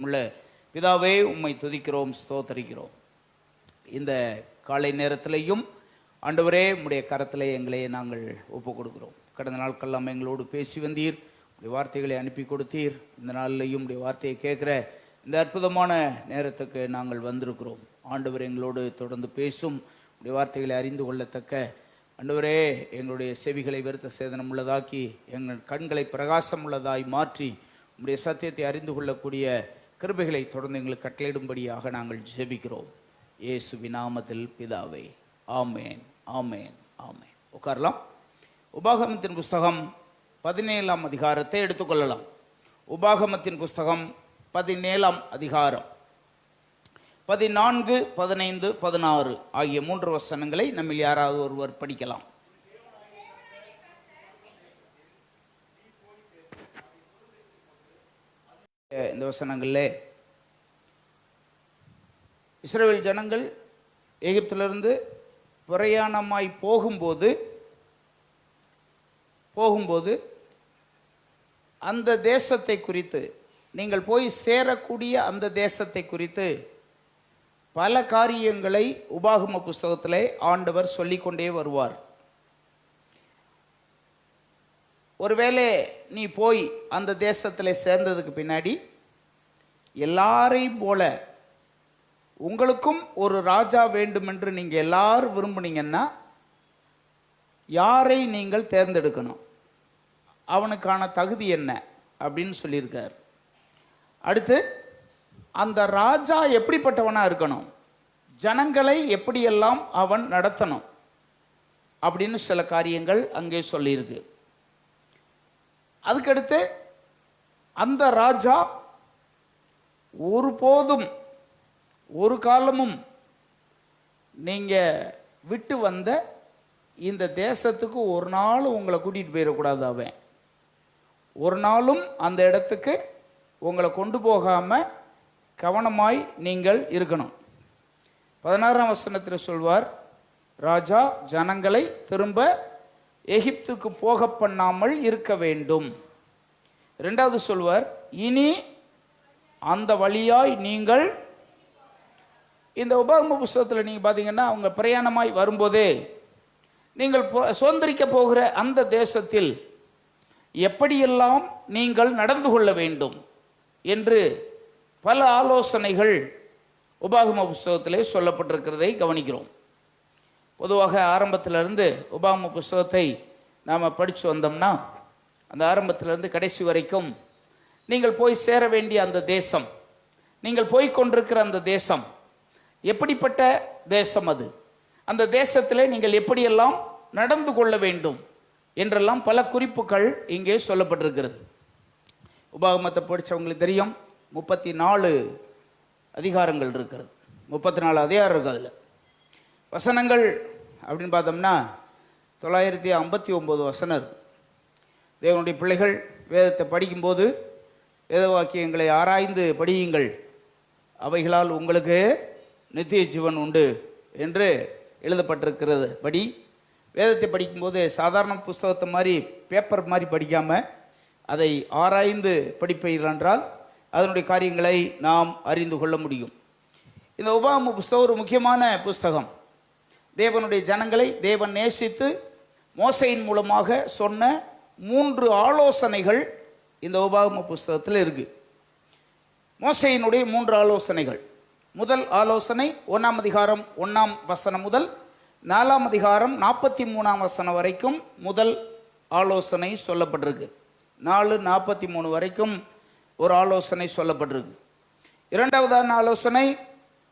உள்ள பிதாவே, உம்மை துதிக்கிறோம், ஸ்தோத்தரிக்கிறோம். இந்த காலை நேரத்திலையும் ஆண்டவரே, உம்முடைய கரத்திலே எங்களை நாங்கள் ஒப்பு கொடுக்கிறோம். கடந்த நாட்கள்லாம் எங்களோடு பேசி வந்தீர், உடைய வார்த்தைகளை அனுப்பி கொடுத்தீர். இந்த நாளிலையும் உடைய வார்த்தையை கேட்குற இந்த அற்புதமான நேரத்துக்கு நாங்கள் வந்திருக்கிறோம். ஆண்டவர் எங்களோடு தொடர்ந்து பேசும், உடைய வார்த்தைகளை அறிந்து கொள்ளத்தக்க ஆண்டவரே, எங்களுடைய செவிகளை வெறுத்த சேதனம் உள்ளதாக்கி எங்கள் கண்களை பிரகாசம் உள்ளதாய் மாற்றி உம்முடைய சத்தியத்தை அறிந்து கொள்ளக்கூடிய கிருபைகளை தொடர்ந்து எங்களுக்கு கட்டளையிடும்படியாக நாங்கள் ஜெபிக்கிறோம். இயேசுவின் நாமத்தில் பிதாவே, ஆமேன், ஆமேன், ஆமேன். உட்காரலாம். உபாகமத்தின் புஸ்தகம் 17ஆம் அதிகாரத்தை எடுத்துக்கொள்ளலாம். உபாகமத்தின் புஸ்தகம் 17ஆம் அதிகாரம் 14, 15, 16 ஆகிய 3 வசனங்களை நம்மில் யாராவது ஒருவர் படிக்கலாம். இந்த வசனங்களில் இஸ்ரவேல் ஜனங்கள் எகிப்திலிருந்து பிரயாணமாய் போகும்போது அந்த தேசத்தை குறித்து, நீங்கள் போய் சேரக்கூடிய அந்த தேசத்தை குறித்து பல காரியங்களை உபாகம புஸ்தகத்திலே ஆண்டவர் சொல்லிக்கொண்டே வருவார். ஒருவேளை நீ போய் அந்த தேசத்தில் சேர்ந்ததுக்கு பின்னாடி எல்லாரையும் போல உங்களுக்கும் ஒரு ராஜா வேண்டும் என்று நீங்கள் எல்லாரும் விரும்புனீங்கன்னா யாரை நீங்கள் தேர்ந்தெடுக்கணும், அவனுக்கான தகுதி என்ன அப்படின்னு சொல்லியிருக்கார். அடுத்து, அந்த ராஜா எப்படிப்பட்டவனா இருக்கணும், ஜனங்களை எப்படியெல்லாம் அவன் நடத்தணும் அப்படின்னு சில காரியங்கள் அங்கே சொல்லியிருக்கு. அதுக்கடுத்து, அந்த ராஜா ஒருபோதும் ஒரு காலமும் நீங்க விட்டு வந்த இந்த தேசத்துக்கு ஒரு நாள் உங்களை கூட்டிட்டு போயிடக்கூடாது. அவன் ஒரு நாளும் அந்த இடத்துக்கு உங்களை கொண்டு போகாம கவனமாய் நீங்கள் இருக்கணும். 16ஆம் வசனத்தில் சொல்வார், ராஜா ஜனங்களை திரும்ப எகிப்துக்கு போக பண்ணாமல் இருக்க வேண்டும். 2வது சொல்வார், இனி அந்த வழியாய் நீங்கள், இந்த உபாகம புஸ்தகத்தில் நீங்கள் பார்த்தீங்கன்னா அவங்க பிரயாணமாய் வரும்போதே நீங்கள் சுதந்திரிக்க போகிற அந்த தேசத்தில் எப்படியெல்லாம் நீங்கள் நடந்து கொள்ள வேண்டும் என்று பல ஆலோசனைகள் உபாகம புஸ்தகத்திலே சொல்லப்பட்டிருக்கிறதை கவனிக்கிறோம். பொதுவாக ஆரம்பத்திலிருந்து உபாகம புஸ்தகத்தை நாம் படித்து வந்தோம்னா அந்த ஆரம்பத்திலிருந்து கடைசி வரைக்கும் நீங்கள் போய் சேர வேண்டிய அந்த தேசம், நீங்கள் போய் கொண்டிருக்கிற அந்த தேசம் எப்படிப்பட்ட தேசம், அது அந்த தேசத்தில் நீங்கள் எப்படியெல்லாம் நடந்து கொள்ள வேண்டும் என்றெல்லாம் பல குறிப்புகள் இங்கே சொல்லப்பட்டிருக்கிறது. உபாகமத்தை படித்தவங்களுக்கு தெரியும், 34 அதிகாரங்கள் இருக்கிறது, 34 அதிகாரம் இருக்குது. அதில் வசனங்கள் அப்படின்னு பார்த்தோம்னா 959 வசனம் இருக்கு. தேவனுடைய பிள்ளைகள் வேதத்தை படிக்கும்போது வேத வாக்கியங்களை ஆராய்ந்து படியுங்கள், அவைகளால் உங்களுக்கு நித்திய ஜீவன் உண்டு என்று எழுதப்பட்டிருக்கிறது. படி வேதத்தை படிக்கும்போது சாதாரண புஸ்தகத்தை மாதிரி பேப்பர் மாதிரி படிக்காமல் அதை ஆராய்ந்து படிப்பீர்கள் என்றால் அதனுடைய காரியங்களை நாம் அறிந்து கொள்ள முடியும். இந்த உபாகம புஸ்தகம் ஒரு முக்கியமான புஸ்தகம். தேவனுடைய ஜனங்களை தேவன் நேசித்து மோசையின் மூலமாக சொன்ன 3 ஆலோசனைகள் இந்த உபாகம புஸ்தகத்தில் இருக்கு. மோசையினுடைய 3 ஆலோசனைகள். முதல் ஆலோசனை 1ஆம் அதிகாரம் 1ஆம் வசனம் முதல் 4ஆம் அதிகாரம் 43ஆம் வசனம் வரைக்கும் முதல் ஆலோசனை சொல்லப்பட்டிருக்கு. 4:43 வரைக்கும் ஒரு ஆலோசனை சொல்லப்பட்டிருக்கு. 2வது ஆலோசனை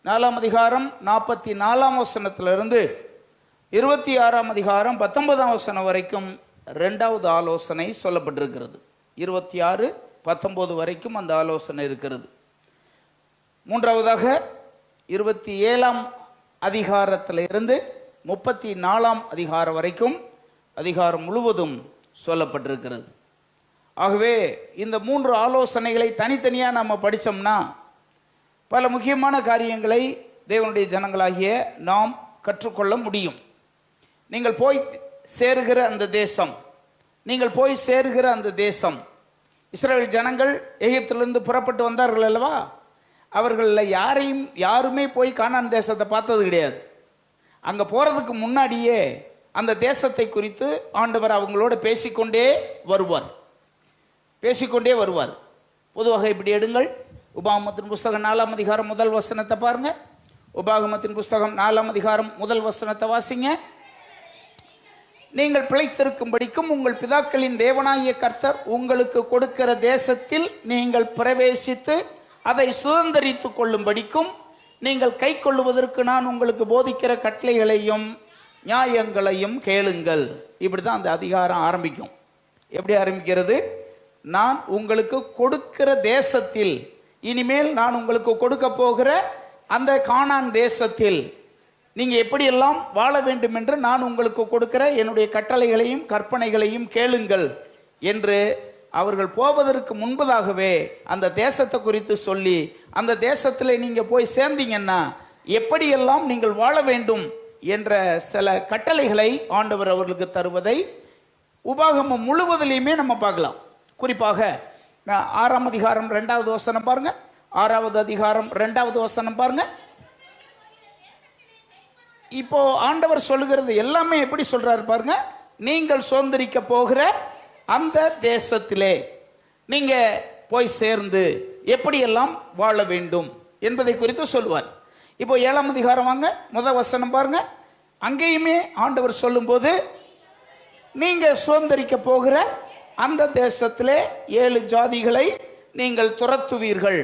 4ஆம் அதிகாரம் 44ஆம் வசனத்திலிருந்து 26ஆம் அதிகாரம் 19ஆம் வசனம் வரைக்கும் 2வது ஆலோசனை சொல்லப்பட்டிருக்கிறது. 26, 19 வரைக்கும் அந்த ஆலோசனை இருக்கிறது. 3வதாக 27ஆம் அதிகாரத்திலிருந்து 34ஆம் அதிகாரம் வரைக்கும் அதிகாரம் முழுவதும் சொல்லப்பட்டிருக்கிறது. ஆகவே இந்த 3 ஆலோசனைகளை தனித்தனியாக நம்ம படித்தோம்னா பல முக்கியமான காரியங்களை தேவனுடைய ஜனங்களாகிய நாம் கற்றுக்கொள்ள முடியும். நீங்கள் போய் சேருகிற அந்த தேசம், நீங்கள் போய் சேருகிற அந்த தேசம், இஸ்ரவேல் ஜனங்கள் எகிப்திலிருந்து புறப்பட்டு வந்தார்கள் அல்லவா? அவர்களில் யாருமே போய் கானான் தேசத்தை பார்த்தது கிடையாது. அங்கே போகிறதுக்கு முன்னாடியே அந்த தேசத்தை குறித்து ஆண்டவர் அவங்களோட பேசிக்கொண்டே வருவார். பொதுவாக இப்படி எடுங்கள். உபாகமத்தின் புஸ்தகம் 4ஆம் அதிகாரம் 1 வசனத்தை பாருங்க. உபாகமத்தின் புஸ்தகம் 4ஆம் அதிகாரம் 1 வசனத்தை வாசிங்க. நீங்கள் பிழைத்திருக்கும்படிக்கும் உங்கள் பிதாக்களின் தேவனாகிய கர்த்தர் உங்களுக்கு கொடுக்கிற தேசத்தில் நீங்கள் பிரவேசித்து அதை சுதந்தரித்துக் கொள்ளும்படிக்கும் நீங்கள் கை கொள்ளுவதற்கு நான் உங்களுக்கு போதிக்கிற கட்டளைகளையும் நியாயங்களையும் கேளுங்கள். இப்படிதான் அந்த அதிகாரம் ஆரம்பிக்கும். எப்படி ஆரம்பிக்கிறது? நான் உங்களுக்கு கொடுக்கிற தேசத்தில், இனிமேல் நான் உங்களுக்கு கொடுக்க போகிற அந்த கானான் தேசத்தில் நீங்க எப்படியெல்லாம் வாழ வேண்டும் என்று நான் உங்களுக்கு கொடுக்கிற என்னுடைய கட்டளைகளையும் கற்பனைகளையும் கேளுங்கள் என்று அவர்கள் போவதற்கு முன்பதாகவே அந்த தேசத்தை குறித்து சொல்லி, அந்த தேசத்தில் நீங்க போய் சேர்ந்தீங்கன்னா எப்படியெல்லாம் நீங்கள் வாழ வேண்டும் என்ற சில கட்டளைகளை ஆண்டவர் அவர்களுக்கு தருவதை உபாகமம் முழுவதிலையுமே நம்ம பார்க்கலாம். குறிப்பாக 6ஆம் அதிகாரம் 2வது வசனம் பாருங்க. 6வது அதிகாரம் 2வது வசனம் பாருங்க. இப்போ ஆண்டவர் சொல்லுகிறது எல்லாமே எப்படி சொல்றாரு பாருங்க. நீங்கள் சுதந்திரிக்க போகிற அந்த தேசத்திலே நீங்க போய் சேர்ந்து எப்படியெல்லாம் வாழ வேண்டும் என்பதை குறித்து சொல்லுவார். இப்போ 7ஆம் அதிகாரம் வாங்க, 1 வசனம் பாருங்க. அங்கேயுமே ஆண்டவர் சொல்லும்போது நீங்க சுதந்திரிக்க போகிற அந்த தேசத்திலே 7 ஜாதிகளை நீங்கள் துரத்துவீர்கள்,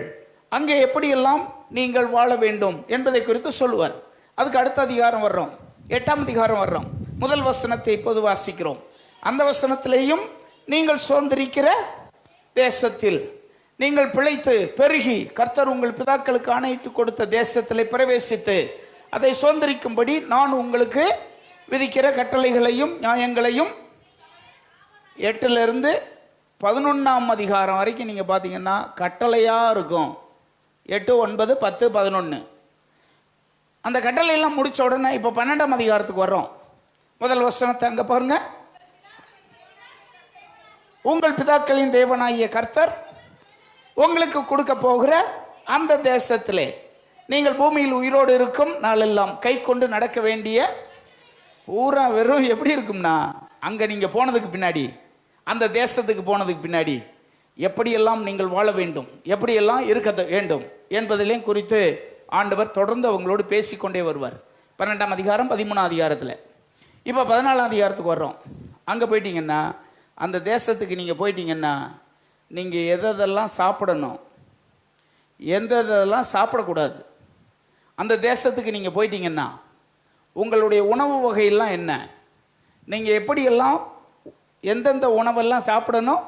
அங்கே எப்படியெல்லாம் நீங்கள் வாழ வேண்டும் என்பதை குறித்து சொல்லுவார். அதுக்கு அடுத்த அதிகாரம் வர்றோம், 8ஆம் அதிகாரம் வர்றோம். 1 வசனத்தை இப்போது வாசிக்கிறோம். அந்த வசனத்திலேயும் நீங்கள் சுதந்திரிக்கிற தேசத்தில் நீங்கள் பிழைத்து பெருகி கர்த்தர் உங்கள் பிதாக்களுக்கு ஆணையிட்டு கொடுத்த தேசத்தில் பிரவேசித்து அதை சுதந்திரிக்கும்படி நான் உங்களுக்கு விதிக்கிற கட்டளைகளையும் நியாயங்களையும் 8லிருந்து 11ஆம் அதிகாரம் வரைக்கும் நீங்க பாத்தீங்கன்னா கட்டளையா இருக்கும். 8, 9, 10, 11 அந்த கட்டளை எல்லாம் முடிச்ச உடனே இப்ப 12ஆம் அதிகாரத்துக்கு வர்றோம். 1 வசனத்தை அங்க பாருங்க. உங்கள் பிதாக்களின் தேவனாகிய கர்த்தர் உங்களுக்கு கொடுக்க போகிற அந்த தேசத்திலே நீங்கள் பூமியில் உயிரோடு இருக்கும் நாளெல்லாம் கை கொண்டு நடக்க வேண்டிய பூரா வெறும் எப்படி இருக்கும்னா, அங்க நீங்க போனதுக்கு பின்னாடி, அந்த தேசத்துக்கு போனதுக்கு பின்னாடி எப்படியெல்லாம் நீங்கள் வாழ வேண்டும், எப்படியெல்லாம் இருக்க வேண்டும் என்பதிலையும் குறித்து ஆண்டவர் தொடர்ந்து அவங்களோடு பேசிக்கொண்டே வருவார். 12ஆம் அதிகாரம் 13ஆம் அதிகாரத்தில். இப்போ 14ஆம் அதிகாரத்துக்கு வர்றோம். அங்கே போயிட்டீங்கன்னா, அந்த தேசத்துக்கு நீங்கள் போயிட்டீங்கன்னா நீங்கள் எதெல்லாம் சாப்பிடணும், எந்தெல்லாம் சாப்பிடக்கூடாது, அந்த தேசத்துக்கு நீங்கள் போயிட்டீங்கன்னா உங்களுடைய உணவு வகையெல்லாம் என்ன, நீங்கள் எப்படியெல்லாம் எந்தெந்த உணவெல்லாம் சாப்பிடணும்,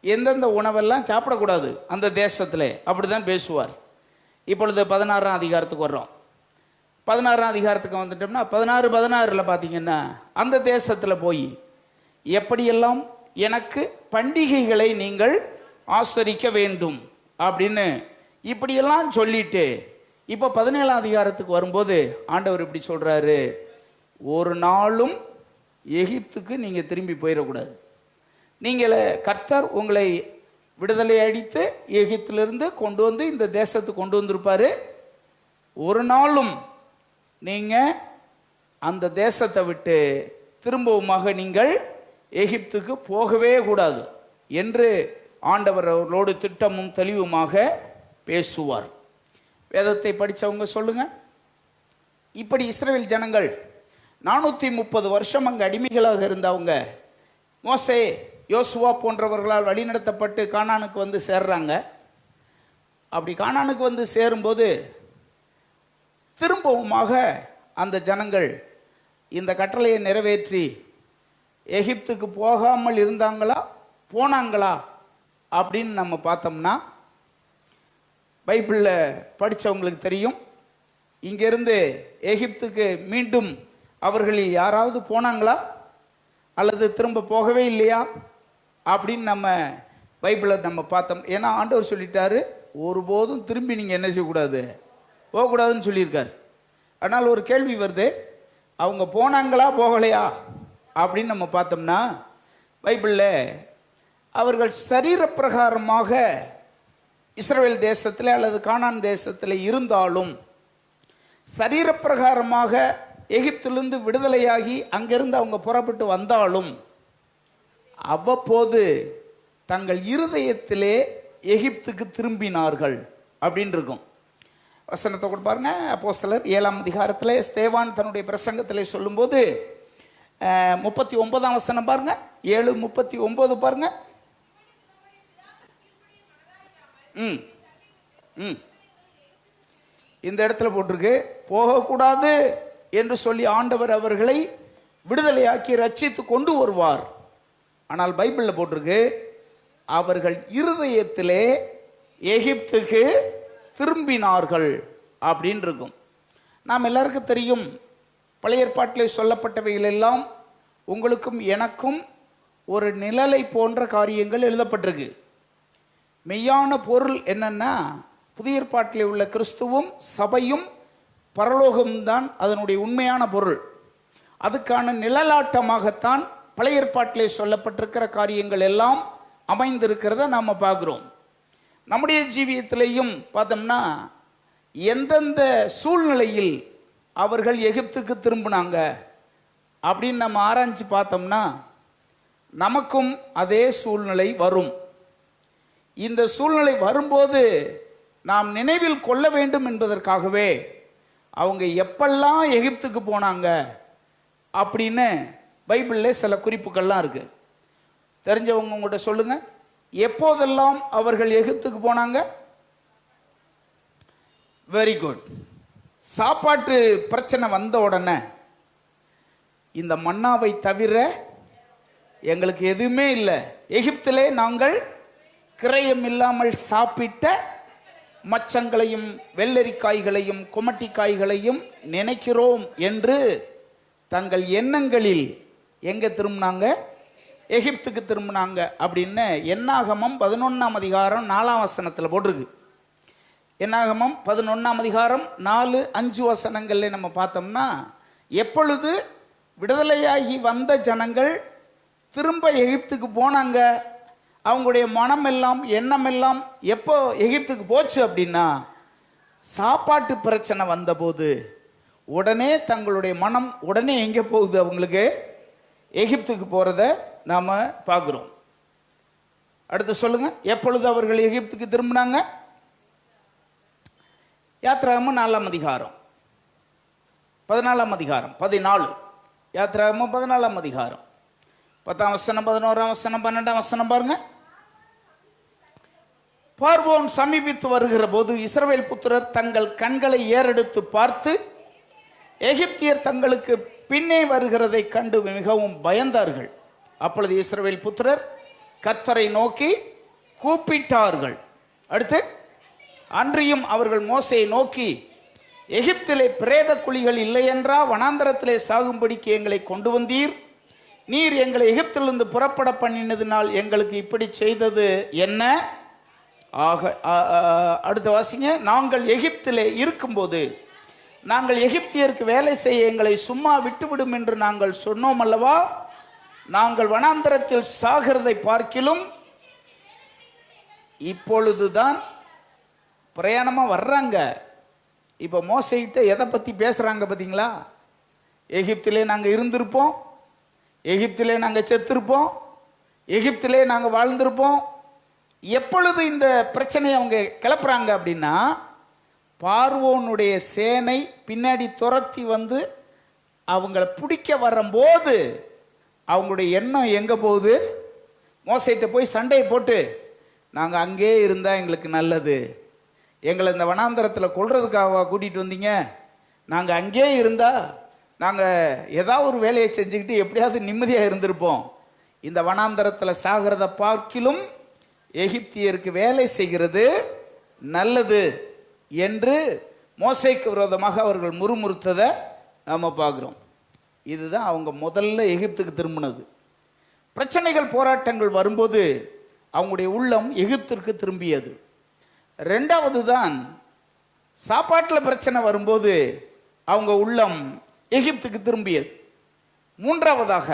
எந்தெந்த உணவெல்லாம் சாப்பிடக்கூடாது அந்த தேசத்தில், அப்படி தான் பேசுவார். இப்பொழுது 16ஆம் அதிகாரத்துக்கு வர்றோம். 16ஆம் அதிகாரத்துக்கு வந்துட்டோம்னா 16 பார்த்தீங்கன்னா அந்த தேசத்தில் போய் எப்படியெல்லாம் எனக்கு பண்டிகைகளை நீங்கள் ஆசரிக்க வேண்டும் அப்படின்னு இப்படியெல்லாம் சொல்லிட்டு இப்போ 17ஆம் அதிகாரத்துக்கு வரும்போது ஆண்டவர் இப்படி சொல்றாரு, ஒரு நாளும் எகிப்துக்கு நீங்க திரும்பி போயிடக்கூடாது. நீங்கள் கர்த்தர் உங்களை விடுதலை அடித்து எகிப்திலிருந்து கொண்டு வந்து இந்த தேசத்துக்கு கொண்டு வந்திருப்பாரு. ஒரு நாளும் நீங்க அந்த தேசத்தை விட்டு திரும்பவுமாக நீங்கள் எகிப்துக்கு போகவே கூடாது என்று ஆண்டவர் அவர்களோடு திட்டமும் தெளிவுமாக பேசுவார். வேதத்தை படித்தவங்க சொல்லுங்க. இப்படி இஸ்ரவேல் ஜனங்கள் 430 வருஷம் அங்கே அடிமைகளாக இருந்தவங்க மோசே யோசுவா போன்றவர்களால் வழிநடத்தப்பட்டு கானானுக்கு வந்து சேர்றாங்க. அப்படி கானானுக்கு வந்து சேரும்போது திரும்பவுமாக அந்த ஜனங்கள் இந்த கட்டளையை நிறைவேற்றி எகிப்துக்கு போகாமல் இருந்தாங்களா போனாங்களா அப்படின்னு நம்ம பார்த்தோம்னா பைபிளில் படித்தவங்களுக்கு தெரியும். இங்கிருந்து எகிப்துக்கு மீண்டும் அவர்களில் யாராவது போனாங்களா அல்லது திரும்ப போகவே இல்லையா அப்படின்னு நம்ம பைபிளை நம்ம பார்த்தோம். ஏன்னா ஆண்டவர் சொல்லிட்டாரு, ஒருபோதும் திரும்பி நீங்கள் என்ன செய்யக்கூடாது, போகக்கூடாதுன்னு சொல்லியிருக்காரு. ஆனால் ஒரு கேள்வி வருது, அவங்க போனாங்களா போகலையா அப்படின்னு நம்ம பார்த்தோம்னா, பைபிளில் அவர்கள் சரீர பிரகாரமாக இஸ்ரவேல் தேசத்தில் அல்லது கானான் தேசத்தில் இருந்தாலும் சரீரப்பிரகாரமாக எகிப்திலிருந்து விடுதலையாகி அங்கிருந்து அவங்க புறப்பட்டு வந்தாலும் அவ்வப்போது தங்கள் இருதயத்திலே எகிப்துக்கு திரும்பினார்கள் அப்படின்னு இருக்கும். வசனத்தை கூட பாருங்க. அப்போஸ்தலர் 7ஆம் அதிகாரத்தில் ஸ்தேவான் தன்னுடைய பிரசங்கத்தில் சொல்லும்போது 39ஆம் வசனம் பாருங்க, 7:39 பாருங்க. இந்த இடத்துல போட்டிருக்கு, போகக்கூடாது என்று சொல்லி ஆண்டவர் அவர்களை விடுதலையாக்கி ரட்சித்து கொண்டு வருவார். ஆனால் பைபிளில் போட்டிருக்கு, அவர்கள் இருதயத்திலே எகிப்துக்கு திரும்பினார்கள் அப்படின்னு இருக்கும். நாம் எல்லாருக்கும் தெரியும், பழைய ஏற்பாட்டிலே சொல்லப்பட்டவைகள் எல்லாம் உங்களுக்கும் எனக்கும் ஒரு நிழலை போன்ற காரியங்கள் எழுதப்பட்டிருக்கு. மெய்யான பொருள் என்னன்னா, புதிய ஏற்பாட்டிலே உள்ள கிறிஸ்துவும் சபையும் பரலோகம்தான் அதனுடைய உண்மையான பொருள். அதுக்கான நிழலாட்டமாகத்தான் பழைய ஏற்பாட்டிலே சொல்லப்பட்டிருக்கிற காரியங்கள் எல்லாம் அமைந்திருக்கிறத நாம் பார்க்குறோம். நம்முடைய ஜீவியத்திலையும் பார்த்தோம்னா, எந்தெந்த சூழ்நிலையில் அவர்கள் எகிப்துக்கு திரும்பினாங்க அப்படின்னு நம்ம ஆராய்ச்சி பார்த்தோம்னா நமக்கும் அதே சூழ்நிலை வரும். இந்த சூழ்நிலை வரும்போது நாம் நினைவில் கொள்ள வேண்டும் என்பதற்காகவே அவங்க எப்பெல்லாம் எகிப்துக்கு போனாங்க அப்படின்னு பைபிளில் சில குறிப்புகள்லாம் இருக்கு. தெரிஞ்சவங்க உங்கள்கிட்ட சொல்லுங்க, எப்போதெல்லாம் அவர்கள் எகிப்துக்கு போனாங்க? Very good. சாப்பாட்டு பிரச்சனை வந்த உடனே இந்த மன்னாவை தவிர எங்களுக்கு எதுவுமே இல்லை, எகிப்திலே நாங்கள் கிரயம் இல்லாமல் சாப்பிட்ட மச்சங்களையும் வெள்ளரிக்காய்களையும் குமட்டிக்காய்களையும் நினைக்கிறோம் என்று தங்கள் எண்ணங்களில் எங்க திரும்பினாங்க? எகிப்துக்கு திரும்பினாங்க அப்படின்னு என்னாகமம் 11ஆம் அதிகாரம் 4ஆம் வசனத்தில் போட்டிருக்கு. என்னாகமம் 11ஆம் அதிகாரம் 4-5 வசனங்கள்ல நம்ம பார்த்தோம்னா, எப்பொழுது விடுதலையாகி வந்த ஜனங்கள் திரும்ப எகிப்துக்கு போனாங்க, அவங்களுடைய மனம் எல்லாம் எண்ணம் எல்லாம் எப்போ எகிப்துக்கு போச்சு அப்படின்னா, சாப்பாட்டு பிரச்சனை வந்தபோது உடனே தங்களுடைய மனம் உடனே எங்கே போகுது? அவங்களுக்கு எகிப்துக்கு போகிறத நாம் பார்க்குறோம். அடுத்து சொல்லுங்க, எப்பொழுது அவர்கள் எகிப்துக்கு திரும்பினாங்க? யாத்ராகமம் 4ஆம் அதிகாரம் 14ஆம் அதிகாரம் 14. யாத்ராகமம் 14ஆம் அதிகாரம் 10ஆம் வசனம் 11ஆம் வசனம் 12ஆம் வசனம் பாருங்க. பார்வோன் சமீபித்து வருகிற போது இஸ்ரவேல் புத்திரர் தங்கள் கண்களை ஏறெடுத்து பார்த்து எகிப்தியர் தங்களுக்கு பின்னே வருகிறதை கண்டு மிகவும் பயந்தார்கள். அப்பொழுது இஸ்ரவேல் புத்திரர் கர்த்தரை நோக்கி கூப்பிட்டார்கள். அடுத்து, அன்றியும் அவர்கள் மோசேயை நோக்கி, எகிப்திலே பிரேத குழிகள் இல்லை என்றா வனாந்தரத்திலே சாகும்படிக்கு எங்களை கொண்டு வந்தீர்? நீர் எங்களை எகிப்திலிருந்து புறப்பட பண்ணினதினால் எங்களுக்கு இப்படி செய்தது என்ன? அடுத்த வாசிங்க. நாங்கள் எகிப்திலே இருக்கும்போது நாங்கள் எகிப்தியருக்கு வேலை செய்ய எங்களை சும்மா விட்டுவிடும் என்று நாங்கள் சொன்னோம் அல்லவா? நாங்கள் வனாந்தரத்தில் சாகிறதை பார்க்கிலும் இப்பொழுதுதான் பிரயாணமா வர்றாங்க. இப்ப மோசேகிட்ட எதை பத்தி பேசுறாங்க பார்த்தீங்களா? எகிப்திலே நாங்க இருந்திருப்போம், எகிப்திலே நாங்க செத்திருப்போம், எகிப்திலே நாங்க வாழ்ந்திருப்போம். எப்பொழுது இந்த பிரச்சனையை அவங்க கிளப்புறாங்க அப்படின்னா, பார்வோனுடைய சேனை பின்னாடி துரத்தி வந்து அவங்கள பிடிக்க வரும்போது அவங்களுடைய எண்ணம் எங்க போகுது? மோசேகிட்ட போய் சண்டையை போட்டு, நாங்க அங்கே இருந்தா எங்களுக்கு நல்லது, எங்களை இந்த வனாந்தரத்தில் கொல்றதுக்காக கூட்டிகிட்டு வந்தீங்க, நாங்கள் அங்கேயே இருந்தால் நாங்கள் ஏதாவது ஒரு வேலையை செஞ்சுக்கிட்டு எப்படியாவது நிம்மதியாக இருந்திருப்போம், இந்த வனாந்தரத்தில் சாகிறத பார்க்கிலும் எகிப்தியருக்கு வேலை செய்கிறது நல்லது என்று மோசேக்கு விரோதமாக அவர்கள் முறுமுறுத்ததை நாம் பார்க்குறோம். இதுதான் அவங்க முதல்ல எகிப்துக்கு திரும்பினது. பிரச்சனைகள் போராட்டங்கள் வரும்போது அவங்களுடைய உள்ளம் எகிப்திற்கு திரும்பியது. ரெண்டாவது தான் சாப்பாட்டில் பிரச்சனை வரும்போது அவங்க உள்ளம் எகிப்துக்கு திரும்பியது. மூன்றாவதாக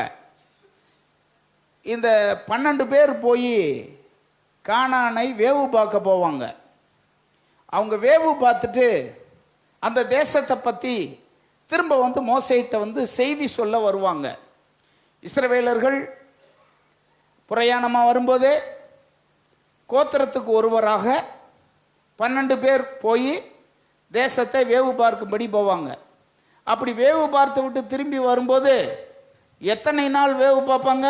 இந்த 12 பேர் போய் கானானை வேவு பார்க்க போவாங்க. அவங்க வேவு பார்த்துட்டு அந்த தேசத்தை பற்றி திரும்ப வந்து மோசேயிட்ட வந்து செய்தி சொல்ல வருவாங்க. இஸ்ரவேலர்கள் பிரயாணமாக வரும்போதே கோத்திரத்துக்கு ஒருவராக 12 பேர் போய் தேசத்தை வேவு பார்க்கும்படி போவாங்க. அப்படி வேவு பார்த்து விட்டு திரும்பி வரும்போது எத்தனை நாள் வேவு பார்ப்பாங்க?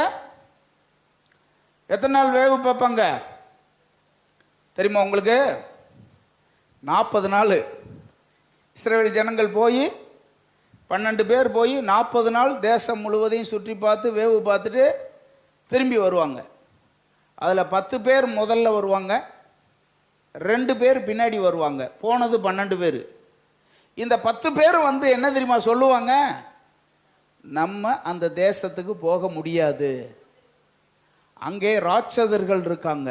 எத்தனை நாள் வேவு பார்ப்பாங்க தெரியுமா உங்களுக்கு? 40 நாள். இஸ்ரவேல் ஜனங்கள் போய் 12 பேர் போய் 40 நாள் தேசம் முழுவதையும் சுற்றி பார்த்து வேவு பார்த்துட்டு திரும்பி வருவாங்க. அதில் 10 பேர் முதல்ல வருவாங்க, 2 பேர் பின்னாடி வருவாங்க. போனது 12 பேர். இந்த 10 பேர் வந்து என்ன தெரியுமா சொல்லுவாங்க? நம்ம அந்த தேசத்துக்கு போக முடியாது, அங்கே ராட்சதர்கள் இருக்காங்க,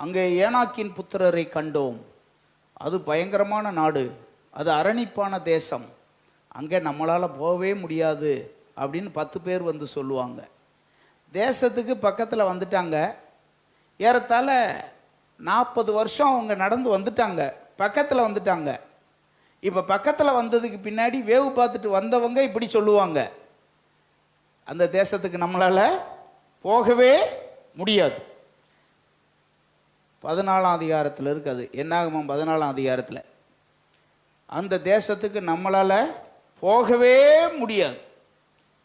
அங்கே ஏனாக்கின் புத்திரரை கண்டோம், அது பயங்கரமான நாடு, அது அரணிப்பான தேசம், அங்கே நம்மளால் போகவே முடியாது அப்படின்னு 10 பேர் வந்து சொல்லுவாங்க. தேசத்துக்கு பக்கத்தில் வந்துட்டாங்க. ஏறத்தாழ 40 வருஷம் அவங்க நடந்து வந்துட்டாங்க, பக்கத்தில் வந்துட்டாங்க. இப்போ பக்கத்தில் வந்ததுக்கு பின்னாடி வேவு பார்த்துட்டு வந்தவங்க இப்படி சொல்லுவாங்க, அந்த தேசத்துக்கு நம்மளால் போகவே முடியாது. 14ஆம் அதிகாரத்தில் இருக்குது, என்னாகுமோ 14ஆம் அதிகாரத்தில், அந்த தேசத்துக்கு நம்மளால் போகவே முடியாது,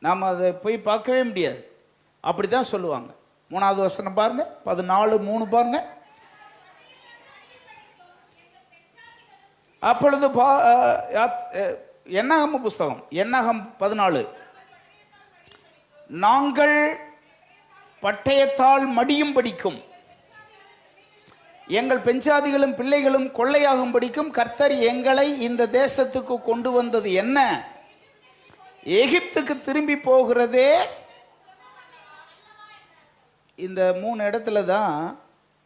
நாம் அதை போய் பார்க்கவே முடியாது, அப்படி தான் சொல்லுவாங்க. 3வது வசனம் பாருங்க, 14:3 பாருங்க. அப்பொழுது என்னாகம புஸ்தகம், என்னாகம் 14, நாங்கள் பட்டயத்தால் மடியும் படிக்கும், எங்கள் பெஞ்சாதிகளும் பிள்ளைகளும் கொள்ளையாகும் படிக்கும் கர்த்தர் எங்களை இந்த தேசத்துக்கு கொண்டு வந்தது என்ன? எகிப்துக்கு திரும்பி போகிறதே. இந்த 3 இடத்துல தான்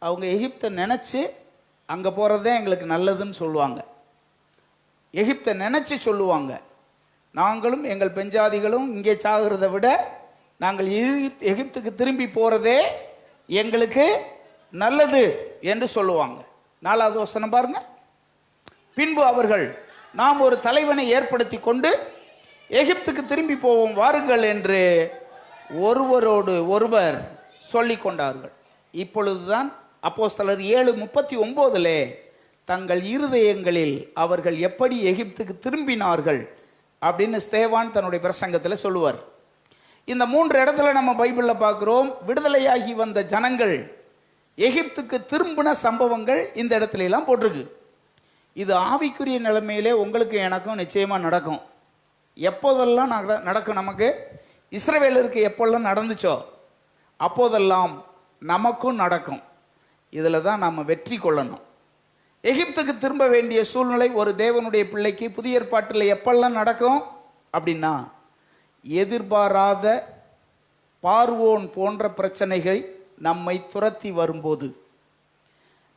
அவங்க எகிப்தை நினச்சி அங்கே போகிறதே எங்களுக்கு நல்லதுன்னு சொல்லுவாங்க. எகிப்தை நினச்சி சொல்லுவாங்க, நாங்களும் எங்கள் பெஞ்சாதிகளும் இங்கே சாகிறத விட நாங்கள் எகிப்துக்கு திரும்பி போகிறதே எங்களுக்கு நல்லது என்று சொல்லுவாங்க. 4வது வசனம் பாருங்க. பின்பு அவர்கள், நாம் ஒரு தலைவனை ஏற்படுத்தி கொண்டு எகிப்துக்கு திரும்பி போவோம் வாருங்கள் என்று ஒருவரோடு ஒருவர் சொல்லி கொண்டார்கள். இப்பொழுதுதான் அப்போஸ்தலர் 7:39 தங்கள் இருதயங்களில் அவர்கள் எப்படி எகிப்துக்கு திரும்பினார்கள் அப்படின்னு ஸ்தேவான் தன்னுடைய பிரசங்கத்தில் சொல்லுவார். இந்த 3 இடத்துல நம்ம பைபிளில் பார்க்குறோம், விடுதலையாகி வந்த ஜனங்கள் எகிப்துக்கு திரும்பின சம்பவங்கள் இந்த இடத்துல எல்லாம் போட்டிருக்கு. இது ஆவிக்குரிய நிலைமையிலே உங்களுக்கு எனக்கும் நிச்சயமாக நடக்கும். எப்போதெல்லாம் நடக்கும் நமக்கு? இஸ்ரவேலருக்கு எப்போல்லாம் நடந்துச்சோ அப்போதெல்லாம் நமக்கும் நடக்கும். இதில் தான் நம்ம வெற்றி கொள்ளணும். எகிப்துக்கு திரும்ப வேண்டிய சூழ்நிலை ஒரு தேவனுடைய பிள்ளைக்கு புதிய ஏற்பாட்டில் எப்பெல்லாம் நடக்கும் அப்படின்னா, எதிர்பாராத பார்வோன் போன்ற பிரச்சனைகள் நம்மை துரத்தி வரும்போது,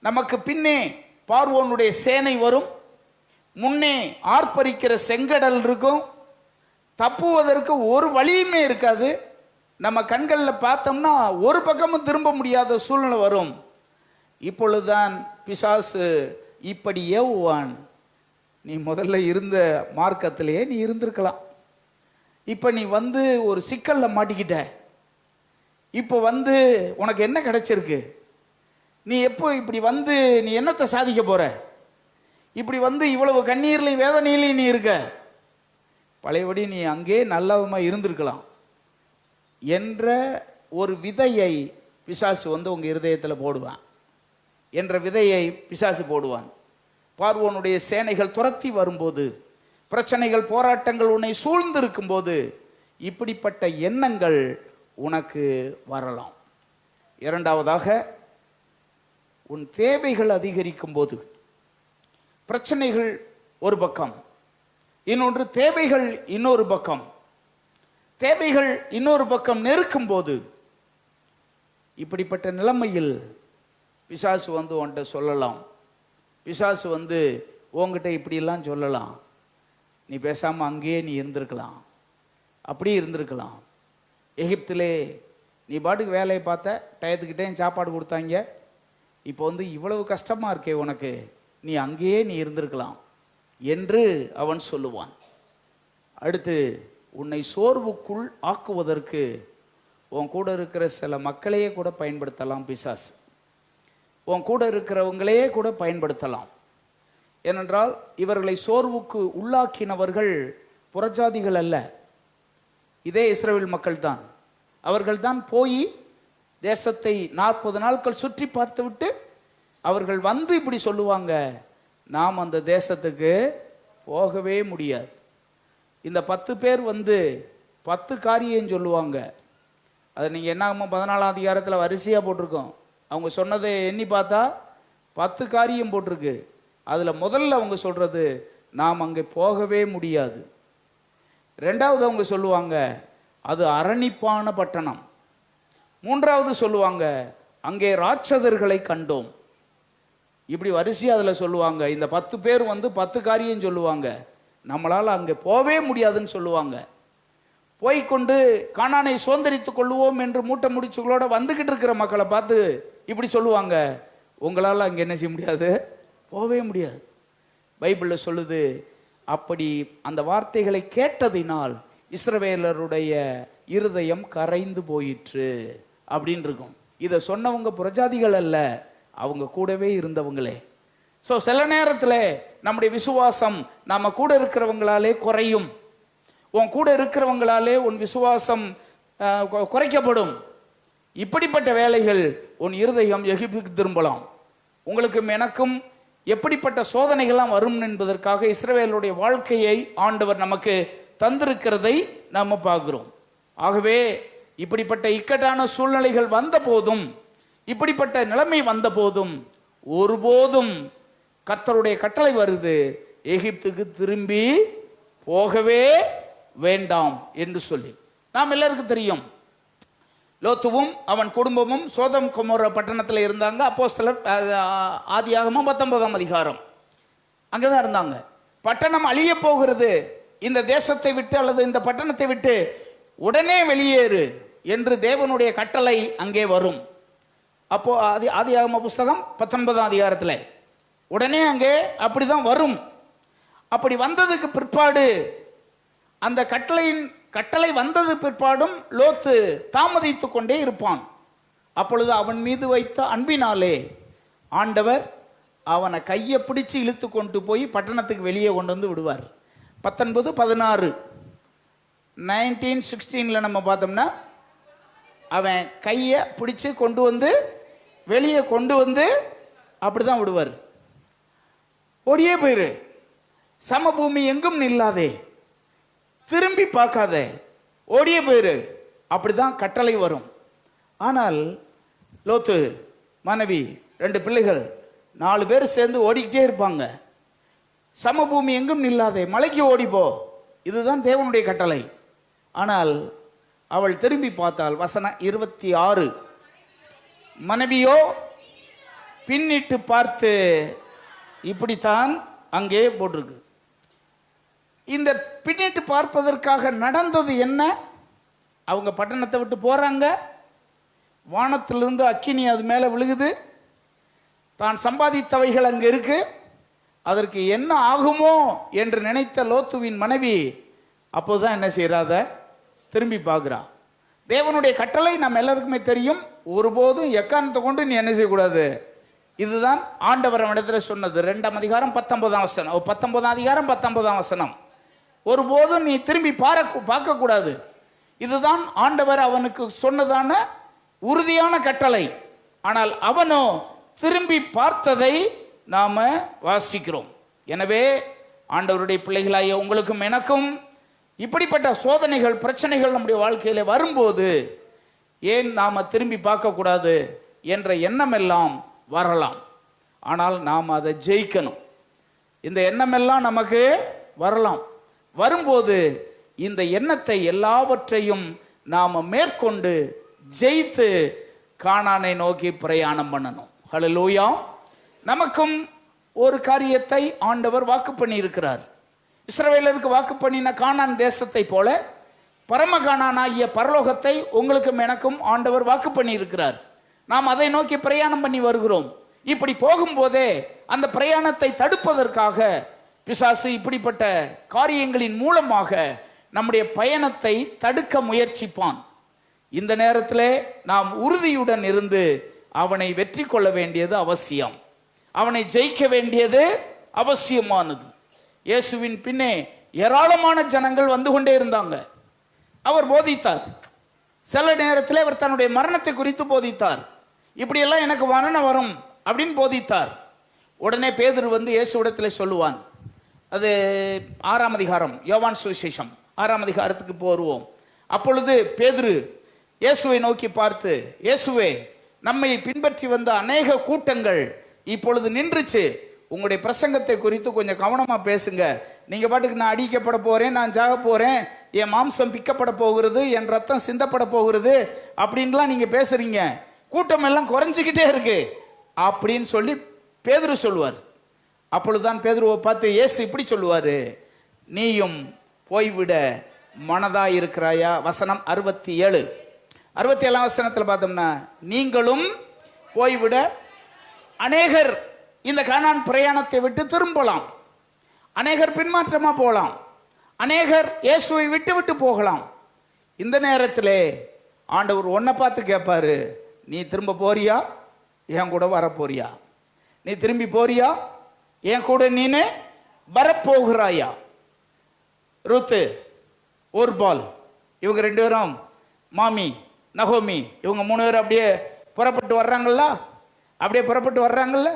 நமக்கு பின்னே பார்வோனுடைய சேனை வரும், முன்னே ஆர்ப்பரிக்கிற செங்கடல் இருக்கும், தப்புவதற்கு ஒரு வழியுமே இருக்காது, நம்ம கண்களில் பார்த்தோம்னா ஒரு பக்கமும் திரும்ப முடியாத சூழ்நிலை வரும். இப்பொழுதுதான் பிசாசு இப்படி ஏவுவான், நீ முதல்ல இருந்த மார்க்கத்திலேயே நீ இருந்திருக்கலாம், இப்போ நீ வந்து ஒரு சிக்கலில் மாட்டிக்கிட்ட, இப்போ வந்து உனக்கு என்ன கிடைச்சிருக்கு, நீ எப்போ இப்படி வந்து நீ என்னத்தை சாதிக்க போற, இப்படி வந்து இவ்வளவு கண்ணீர்லையும் வேதனையிலையும் நீ இருக்க, பழையபடி நீ அங்கே நல்லவமாக இருந்திருக்கலாம் என்ற ஒரு விதையை பிசாசு வந்து உங்கள் இருதயத்தில் போடுவான். என்ற விதையை பிசாசு போடுவான். பார்வோனுடைய சேனைகள் துரத்தி வரும்போது, பிரச்சனைகள் போராட்டங்கள் உன்னை சூழ்ந்திருக்கும் போது இப்படிப்பட்ட எண்ணங்கள் உனக்கு வரலாம். இரண்டாவதாக, உன் தேவைகள் அதிகரிக்கும் போது, பிரச்சனைகள் ஒரு பக்கம், இன்னொன்று தேவைகள் இன்னொரு பக்கம், தேவைகள் இன்னொரு பக்கம் நெருக்கும் போது, இப்படிப்பட்ட நிலைமையில் பிசாசு வந்து உன்கிட்ட சொல்லலாம், பிசாசு வந்து உங்ககிட்ட இப்படியெல்லாம் சொல்லலாம், நீ பேசாமல் அங்கேயே நீ இருந்திருக்கலாம், அப்படியே இருந்திருக்கலாம், எகிப்திலே நீ பாட்டுக்கு வேலையை பார்த்த, டயத்துக்கிட்டே சாப்பாடு கொடுத்தாங்க, இப்போ வந்து இவ்வளவு கஷ்டமாக இருக்கே உனக்கு, நீ அங்கேயே நீ இருந்திருக்கலாம் என்று அவன் சொல்லுவான். அடுத்து, உன்னை சோர்வுக்குள் ஆக்குவதற்கு உன் கூட இருக்கிற சில மக்களையே கூட பயன்படுத்தலாம் பிசாசு. உன் கூட இருக்கிறவங்களையே கூட பயன்படுத்தலாம். ஏனென்றால் இவர்களை சோர்வுக்கு உள்ளாக்கினவர்கள் புறஜாதிகள் அல்ல, இதே இஸ்ரவேல் மக்கள் தான். அவர்கள் தான் போய் தேசத்தை 40 நாட்கள் சுற்றி பார்த்து விட்டு அவர்கள் வந்து இப்படி சொல்லுவாங்க, நாம் அந்த தேசத்துக்கு போகவே முடியாது. இந்த 10 பேர் வந்து 10 காரியம் சொல்லுவாங்க. அதை நீங்கள் என்னாகுமோ 14ஆம் அதிகாரத்தில் வரிசையாக போட்டிருக்கோம். அவங்க சொன்னதை எண்ணி பார்த்தா 10 காரியம் போட்டிருக்கு. அதில் முதல்ல அவங்க சொல்கிறது, நாம் அங்கே போகவே முடியாது. ரெண்டாவது அவங்க சொல்லுவாங்க, அது அரணிப்பான பட்டணம். மூன்றாவது சொல்லுவாங்க, அங்கே ராட்சதர்களை கண்டோம். இப்படி வரிசையாக அதில் சொல்லுவாங்க. இந்த 10 பேர் வந்து 10 காரியம் சொல்லுவாங்க. நம்மளால் அங்கே போவே முடியாதுன்னு சொல்லுவாங்க. போய்கொண்டு கானானை சுதந்திரித்துக் கொள்ளுவோம் என்று மூட்டை முடிச்சுகளோட வந்துக்கிட்டு இருக்கிற மக்களை பார்த்து இப்படி சொல்லுவாங்க, உங்களால் அங்கே என்ன செய்ய முடியாது, போவே முடியாது. பைபிளில் சொல்லுது, அப்படி அந்த வார்த்தைகளை கேட்டதினால் இஸ்ரவேலருடைய இருதயம் கரைந்து போயிற்று அப்படின்னு இருக்கும். இதை சொன்னவங்க புறஜாதிகள் அல்ல, அவங்க கூடவே இருந்தவங்களே. ஸோ சில நேரத்தில் நம்முடைய விசுவாசம் நம்ம கூட இருக்கிறவங்களாலே குறையும். உன் கூட இருக்கிறவங்களாலே உன் விசுவாசம் குறைக்கப்படும். இப்படிப்பட்ட வேலைகள் உன் இருதயம் எகிப்துக்கு திரும்பலாம். உங்களுக்கும் எனக்கும் எப்படிப்பட்ட சோதனைகள்லாம் வரும் என்பதற்காக இஸ்ரவேலுடைய வாழ்க்கையை ஆண்டவர் நமக்கு தந்திருக்கிறதை நாம் பார்க்கிறோம். ஆகவே இப்படிப்பட்ட இக்கட்டான சூழ்நிலைகள் வந்த போதும், இப்படிப்பட்ட நிலைமை வந்த போதும், ஒருபோதும் கர்த்தருடைய கட்டளை வருது, எகிப்துக்கு திரும்பி போகவே வேண்டாம் என்று சொல்லி. நாம் எல்லாருக்கும் தெரியும், லோத்துவும் அவன் குடும்பமும் சோதம் கொமோரா பட்டணத்தில் இருந்தாங்க. அப்போஸ்தலர் ஆதியாகமம் 19ஆம் அதிகாரம் அங்கதான் இருந்தாங்க. பட்டணம் அழிய போகிறது, இந்த தேசத்தை விட்டு அல்லது இந்த பட்டணத்தை விட்டு உடனே வெளியேறு என்று தேவனுடைய கட்டளை அங்கே வரும். அப்போ ஆதியாகம புஸ்தகம் 19ஆம் அதிகாரத்தில் உடனே அங்கே அப்படிதான் வரும். அப்படி வந்ததுக்கு பிற்பாடு, அந்த கட்டளை வந்தது பிற்பாடும் லோத்து தாமதித்து கொண்டே இருப்பான். அப்பொழுது அவன் மீது வைத்த அன்பினாலே ஆண்டவர் அவனை கையை பிடிச்சு இழுத்து கொண்டு போய் பட்டணத்துக்கு வெளியே கொண்டு வந்து விடுவார். 19:16 1916 நம்ம பார்த்தோம்னா, அவன் கையை பிடிச்சு கொண்டு வந்து வெளியே கொண்டு வந்து அப்படிதான் விடுவார். ஓடியே போயிரு, சமபூமி எங்கும் நில்லாதே, திரும்பி பார்க்காத, ஓடியே போயிரு, அப்படிதான் கட்டளை வரும். ஆனால் லோத்து மனைவி 2 பிள்ளைகள் 4 பேர் சேர்ந்து ஓடிக்கிட்டே இருப்பாங்க. சமபூமி எங்கும் நில்லாதே, மலைக்கு ஓடிப்போ, இதுதான் தேவனுடைய கட்டளை. ஆனால் அவள் திரும்பி பார்த்தாள். வசனம் 26, மனைவியோ பின்னிட்டு பார்த்து, இப்படித்தான் அங்கே போட்டிருக்கு. இந்த பின்னிட்டு பார்ப்பதற்காக நடந்தது என்ன? அவங்க பட்டணத்தை விட்டு போறாங்க, வானத்திலிருந்து அக்கினி அது மேலே விழுகுது, தான் சம்பாதித்தவைகள் அங்கே இருக்கு, அதற்கு என்ன ஆகுமோ என்று நினைத்த லோத்துவின் மனைவி அப்போதுதான் என்ன செய்யறாத, திரும்பி பார்க்கிறா. தேவனுடைய கட்டளை நம்ம எல்லாருக்குமே தெரியும், ஒருபோதும் எக்காரணத்தை கொண்டு நீ என்ன செய்யக்கூடாது. இதுதான் ஆண்டவர் அவனிடத்தில் சொன்னது. 2ஆம் அதிகாரம் 19ஆம் வசனம், 19ஆம் அதிகாரம் 19ஆம் வசனம். ஒருபோதும் நீ திரும்பி பார்க்க கூடாது. இதுதான் ஆண்டவர் அவனுக்கு சொன்னதான உறுதியான கட்டளை. ஆனால் அவனோ திரும்பி பார்த்ததை நாம வாசிக்கிறோம். எனவே ஆண்டவருடைய பிள்ளைகளாகிய உங்களுக்கும் எனக்கும் இப்படிப்பட்ட சோதனைகள், பிரச்சனைகள் நம்முடைய வாழ்க்கையில வரும்போது ஏன் நாம திரும்பி பார்க்க கூடாது என்ற எண்ணம் எல்லாம் வரலாம். ஆனால் நாம் அதை ஜெயிக்கணும். இந்த எண்ணம் எல்லாம் நமக்கு வரலாம். வரும்போது இந்த எண்ணத்தை எல்லாவற்றையும் நாம மேற்கொண்டு ஜெயித்து கானானை நோக்கி பிரயாணம் பண்ணணும். ஹல்லேலூயா. நமக்கும் ஒரு காரியத்தை ஆண்டவர் வாக்கு பண்ணி இருக்கிறார். இஸ்ரவேலருக்கு வாக்கு பண்ணின கானான் தேசத்தை போல பரம கானானாகிய பரலோகத்தை உங்களுக்கும் எனக்கும் ஆண்டவர் வாக்கு பண்ணி இருக்கிறார். நாம் அதை நோக்கி பிரயாணம் பண்ணி வருகிறோம். இப்படி போகும்போதே அந்த பிரயாணத்தை தடுப்பதற்காக பிசாசு இப்படிப்பட்ட காரியங்களின் மூலமாக நம்முடைய பயணத்தை தடுக்க முயற்சிப்பான். இந்த நேரத்திலே நாம் உறுதியுடன் இருந்து அவனை வெற்றி கொள்ள வேண்டியது அவசியம். அவனை ஜெயிக்க வேண்டியது அவசியமானது. இயேசுவின் பின்னே ஏராளமான ஜனங்கள் வந்து கொண்டே இருந்தாங்க. அவர் போதித்தார். சில நேரத்தில் அவர் தன்னுடைய மரணத்தை குறித்து போதித்தார். இப்படியெல்லாம் எனக்கு மரணம் வரும் அப்படின்னு போதித்தார். உடனே பேதுரு வந்து இயேசுவிடத்தில் சொல்லுவான். அது 6ஆம் அதிகாரம், யோவான் சுவிசேஷம் 6ஆம் அதிகாரத்துக்கு போருவோம். அப்பொழுது பேதுரு இயேசுவை நோக்கி பார்த்து, இயேசுவே, நம்மை பின்பற்றி வந்த அநேக கூட்டங்கள் இப்பொழுது நின்றுச்சு. உங்களுடைய பிரசங்கத்தை குறித்து கொஞ்சம் கவனமா பேசுங்க. நீங்க பாட்டுக்கு நான் அடிக்கப்பட போறேன், நான் சாக போறேன், என் மாம்சம் பிக்கப்பட போகிறது, என் ரத்தம் சிந்தப்பட போகிறது அப்படின்லாம் நீங்க பேசுறீங்க. கூட்டம் எல்லாம் குறைஞ்சிக்கிட்டே இருக்கு அப்படின்னு சொல்லி பேதுரு சொல்லுவார். அப்பொழுதுதான் பேதுருவை பார்த்து இயேசு இப்படி சொல்லுவாரு, நீயும் போய்விட மனதா இருக்கிறாயா? வசனம் 67 வசனத்தில் பார்த்தோம்னா, நீங்களும் போய்விட அநேகர் இந்த கானான் பிரயாணத்தை விட்டு திரும்பலாம், அநேகர் பின்மாற்றமா போகலாம், அநேகர் இயேசுவை விட்டு விட்டு போகலாம். இந்த நேரத்திலே ஆண்டவர் உன்னை பார்த்து கேட்பாரு, நீ திரும்ப போறியா, என் கூட வரப்போறியா? நீ திரும்பி போறியா, என் கூட நீனே வரப்போகிறாயா? ரூத்து, ஓர்பால், இவங்க 2 பேரும், மாமி நகோமி, இவங்க 3 பேரும் அப்படியே புறப்பட்டு வர்றாங்கல்ல.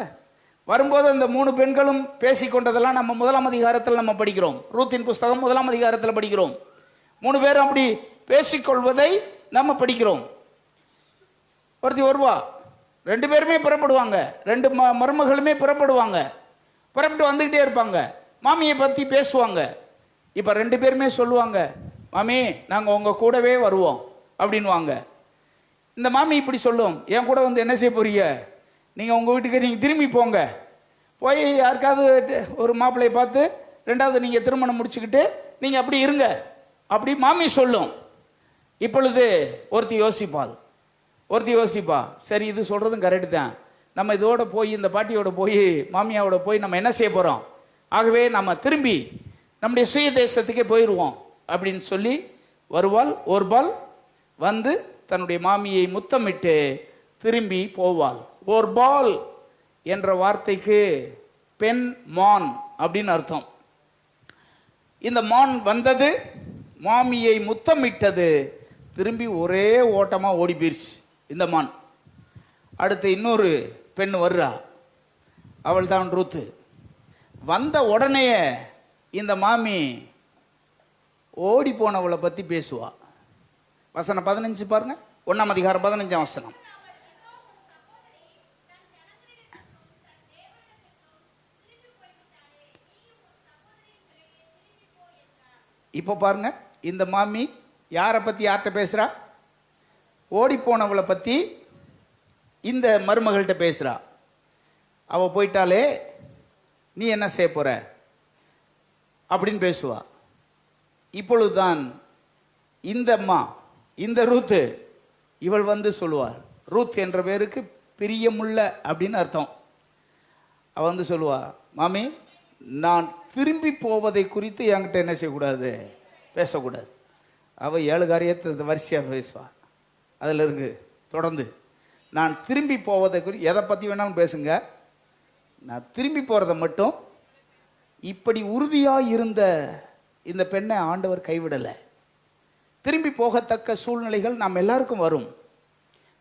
வரும்போது அந்த 3 பெண்களும் பேசிக்கொண்டதெல்லாம் நம்ம 1ஆம் அதிகாரத்தில் நம்ம படிக்கிறோம். ரூத்தின் புஸ்தகம் 1ஆம் அதிகாரத்தில் படிக்கிறோம். 3 பேரும் அப்படி பேசிக்கொள்வதை நம்ம படிக்கிறோம். ஒருத்தி வருவா, 2 பேருமே புறப்படுவாங்க, 2 மருமகளுமே புறப்படுவாங்க. புறப்பட்டு வந்துகிட்டே இருப்பாங்க, மாமியை பத்தி பேசுவாங்க. இப்ப 2 பேருமே சொல்லுவாங்க, மாமி நாங்க உங்க கூடவே வருவோம் அப்படின்வாங்க. இந்த மாமி இப்படி சொல்லும், என் கூட வந்து என்ன செய்ய போறீங்க, நீங்க உங்க வீட்டுக்கு நீங்க திரும்பி போங்க, போய் யாருக்காவது ஒரு மாப்பிள்ளையை பார்த்து 2வது நீங்க திருமணம் முடிச்சுக்கிட்டு நீங்க அப்படி இருங்க அப்படி மாமி சொல்லும். இப்பொழுது ஒருத்தி யோசிப்பா, சரி இது சொல்றதும் கரெக்டு தான், நம்ம இதோட போய் இந்த பாட்டியோட போய் மாமியாவோட போய் நம்ம என்ன செய்ய போறோம், ஆகவே நம்ம திரும்பி நம்முடைய சுய தேசத்துக்கே போயிடுவோம் அப்படின்னு சொல்லி வருவாள். ஓர்பால் வந்து தன்னுடைய மாமியை முத்தமிட்டு திரும்பி போவாள். ஓர்பால் என்ற வார்த்தைக்கு பெண் மான் அப்படின்னு அர்த்தம். இந்த மான் வந்தது, மாமியை முத்தமிட்டது, திரும்பி ஒரே ஓட்டமா ஓடி போயிடுச்சு இந்த மான். அடுத்து இன்னொரு பெண் வர்றா, அவள் தான் ரூத்து. வந்த உடனே இந்த மாமி ஓடி போனவளை பத்தி பேசுவா. வசனம் 15 பாருங்க, 1ஆம் அதிகாரம் 15ஆம் வசனம். இப்போ பாருங்க, இந்த மாமி யாரை பத்தி யார்கிட்ட பேசுறா? ஓடி போனவளை பத்தி இந்த மருமகள்கிட்ட பேசுறா. அவ போயிட்டாலே நீ என்ன செய்ய போற அப்படின்னு பேசுவா. இப்பொழுதுதான் இந்த அம்மா, இந்த ரூத்து, இவள் வந்து சொல்லுவார். ரூத் என்ற பேருக்கு பிரியமுள்ள அப்படின்னு அர்த்தம். அவ வந்து சொல்லுவா, மாமி நான் திரும்பி போவதை குறித்து என்கிட்ட என்ன செய்யக்கூடாது, பேசக்கூடாது. அவ 7 காரியத்தை வரிசையா பேசுவா. அதுல இருக்கு தொடர்ந்து, நான் திரும்பி போவதை குறித்து எதை பத்தி வேணாலும் பேசுங்க, நான் திரும்பி போறதை மட்டும். இப்படி உறுதியா இருந்த இந்த பெண்ணை ஆண்டவர் கைவிடலை. திரும்பி போகத்தக்க சூழ்நிலைகள் நாம் எல்லாருக்கும் வரும்,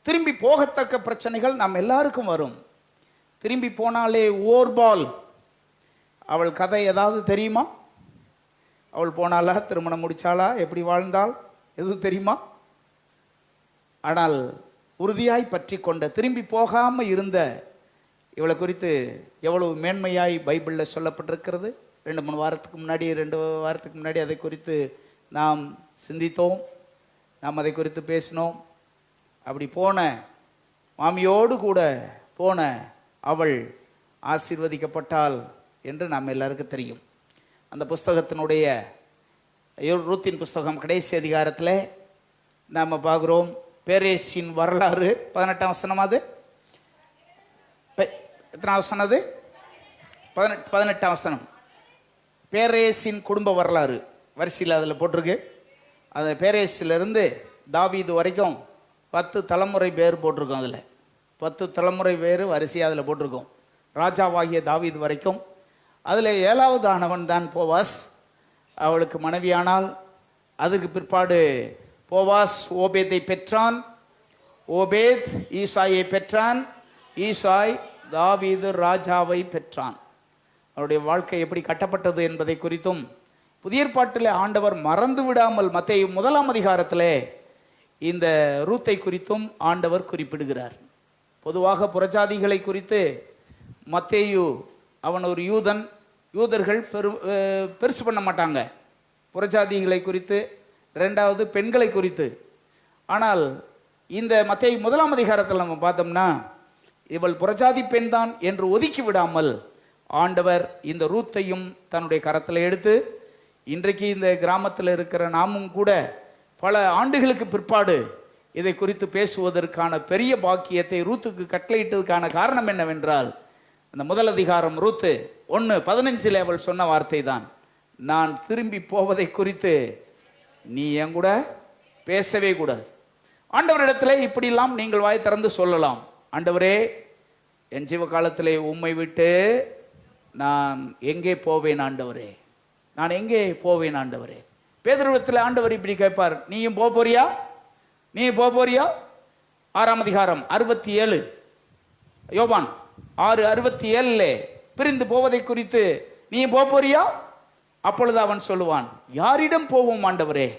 திரும்பி போகத்தக்க பிரச்சனைகள் நாம் எல்லாருக்கும் வரும். திரும்பி போனாலே ஓர்பால், அவள் கதை ஏதாவது தெரியுமா? அவள் போனாலா, திருமணம் முடிச்சாளா, எப்படி வாழ்ந்தாள், எதுவும் தெரியுமா? ஆனால் உறுதியாய் பற்றி கொண்ட, திரும்பி போகாம இருந்த இவளை குறித்து எவ்வளவு மேன்மையாய் பைபிளில் சொல்லப்பட்டிருக்கிறது. 2 வாரத்துக்கு முன்னாடி அதை குறித்து நாம் சிந்தித்தோம், நாம் அதை குறித்து பேசினோம். அப்படி போன மாமியோடு கூட போன அவள் ஆசீர்வதிக்கப்பட்டாள் என்று நாம் எல்லாருக்கும் தெரியும். அந்த புஸ்தகத்தினுடைய ரூத்தின் புஸ்தகம் கடைசி அதிகாரத்தில் நாம் பார்க்குறோம், பேரேசின் வரலாறு 18ஆம் வசனம். அது எத்தனை வசனம் அது? 18ஆம் வசனம். பேரேசின் குடும்ப வரலாறு வரிசையில் அதில் போட்டிருக்கு. அந்த பேரேசிலிருந்து தாவீது வரைக்கும் 10 தலைமுறை பேர் போட்டிருக்கோம். அதில் 10 தலைமுறை பேர் வரிசையாக அதில் போட்டிருக்கோம். ராஜாவாகிய தாவீது வரைக்கும். அதில் 7வது ஆனவன் தான் போவாஸ். அவளுக்கு மனைவியானால் அதற்கு பிற்பாடு போவாஸ் ஓபேதை பெற்றான். ஓபேத் ஈசாயை பெற்றான். ஈசாய் தாவீது ராஜாவை பெற்றான். அவருடைய வாழ்க்கை எப்படி கட்டப்பட்டது என்பதை குறித்தும் புதிய ஏற்பாட்டில் ஆண்டவர் மறந்து விடாமல் மத்தேயு 1ஆம் அதிகாரத்திலே இந்த ரூத்தை குறித்தும் ஆண்டவர் குறிப்பிடுகிறார். பொதுவாக புறஜாதிகளை குறித்து மத்தேயு அவன் ஒரு யூதன், யூதர்கள் பெருசு பண்ண மாட்டாங்க புறஜாதிகளை குறித்து, 2வது பெண்களை குறித்து. ஆனால் இந்த மத்தேயு 1ஆம் அதிகாரத்தில் நம்ம பார்த்தோம்னா இவள் புறஜாதி பெண் தான் என்று ஒதுக்கி விடாமல் ஆண்டவர் இந்த ரூத்தையும் தன்னுடைய கரத்தில் எடுத்து இன்றைக்கு இந்த கிராமத்தில் இருக்கிற நாமும் கூட பல ஆண்டுகளுக்கு பிற்பாடு இதை குறித்து பேசுவதற்கான பெரிய பாக்கியத்தை ரூத்துக்கு கட்டளையிட்டதுக்கான காரணம் என்னவென்றால், அந்த 1 அதிகாரம் ரூத்து 1:15 அவள் சொன்ன வார்த்தை தான், நான் திரும்பி போவதை குறித்து நீ என் கூட பேசவே கூடாது. ஆண்டவரிடத்திலே இப்படிலாம் நீங்கள் வாய் திறந்து சொல்லலாம், ஆண்டவரே என் ஜீவ காலத்திலே உம்மை விட்டு நான் எங்கே போவேன் ஆண்டவரே, நான் எங்கே போவேன் ஆண்டவரே. பேதுருவிடத்தில் ஆண்டவர் இப்படி கேட்பார், நீயும் போறியா, நீ போறியா? 6ஆம் அதிகாரம் 67, யோவான் 6:67 பிரிந்து போவதை குறித்து நீ போறியா? அப்பொழுது அவன் சொல்லுவான், யாரிடம் போவோம் ஆண்டவரே,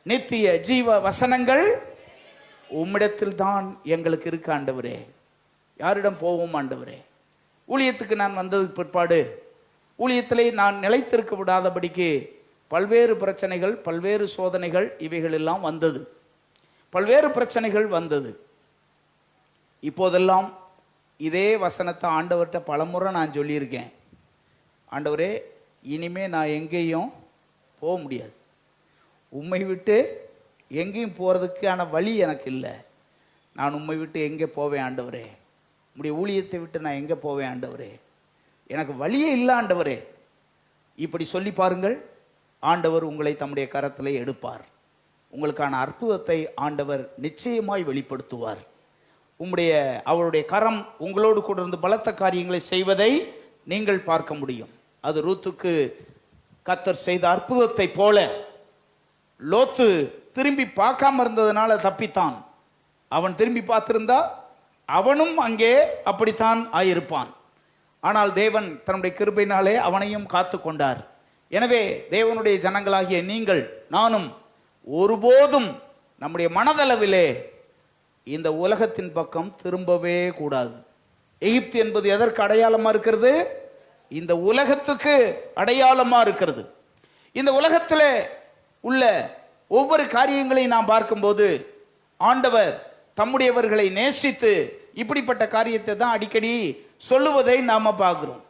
நித்திய ஜீவ வசனங்கள் உம்மிடத்தில் தான் எங்களுக்கு இருக்கு ஆண்டவரே, யாரிடம் போவோம் ஆண்டவரே. ஊழியத்துக்கு நான் வந்ததுக்கு பிற்பாடு ஊழியத்திலே நான் நிலைத்திருக்க விடாதபடிக்கு பல்வேறு பிரச்சனைகள், பல்வேறு சோதனைகள் இவைகள் எல்லாம் வந்தது, பல்வேறு பிரச்சனைகள் வந்தது. இப்போதெல்லாம் இதே வசனத்தை ஆண்டவர்கிட்ட பலமுறை நான் சொல்லியிருக்கேன், ஆண்டவரே இனிமே நான் எங்கேயும் போக முடியாது, உம்மை விட்டு எங்கேயும் போகிறதுக்கான வழி எனக்கு இல்லை, நான் உம்மை விட்டு எங்கே போவேன் ஆண்டவரே, உம்முடைய ஊழியத்தை விட்டு நான் எங்கே போவேன் ஆண்டவரே, எனக்கு வழியே இல்லை ஆண்டவரே. இப்படி சொல்லி பாருங்கள், ஆண்டவர் உங்களை தம்முடைய கரத்திலே எடுப்பார். உங்களுக்கான அற்புதத்தை ஆண்டவர் நிச்சயமாய் வெளிப்படுத்துவார். அவருடைய கரம் உங்களோடு கூட இருந்து பலத்த காரியங்களை செய்வதை நீங்கள் பார்க்க முடியும். அது ரூத்துக்கு கர்த்தர் செய்த அற்புதத்தை போல லோத்து திரும்பி பார்க்காம இருந்ததுனால தப்பித்தான். அவன் திரும்பி பார்த்திருந்தா அவனும் அங்கே அப்படித்தான் ஆயிருப்பான். ஆனால் தேவன் தன்னுடைய கிருபையினாலே அவனையும் காத்து கொண்டார். எனவே தேவனுடைய ஜனங்களாகிய நீங்கள் நானும் ஒருபோதும் நம்முடைய மனதளவிலே இந்த உலகத்தின் பக்கம் திரும்பவே கூடாது. எகிப்து என்பது எதற்கு அடையாளமா இருக்கிறது? இந்த உலகத்துக்கு அடையாளமா இருக்கிறது. இந்த உலகத்தில் உள்ள ஒவ்வொரு காரியங்களையும் நாம் பார்க்கும்போது ஆண்டவர் தம்முடையவர்களை நேசித்து இப்படிப்பட்ட காரியத்தை தான் அடிக்கடி சொல்லுவதை நாம பார்க்கிறோம்.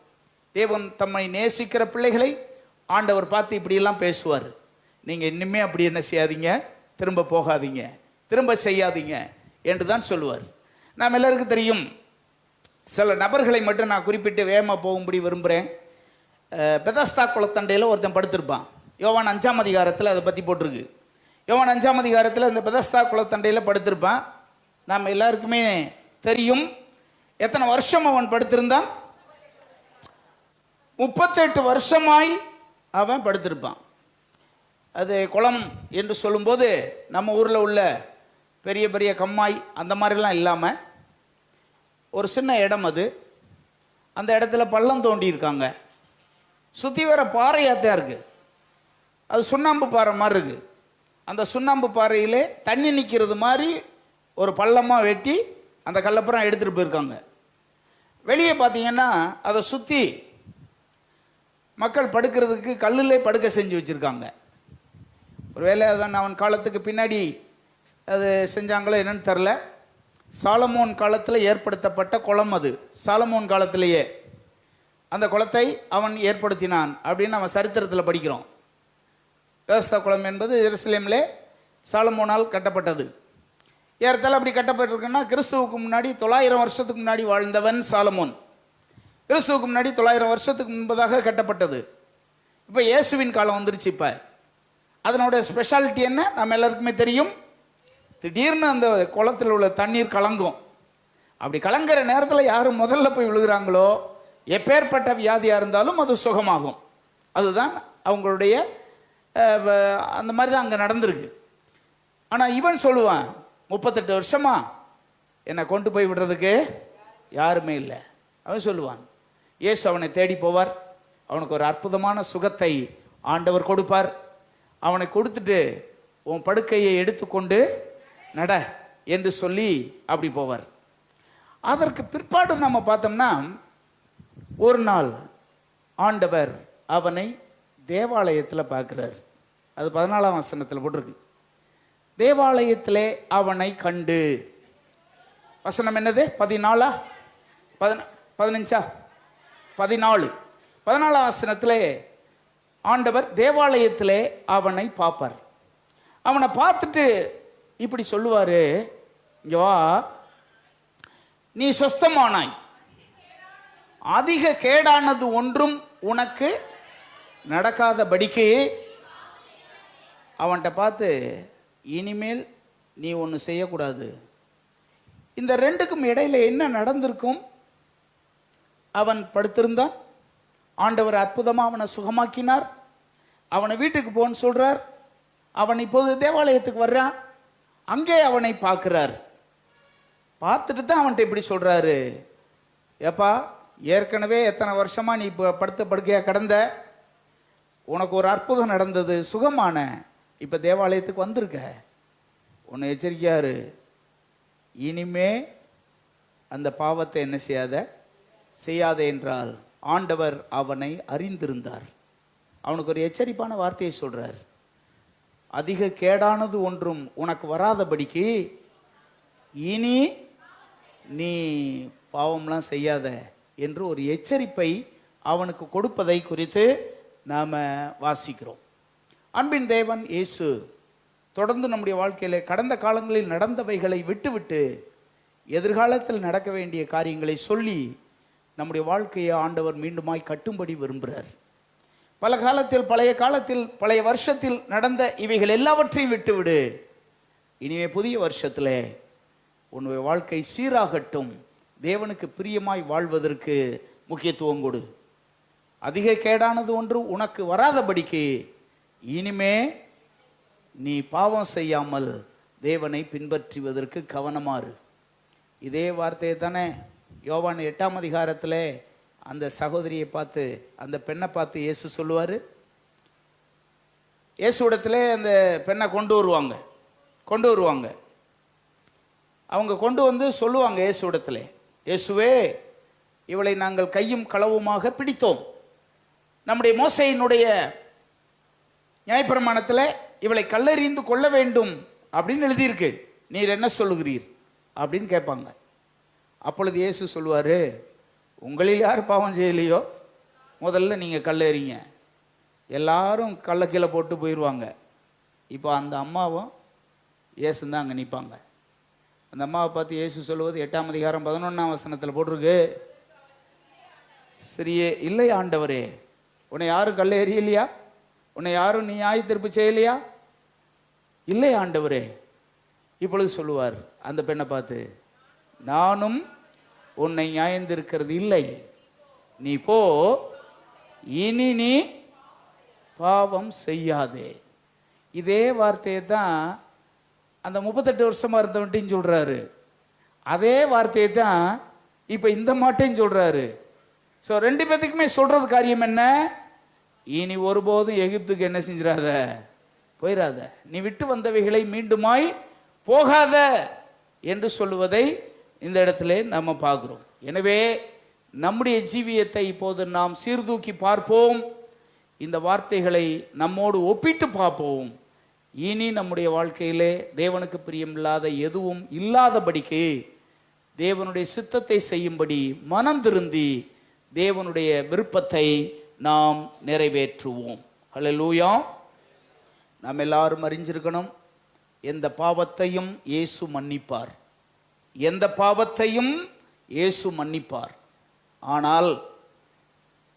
தேவன் தம்மை நேசிக்கிற பிள்ளைகளை ஆண்டவர் பார்த்து இப்படியெல்லாம் பேசுவார், நீங்க இன்னுமே அப்படி என்ன செய்யாதீங்க, திரும்ப போகாதீங்க, திரும்ப செய்யாதீங்க என்று தான் சொல்லுவார். நாம் எல்லாருக்கும் தெரியும், சில நபர்களை மட்டும் நான் குறிப்பிட்டு வேகமாக போகும்படி விரும்புகிறேன். பெதஸ்தா குளத்தண்டையில் ஒருத்தன் படுத்திருப்பான். யோவான் 5ஆம் அதிகாரத்தில் அதை பற்றி போட்டிருக்கு. யோவான் 5ஆம் அதிகாரத்தில் இந்த பெதஸ்தா குளத்தண்டையில் படுத்திருப்பான். நாம் எல்லாருக்குமே தெரியும் எத்தனை வருஷம் அவன் படுத்திருந்தான். 38 வருஷமாய் அவன் படுத்திருப்பான். அது குளம் என்று சொல்லும்போது நம்ம ஊரில் உள்ள பெரிய பெரிய கம்மாய் அந்த மாதிரிலாம் இல்லாமல் ஒரு சின்ன இடம் அது. அந்த இடத்துல பள்ளம் தோண்டி இருக்காங்க. சுற்றி வர பாறையாத்தான் இருக்குது. அது சுண்ணாம்பு பாறை மாதிரி இருக்குது. அந்த சுண்ணாம்பு பாறையிலே தண்ணி நிற்கிறது மாதிரி ஒரு பள்ளமாக வெட்டி அந்த கல்லப்புறம் எடுத்துகிட்டு போயிருக்காங்க. வெளியே பார்த்தீங்கன்னா அதை சுற்றி மக்கள் படுக்கிறதுக்கு கல்லிலே படுக்க செஞ்சு வச்சுருக்காங்க. ஒருவேளை அதான் அவன் காலத்துக்கு பின்னாடி அது செஞ்சாங்களோ என்னன்னு தெரில. சாலமோன் காலத்தில் ஏற்படுத்தப்பட்ட குளம் அது. சாலமோன் காலத்திலேயே அந்த குளத்தை அவன் ஏற்படுத்தினான் அப்படின்னு நம்ம சரித்திரத்தில் படிக்கிறோம். பெதஸ்தா குளம் என்பது எருசலேமிலே சாலமோனால் கட்டப்பட்டது. ஏறத்தாழ அப்படி கட்டப்பட்டிருக்குன்னா கிறிஸ்துவுக்கு முன்னாடி 900 வருஷத்துக்கு முன்னாடி வாழ்ந்தவன் சாலமோன். கிறிஸ்துவுக்கு முன்னாடி 900 வருஷத்துக்கு முன்பதாக கட்டப்பட்டது. இப்போ இயேசுவின் காலம் வந்துருச்சு. இப்போ அதனுடைய ஸ்பெஷாலிட்டி என்ன நம்ம எல்லாருக்குமே தெரியும். திடீர்னு அந்த குளத்தில் உள்ள தண்ணீர் கலங்கும். அப்படி கலங்குற நேரத்தில் யாரும் முதல்ல போய் விழுகிறாங்களோ எப்பேற்பட்ட வியாதியாக இருந்தாலும் அது சுகமாகும். அதுதான் அவங்களுடைய அந்த மாதிரி தான் அங்கே நடந்திருக்கு. ஆனால் இவன் சொல்லுவான், 38 வருஷமா என்னை கொண்டு போய் விடுறதுக்கு யாருமே இல்லை. அவன் சொல்லுவான். இயேசு அவனை தேடி போவார். அவனுக்கு ஒரு அற்புதமான சுகத்தை ஆண்டவர் கொடுப்பார். அவனை கொடுத்துட்டு உன் படுக்கையை எடுத்துக்கொண்டு நட என்று சொல்லி அப்படி போவார். அதற்கு பிற்பாடு நம்ம பார்த்தோம்னா ஒரு நாள் ஆண்டவர் அவனை தேவாலயத்தில் பார்க்கிறார். அது 14ஆம் வசனத்தில் போட்டிருக்கு. தேவாலயத்திலே அவனை கண்டு. வசனம் என்னது? 14 15 14. 14ஆம் வசனத்திலே ஆண்டவர் தேவாலயத்திலே அவனை பார்ப்பார். அவனை பார்த்துட்டு இப்படி சொல்லுவாரு, இங்க வா, நீ சொஸ்தமானாய், அதிக கேடானது ஒன்றும் உனக்கு நடக்காதபடிக்கு. அவன்கிட்ட பார்த்து, இனிமேல் நீ ஒன்று செய்யக்கூடாது. இந்த ரெண்டுக்கும் இடையில என்ன நடந்திருக்கும்? அவன் படுத்திருந்தான். ஆண்டவர் அற்புதமாக அவனை சுகமாக்கினார். அவனை வீட்டுக்கு போன்னு சொல்றார். அவன் இப்போது தேவாலயத்துக்கு வர்றான். அங்கே அவனை பார்க்கிறார். பார்த்துட்டு தான் அவன்கிட்ட இப்படி சொல்றாரு, ஏப்பா, ஏற்கனவே எத்தனை வருஷமா நீ படுத்த படுக்கையா கிடந்த, உனக்கு ஒரு அற்புதம் நடந்தது, சுகமான, இப்ப தேவாலயத்துக்கு வந்திருக்க, உன்னை எச்சரிக்கையாரு, இனிமே அந்த பாவத்தை என்ன செய்யாத என்றால் ஆண்டவர் அவனை அறிந்திருந்தார். அவனுக்கு ஒரு எச்சரிப்பான வார்த்தையை சொல்றார். அதிக கேடானது ஒன்றும் உனக்கு வராதபடிக்கு இனி நீ பாவம்லாம் செய்யாத என்று ஒரு எச்சரிப்பை அவனுக்கு கொடுப்பதை குறித்து நாம வாசிக்கிறோம். அன்பின் தேவன் இயேசு தொடர்ந்து நம்முடைய வாழ்க்கையில கடந்த காலங்களில் நடந்தவைகளை விட்டுவிட்டு எதிர்காலத்தில் நடக்க வேண்டிய காரியங்களை சொல்லி நம்முடைய வாழ்க்கையை ஆண்டவர் மீண்டுமாய் கட்டும்படி விரும்புகிறார். பல காலத்தில், பழைய காலத்தில், பழைய வருஷத்தில் நடந்த இவைகள் எல்லாவற்றையும் விட்டுவிடு. இனிமே புதிய வருஷத்தில் உன்னுடைய வாழ்க்கை சீராகட்டும், தேவனுக்கு பிரியமாய் வாழ்வதற்கு முக்கியத்துவம் கொடு. அதிக கேடானது ஒன்று உனக்கு வராதபடிக்கு இனிமே நீ பாவம் செய்யாமல் தேவனை பின்பற்றுவதற்கு கவனமாறு. இதே வார்த்தையை தானே யோவான் 8ஆம் அதிகாரத்தில் அந்த சகோதரியை பார்த்து, அந்த பெண்ணை பார்த்து இயேசு சொல்லுவார். இயேசுவிடத்தில் அந்த பெண்ணை கொண்டு வருவாங்க. அவங்க கொண்டு வந்து சொல்லுவாங்க இயேசுவிடத்தில், இயேசுவே, இவளை நாங்கள் கையும் களவுமாக பிடித்தோம். நம்முடைய மோசையினுடைய நியாயப்பிரமாணத்தில் இவளை கல்லெறிந்து கொள்ள வேண்டும் அப்படின்னு எழுதியிருக்கு, நீர் என்ன சொல்லுகிறீர் அப்படின்னு கேட்பாங்க. அப்பொழுது இயேசு சொல்லுவார், உங்களில் யார் பாவம் செய்யலையோ முதல்ல நீங்கள் கல்லெறிங்க. எல்லாரும் கல்லை கீழே போட்டு போயிடுவாங்க. இப்போ அந்த அம்மாவும் இயேசுந்தான் அங்கே நிற்பாங்க. அந்த அம்மாவை பார்த்து இயேசு சொல்லுவது 8ஆம் அதிகாரம் 11ஆம் வசனத்தில் போட்டிருக்கு, சரியே, இல்லை ஆண்டவரே, உன்னை யாரும் கல்லை எறியலையா? உன்னை யாரும் நீ நியாய தீர்ப்பு செய்யலையா? இல்லை ஆண்டவரே. இப்பொழுது சொல்லுவார் அந்த பெண்ணை பார்த்து, நானும் உன்னை நியாயந்திருக்கிறது இல்லை, நீ போ, இனி நீ பாவம் செய்யாதே. இதே வார்த்தையை தான் அந்த 38 வருஷமா இருந்தவன்ட்டையும் சொல்றாரு. அதே வார்த்தையை தான் இப்ப இந்த மாட்டையும் சொல்றாரு. ஸோ ரெண்டு பேத்துக்குமே சொல்றது காரியம் என்ன? இனி ஒருபோதும் எகிப்துக்கு என்ன செஞ்சிடாத, போயிடாத, நீ விட்டு வந்தவைகளை மீண்டுமாய் போகாத என்று சொல்லுவதை இந்த இடத்துல நம்ம பார்க்கிறோம். எனவே நம்முடைய ஜீவியத்தை இப்போது நாம் சீர்தூக்கி பார்ப்போம். இந்த வார்த்தைகளை நம்மோடு ஒப்பிட்டு பார்ப்போம். இனி நம்முடைய வாழ்க்கையிலே தேவனுக்கு பிரியமில்லாத எதுவும் இல்லாதபடிக்கு தேவனுடைய சித்தத்தை செய்யும்படி மனம் திருந்தி தேவனுடைய விருப்பத்தை நாம் நிறைவேற்றுவோம். ஹல்லேலூயா. நாம் எல்லாரும் அறிஞ்சிருக்கணும், எந்த பாவத்தையும் இயேசு மன்னிப்பார். எந்த பாவத்தையும் இயேசு மன்னிப்பார். ஆனால்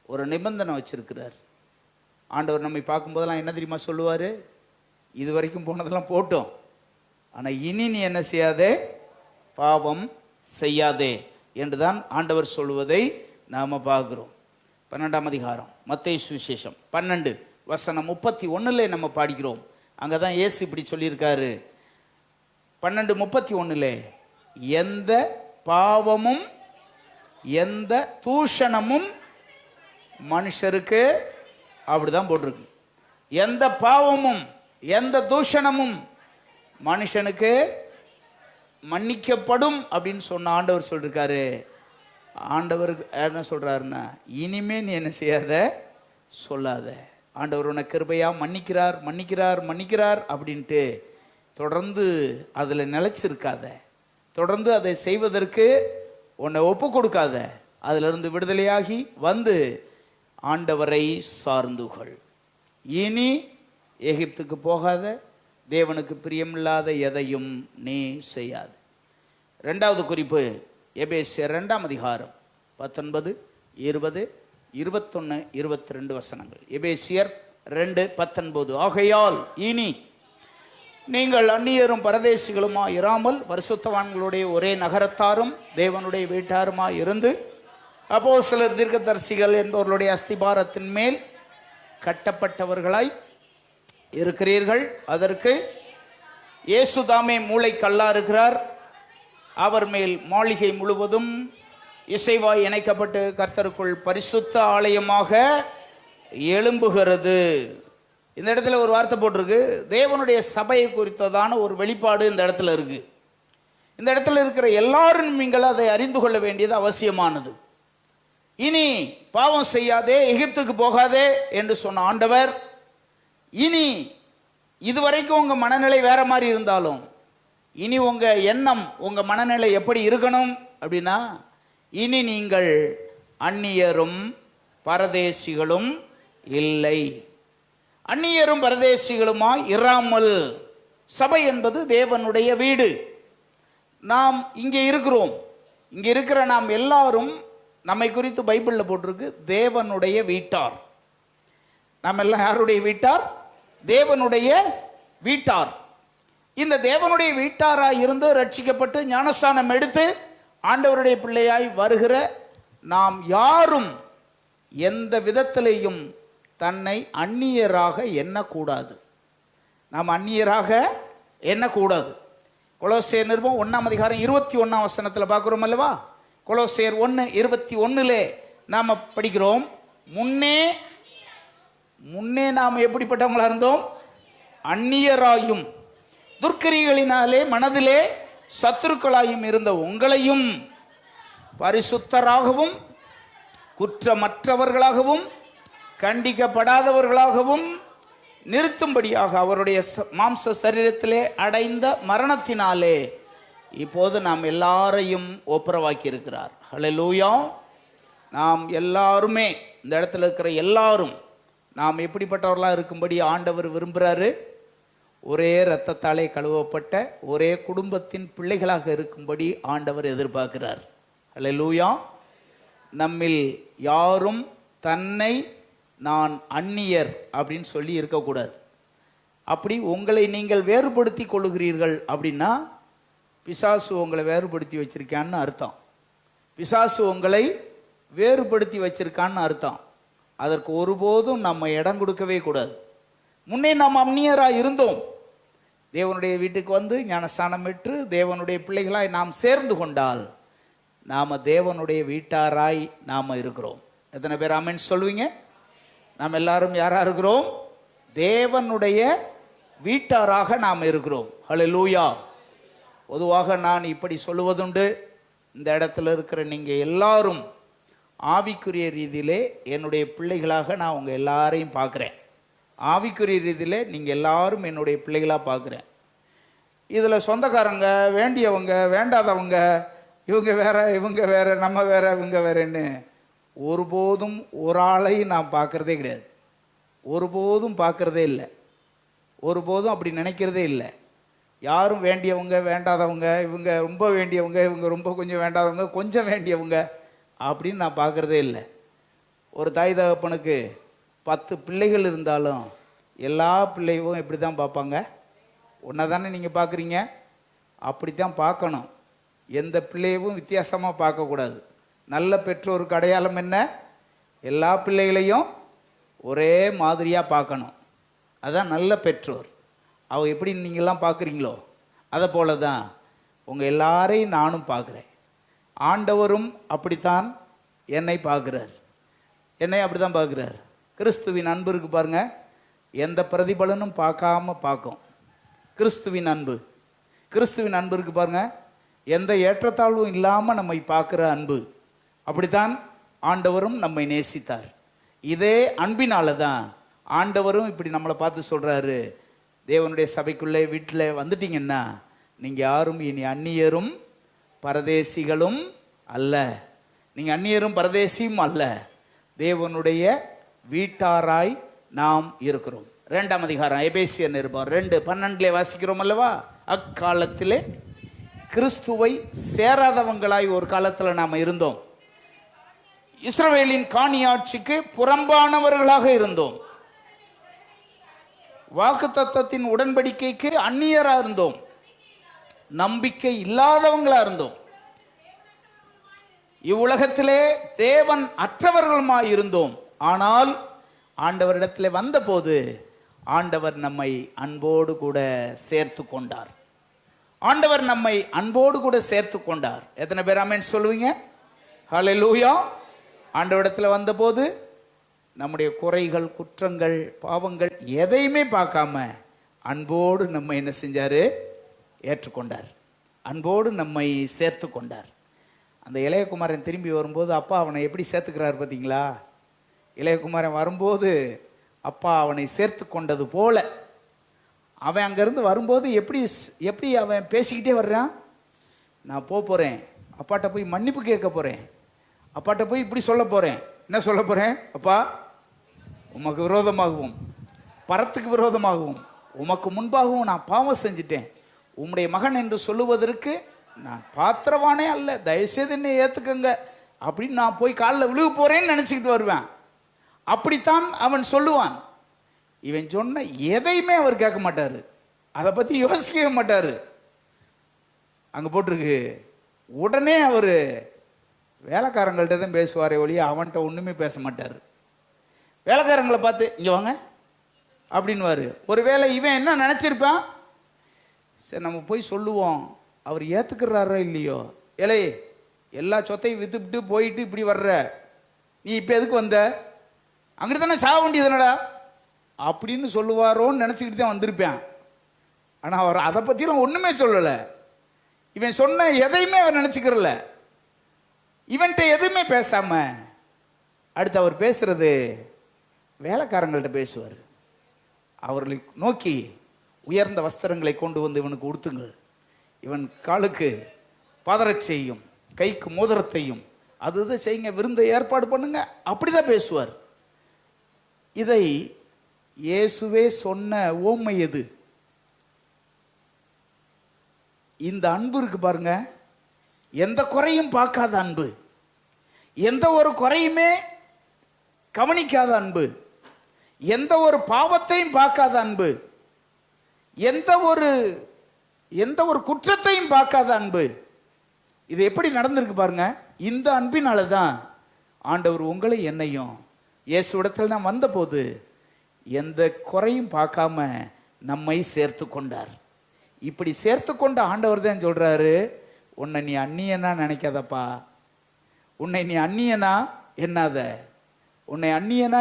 ஒரு நிபந்தனை வச்சிருக்கிறார். ஆண்டவர் நம்மை பார்க்கும்போதெல்லாம் என்ன தெரியுமா சொல்லுவார்? இது வரைக்கும் போனதெல்லாம் போட்டோம், ஆனால் இனி நீ என்ன செய்யாதே, பாவம் செய்யாதே என்றுதான் ஆண்டவர் சொல்லுவதை நாம் பார்க்கிறோம். 12ஆம் அதிகாரம் மத்தேயு சுவிசேஷம் 12:31 நம்ம பாடிக்கிறோம். அங்கே தான் இயேசு இப்படி சொல்லியிருக்காரு. 12:31 எந்த பாவமும் எந்த தூஷணமும் மனுஷருக்கு, அப்படிதான் போட்டிருக்கு, எந்த பாவமும் எந்த தூஷணமும் மனுஷனுக்கு மன்னிக்கப்படும் அப்படின்னு சொன்ன ஆண்டவர் சொல்லிருக்காரு. ஆண்டவருக்கு என்ன சொல்றாருன்னா, இனிமே நீ என்ன செய்யாத, சொல்லாத. ஆண்டவர் உனக்கு கிருபையா மன்னிக்கிறார் மன்னிக்கிறார் மன்னிக்கிறார் அப்படின்ட்டு தொடர்ந்து அதில் நிலைச்சிருக்காத, தொடர்ந்து அதை செய்வதற்கு உன்னை ஒப்பு கொடுக்காத. அதிலிருந்து விடுதலையாகி வந்து ஆண்டவரை சார்ந்துகள். இனி எகிப்துக்கு போகாத, தேவனுக்கு பிரியமில்லாத எதையும் நீ செய்யாது. 2வது குறிப்பு எபேசியர் 2ஆம் அதிகாரம் 19, 20, 21, 22 வசனங்கள். எபேசியர் 2:19 ஆகையால் இனி நீங்கள் அந்நியரும் பரதேசிகளுமா இராமல் பரிசுத்தவான்களுடைய ஒரே நகரத்தாரும் தேவனுடைய வீட்டாருமாய் இருந்து அப்போஸ்தலர் தீர்க்கதரிசிகள் என்பவர்களுடைய அஸ்திபாரத்தின் மேல் கட்டப்பட்டவர்களாய் இருக்கிறீர்கள். அதற்கு இயேசு தாமே மூளைக்கல்லா இருக்கிறார். அவர் மேல் மாளிகை முழுவதும் இசைவாய் இணைக்கப்பட்டு கர்த்தருக்குள் பரிசுத்த ஆலயமாக எழும்புகிறது. இந்த இடத்துல ஒரு வார்த்தை போட்டிருக்கு, தேவனுடைய சபையை குறித்ததான ஒரு வெளிப்பாடு இந்த இடத்துல இருக்கு. இந்த இடத்துல இருக்கிற எல்லாரும் நீங்கள் அதை அறிந்து கொள்ள வேண்டியது அவசியமானது. இனி பாவம் செய்யாதே, எகிப்துக்கு போகாதே என்று சொன்ன ஆண்டவர், இனி இதுவரைக்கும் உங்க மனநிலை வேற மாதிரி இருந்தாலும் இனி உங்க எண்ணம், உங்க மனநிலை எப்படி இருக்கணும் அப்படின்னா, இனி நீங்கள் அந்நியரும் பரதேசிகளும் இல்லை. அந்நியரும் பரதேசிகளுமாய் இராமல், சபை என்பது தேவனுடைய வீடு. நாம் இங்கே இருக்கிறோம். இங்கே இருக்கிற நாம் எல்லாரும், நம்மை குறித்து பைபிளில் போட்டிருக்கு, தேவனுடைய வீட்டார். நாம் எல்லாம் யாருடைய வீட்டார்? தேவனுடைய வீட்டார். இந்த தேவனுடைய வீட்டாராய் இருந்து ரட்சிக்கப்பட்டு ஞானஸ்தானம் எடுத்து ஆண்டவருடைய பிள்ளையாய் வருகிற நாம் யாரும் எந்த விதத்திலேயும் தன்னை அந்நியராக எண்ணக்கூடாது. நாம் அந்நியராக எண்ணக்கூடாது. கொலோசையர் நிருபம் 1ஆம் அதிகாரம் 21ஆம் வசனத்தில் பார்க்கிறோம் அல்லவா? கொலோசையர் 1:21 நாம் படிக்கிறோம், முன்னே நாம் எப்படிப்பட்டவங்களா இருந்தோம்? அந்நியராயும் துர்க்கிரிகளினாலே மனதிலே சத்துருக்களாயும் இருந்த உங்களையும் பரிசுத்தராகவும் குற்றமற்றவர்களாகவும் கண்டிக்கப்படாதவர்களாகவும் நிறுத்தும்படியாக அவருடைய மாம்ச சரீரத்திலே அடைந்த மரணத்தினாலே இப்போது நாம் எல்லாரையும் ஒப்புரவாக்கி இருக்கிறார். ஹல்லேலூயா. நாம் எல்லாருமே, இந்த இடத்துல இருக்கிற எல்லாரும் நாம் எப்படிப்பட்டவர்களாக இருக்கும்படி ஆண்டவர் விரும்புகிறாரு? ஒரே இரத்தத்தாலே கழுவப்பட்ட ஒரே குடும்பத்தின் பிள்ளைகளாக இருக்கும்படி ஆண்டவர் எதிர்பார்க்கிறார். ஹல்லேலூயா. நம்மில் யாரும் தன்னை நான் அந்நியர் அப்படின்னு சொல்லி இருக்கக்கூடாது. அப்படி உங்களை நீங்கள் வேறுபடுத்தி கொள்ளுகிறீர்கள் அப்படின்னா பிசாசு உங்களை வேறுபடுத்தி வச்சிருக்கான்னு அர்த்தம். பிசாசு உங்களை வேறுபடுத்தி வச்சிருக்கான்னு அர்த்தம். அதற்கு ஒருபோதும் நம்ம இடம் கொடுக்கவே கூடாது. முன்னே நாம் அந்நியராக இருந்தோம். தேவனுடைய வீட்டுக்கு வந்து ஞானஸ்தானம் பெற்று தேவனுடைய பிள்ளைகளாய் நாம் சேர்ந்து கொண்டால் நாம் தேவனுடைய வீட்டாராய் நாம் இருக்கிறோம். எத்தனை பேர் ஆமென் சொல்லுவீங்க? நாம் எல்லாரும் யாரா இருக்கிறோம்? தேவனுடைய வீட்டாராக நாம் இருக்கிறோம். ஹல்லேலூயா. பொதுவாக நான் இப்படி சொல்லுவதுண்டு, இந்த இடத்துல இருக்கிற நீங்கள் எல்லாரும் ஆவிக்குரிய ரீதியிலே என்னுடைய பிள்ளைகளாக நான் உங்கள் எல்லாரையும் பார்க்குறேன். ஆவிக்குரிய ரீதியிலே நீங்கள் எல்லாரும் என்னுடைய பிள்ளைகளாக பார்க்குறேன். இதில் சொந்தக்காரங்க, வேண்டியவங்க, வேண்டாதவங்க, இவங்க வேற இவங்க வேற, நம்ம வேற இவங்க வேறன்னு ஒருபோதும் ஒரு ஆளையும் நான் பார்க்குறதே கிடையாது. ஒருபோதும் பார்க்குறதே இல்லை. ஒருபோதும் அப்படி நினைக்கிறதே இல்லை. யாரும் வேண்டியவங்க வேண்டாதவங்க, இவங்க ரொம்ப வேண்டியவங்க, இவங்க ரொம்ப கொஞ்சம் வேண்டாதவங்க, கொஞ்சம் வேண்டியவங்க அப்படின்னு நான் பார்க்குறதே இல்லை. ஒரு தாய் தகப்பனுக்கு 10 பிள்ளைகள் இருந்தாலும் எல்லா பிள்ளையும் எப்படி தான் பார்ப்பாங்க? ஒன்றை தானே நீங்கள் பார்க்குறீங்க? அப்படித்தான் பார்க்கணும். எந்த பிள்ளையவும் வித்தியாசமாக பார்க்கக்கூடாது. நல்ல பெற்றோருக்கு அடையாளம் என்ன? எல்லா பிள்ளைகளையும் ஒரே மாதிரியாக பார்க்கணும். அதுதான் நல்ல பெற்றோர். அவ எப்படி நீங்கள்லாம் பார்க்குறீங்களோ அதை போல தான் உங்கள் எல்லாரையும் நானும் பார்க்குறேன். ஆண்டவரும் அப்படித்தான் என்னை பார்க்குறார். என்னை அப்படி தான் பார்க்குறார். கிறிஸ்துவின் அன்பு இருக்கு பாருங்க, எந்த பிரதிபலனும் பார்க்காம பார்க்கும். கிறிஸ்துவின் அன்பு, கிறிஸ்துவின் அன்பு இருக்கு பாருங்க, எந்த ஏற்றத்தாழ்வும் இல்லாமல் நம்மை பார்க்குற அன்பு. அப்படித்தான் ஆண்டவரும் நம்மை நேசித்தார். இதே அன்பினால தான் ஆண்டவரும் இப்படி நம்மளை பார்த்து சொல்கிறாரு, தேவனுடைய சபைக்குள்ளே வீட்டில் வந்துட்டீங்கன்னா நீங்கள் யாரும் இனி அந்நியரும் பரதேசிகளும் அல்ல. நீங்கள் அந்நியரும் பரதேசியும் அல்ல, தேவனுடைய வீட்டாராய் நாம் இருக்கிறோம். 2ஆம் அதிகாரம் எபேசியர் நிருபம் 2:12 வாசிக்கிறோம் அல்லவா? அக்காலத்திலே கிறிஸ்துவை சேராதவங்களாய் ஒரு காலத்தில் நாம் இருந்தோம். இஸ்ரவேலின் காணியாட்சிக்கு புறம்பானவர்களாக இருந்தோம். வாக்குத்தத்தத்தின் உடன்படிக்கைக்கு அந்நியராக இருந்தோம். நம்பிக்கை இல்லாதவங்களா இருந்தோம். இவ்வுலகத்திலே தேவன் அற்றவர்களுமாய் இருந்தோம். ஆனால் ஆண்டவரிடத்தில் வந்தபோது ஆண்டவர் நம்மை அன்போடு கூட சேர்த்து கொண்டார். ஆண்டவர் நம்மை அன்போடு கூட சேர்த்து கொண்டார். எத்தனை பேர் ஆமென் சொல்லுவீங்க? ஹல்லேலூயா. ஆண்டவரிடத்தில் வந்தபோது நம்முடைய குறைகள், குற்றங்கள், பாவங்கள் எதையுமே பார்க்காம அன்போடு நம்மை என்ன செஞ்சாரு? ஏற்றுக்கொண்டார். அன்போடு நம்மை சேர்த்து கொண்டார். அந்த இளையகுமாரன் திரும்பி வரும்போது அப்பா அவனை எப்படி சேர்த்துக்கிறார் பார்த்தீங்களா? இளையகுமாரன் வரும்போது அப்பா அவனை சேர்த்து கொண்டது போல அவன் அங்கேருந்து வரும்போது எப்படி அவன் பேசிக்கிட்டே வர்றான். நான் போகிறேன், அப்பாட்ட போய் மன்னிப்பு கேட்க போகிறேன், அப்பாட்ட போய் இப்படி சொல்ல போகிறேன். என்ன சொல்ல போகிறேன்? அப்பா, உமக்கு விரோதமாகவும் பரத்துக்கு விரோதமாகவும் உமக்கு முன்பாகவும் நான் பாவம் செஞ்சிட்டேன். உம்முடைய மகன் என்று சொல்லுவதற்கு நான் பாத்திரவானே அல்ல, தயவுசெய்து என்னை ஏற்றுக்கங்க அப்படின்னு நான் போய் காலில் விழுக போகிறேன்னு நினச்சிக்கிட்டு வருவேன். அப்படித்தான் அவன் சொல்லுவான். இவன் சொன்ன எதையுமே அவர் கேட்க மாட்டார், அதை பற்றி யோசிக்கவே மாட்டார். அங்கே போட்டிருக்கு, உடனே அவர் வேலைக்காரங்கள்ட்ட தான் பேசுவாரே ஒழிய அவன்கிட்ட ஒன்றுமே பேச மாட்டார். வேலைக்காரங்களை பார்த்து இங்கே வாங்க அப்படின்வார். ஒருவேளை இவன் என்ன நினச்சிருப்பான், சரி நம்ம போய் சொல்லுவோம், அவர் ஏற்றுக்கிறாரோ இல்லையோ, ஏலே எல்லா சொத்தையும் விற்றுவிட்டு போயிட்டு இப்படி வர்ற, நீ இப்போ எதுக்கு வந்த, அங்கிட்டு தானே சாக வேண்டியதுனடா அப்படின்னு சொல்லுவாரோன்னு நினச்சிக்கிட்டு தான் வந்திருப்பேன். ஆனால் அவர் அதை பற்றிலாம் ஒன்றுமே சொல்லலை. இவன் சொன்ன எதையுமே அவர் நினச்சிக்கிறல. இவன்கிட்ட எதுவுமே பேசாம அடுத்து அவர் பேசுறது வேலைக்காரங்கள்ட்ட பேசுவார். அவர்களை நோக்கி உயர்ந்த வஸ்திரங்களை கொண்டு வந்து இவனுக்கு உடுத்துங்கள், இவன் காலுக்கு பாதரட்சை செய்யும், கைக்கு மோதிரத்தையும் அது செய்யுங்க, விருந்தை ஏற்பாடு பண்ணுங்க, அப்படிதான் பேசுவார். இதை இயேசுவே சொன்ன ஓமை எது? இந்த அன்பு இருக்கு பாருங்க, எந்த குறையும் பார்க்காத அன்பு, எந்த ஒரு குறையுமே கவனிக்காத அன்பு, எந்த ஒரு பாவத்தையும் பார்க்காத அன்பு, எந்த ஒரு குற்றத்தையும் பார்க்காத அன்பு. இது எப்படி நடந்திருக்கு பாருங்க. இந்த அன்பினால தான் ஆண்டவர் உங்களை என்னையும் இயேசுவிடத்தில் நான் வந்தபோது எந்த குறையும் பார்க்காம நம்மை சேர்த்து கொண்டார். இப்படி சேர்த்து கொண்ட ஆண்டவர் தான் சொல்றாரு, உன்னை நீ அந்நியனா நினைக்காதப்பா, உன்னை நீ அந்நியனா என்னாத, உன்னை அந்நியனா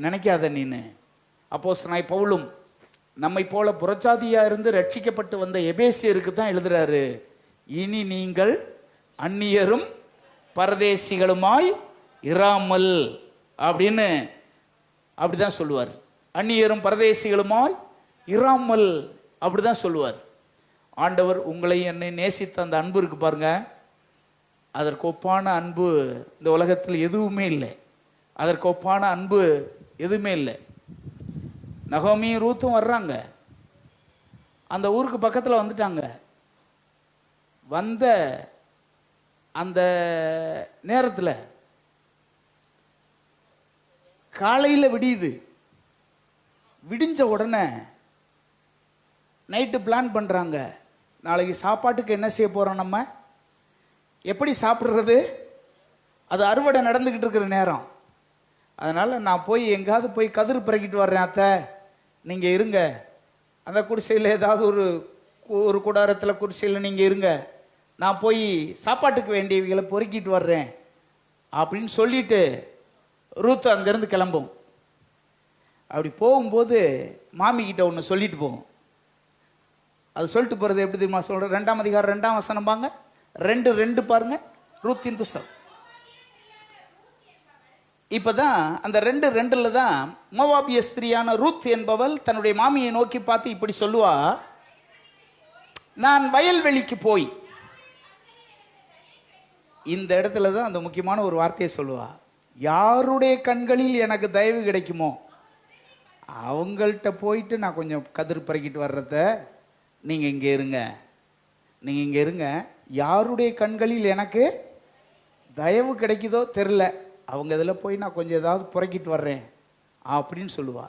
நினைக்காத நீனு. அப்போஸ்தலனாகிய பவுலும் நம்மை போல புறச்சாதியா இருந்து ரட்சிக்கப்பட்டு வந்த எபேசியருக்கு தான் எழுதுறாரு, இனி நீங்கள் அந்நியரும் பரதேசிகளுமாய் இராமல் அப்படின்னு அப்படிதான் சொல்லுவார். அந்நியரும் பரதேசிகளுமாய் இராமல் அப்படிதான் சொல்லுவார். ஆண்டவர் உங்களை என்னை நேசித்த அந்த அன்பு இருக்கு பாருங்க, அதற்கு ஒப்பான அன்பு இந்த உலகத்தில் எதுவுமே இல்லை. அதற்கு ஒப்பான அன்பு எதுவுமே இல்லை. நகோமியும் ரூத்தும் வர்றாங்க. அந்த ஊருக்கு பக்கத்தில் வந்துட்டாங்க. வந்த அந்த நேரத்தில் காலையில் விடியுது. விடிஞ்ச உடனே நைட்டு பிளான் பண்ணுறாங்க, நாளைக்கு சாப்பாட்டுக்கு என்ன செய்ய போகிறோம், நம்ம எப்படி சாப்பிட்றது. அது அறுவடை நடந்துக்கிட்டு இருக்கிற நேரம். அதனால் நான் போய் எங்காவது போய் கதிர் பிறக்கிட்டு வர்றேன் அத்தை, நீங்கள் இருங்க. அந்த குடிசையில் ஏதாவது ஒரு கூடாரத்தில் குடிசையில் நீங்கள் இருங்க, நான் போய் சாப்பாட்டுக்கு வேண்டியவைகளை பொறுக்கிட்டு வர்றேன் அப்படின்னு சொல்லிட்டு ரூத் அங்கேருந்து கிளம்பும். அப்படி போகும்போது மாமிக்கிட்ட ஒன்று சொல்லிட்டு போகும். அது சொல்லிட்டு போகிறது எப்படி தெரியுமா சொல்கிறேன்? 2ஆம் அதிகாரம் 2ஆம் வசனம் பாருங்க, 2:2 பாருங்க, ரூத்தின் புஸ்தகம். இப்பதான் அந்த 2:2 தான் மோவாபிய ஸ்திரியான ரூத் என்பவள் தன்னுடைய மாமியை நோக்கி பார்த்து இப்படி சொல்லுவா, நான் வயல்வெளிக்கு போய், இந்த இடத்துல தான் அந்த முக்கியமான ஒரு வார்த்தையை சொல்லுவா, யாருடைய கண்களில் எனக்கு தயவு கிடைக்குமோ அவங்கள்ட்ட போயிட்டு நான் கொஞ்சம் கதிர் பறக்கிட்டு வர்றத, நீங்கள் இங்கே இருங்க, நீங்கள் இங்கே இருங்க, யாருடைய கண்களில் எனக்கு தயவு கிடைக்குதோ தெரில, அவங்க இதில் போய் நான் கொஞ்சம் ஏதாவது புறக்கிட்டு வர்றேன் அப்படின்னு சொல்லுவா.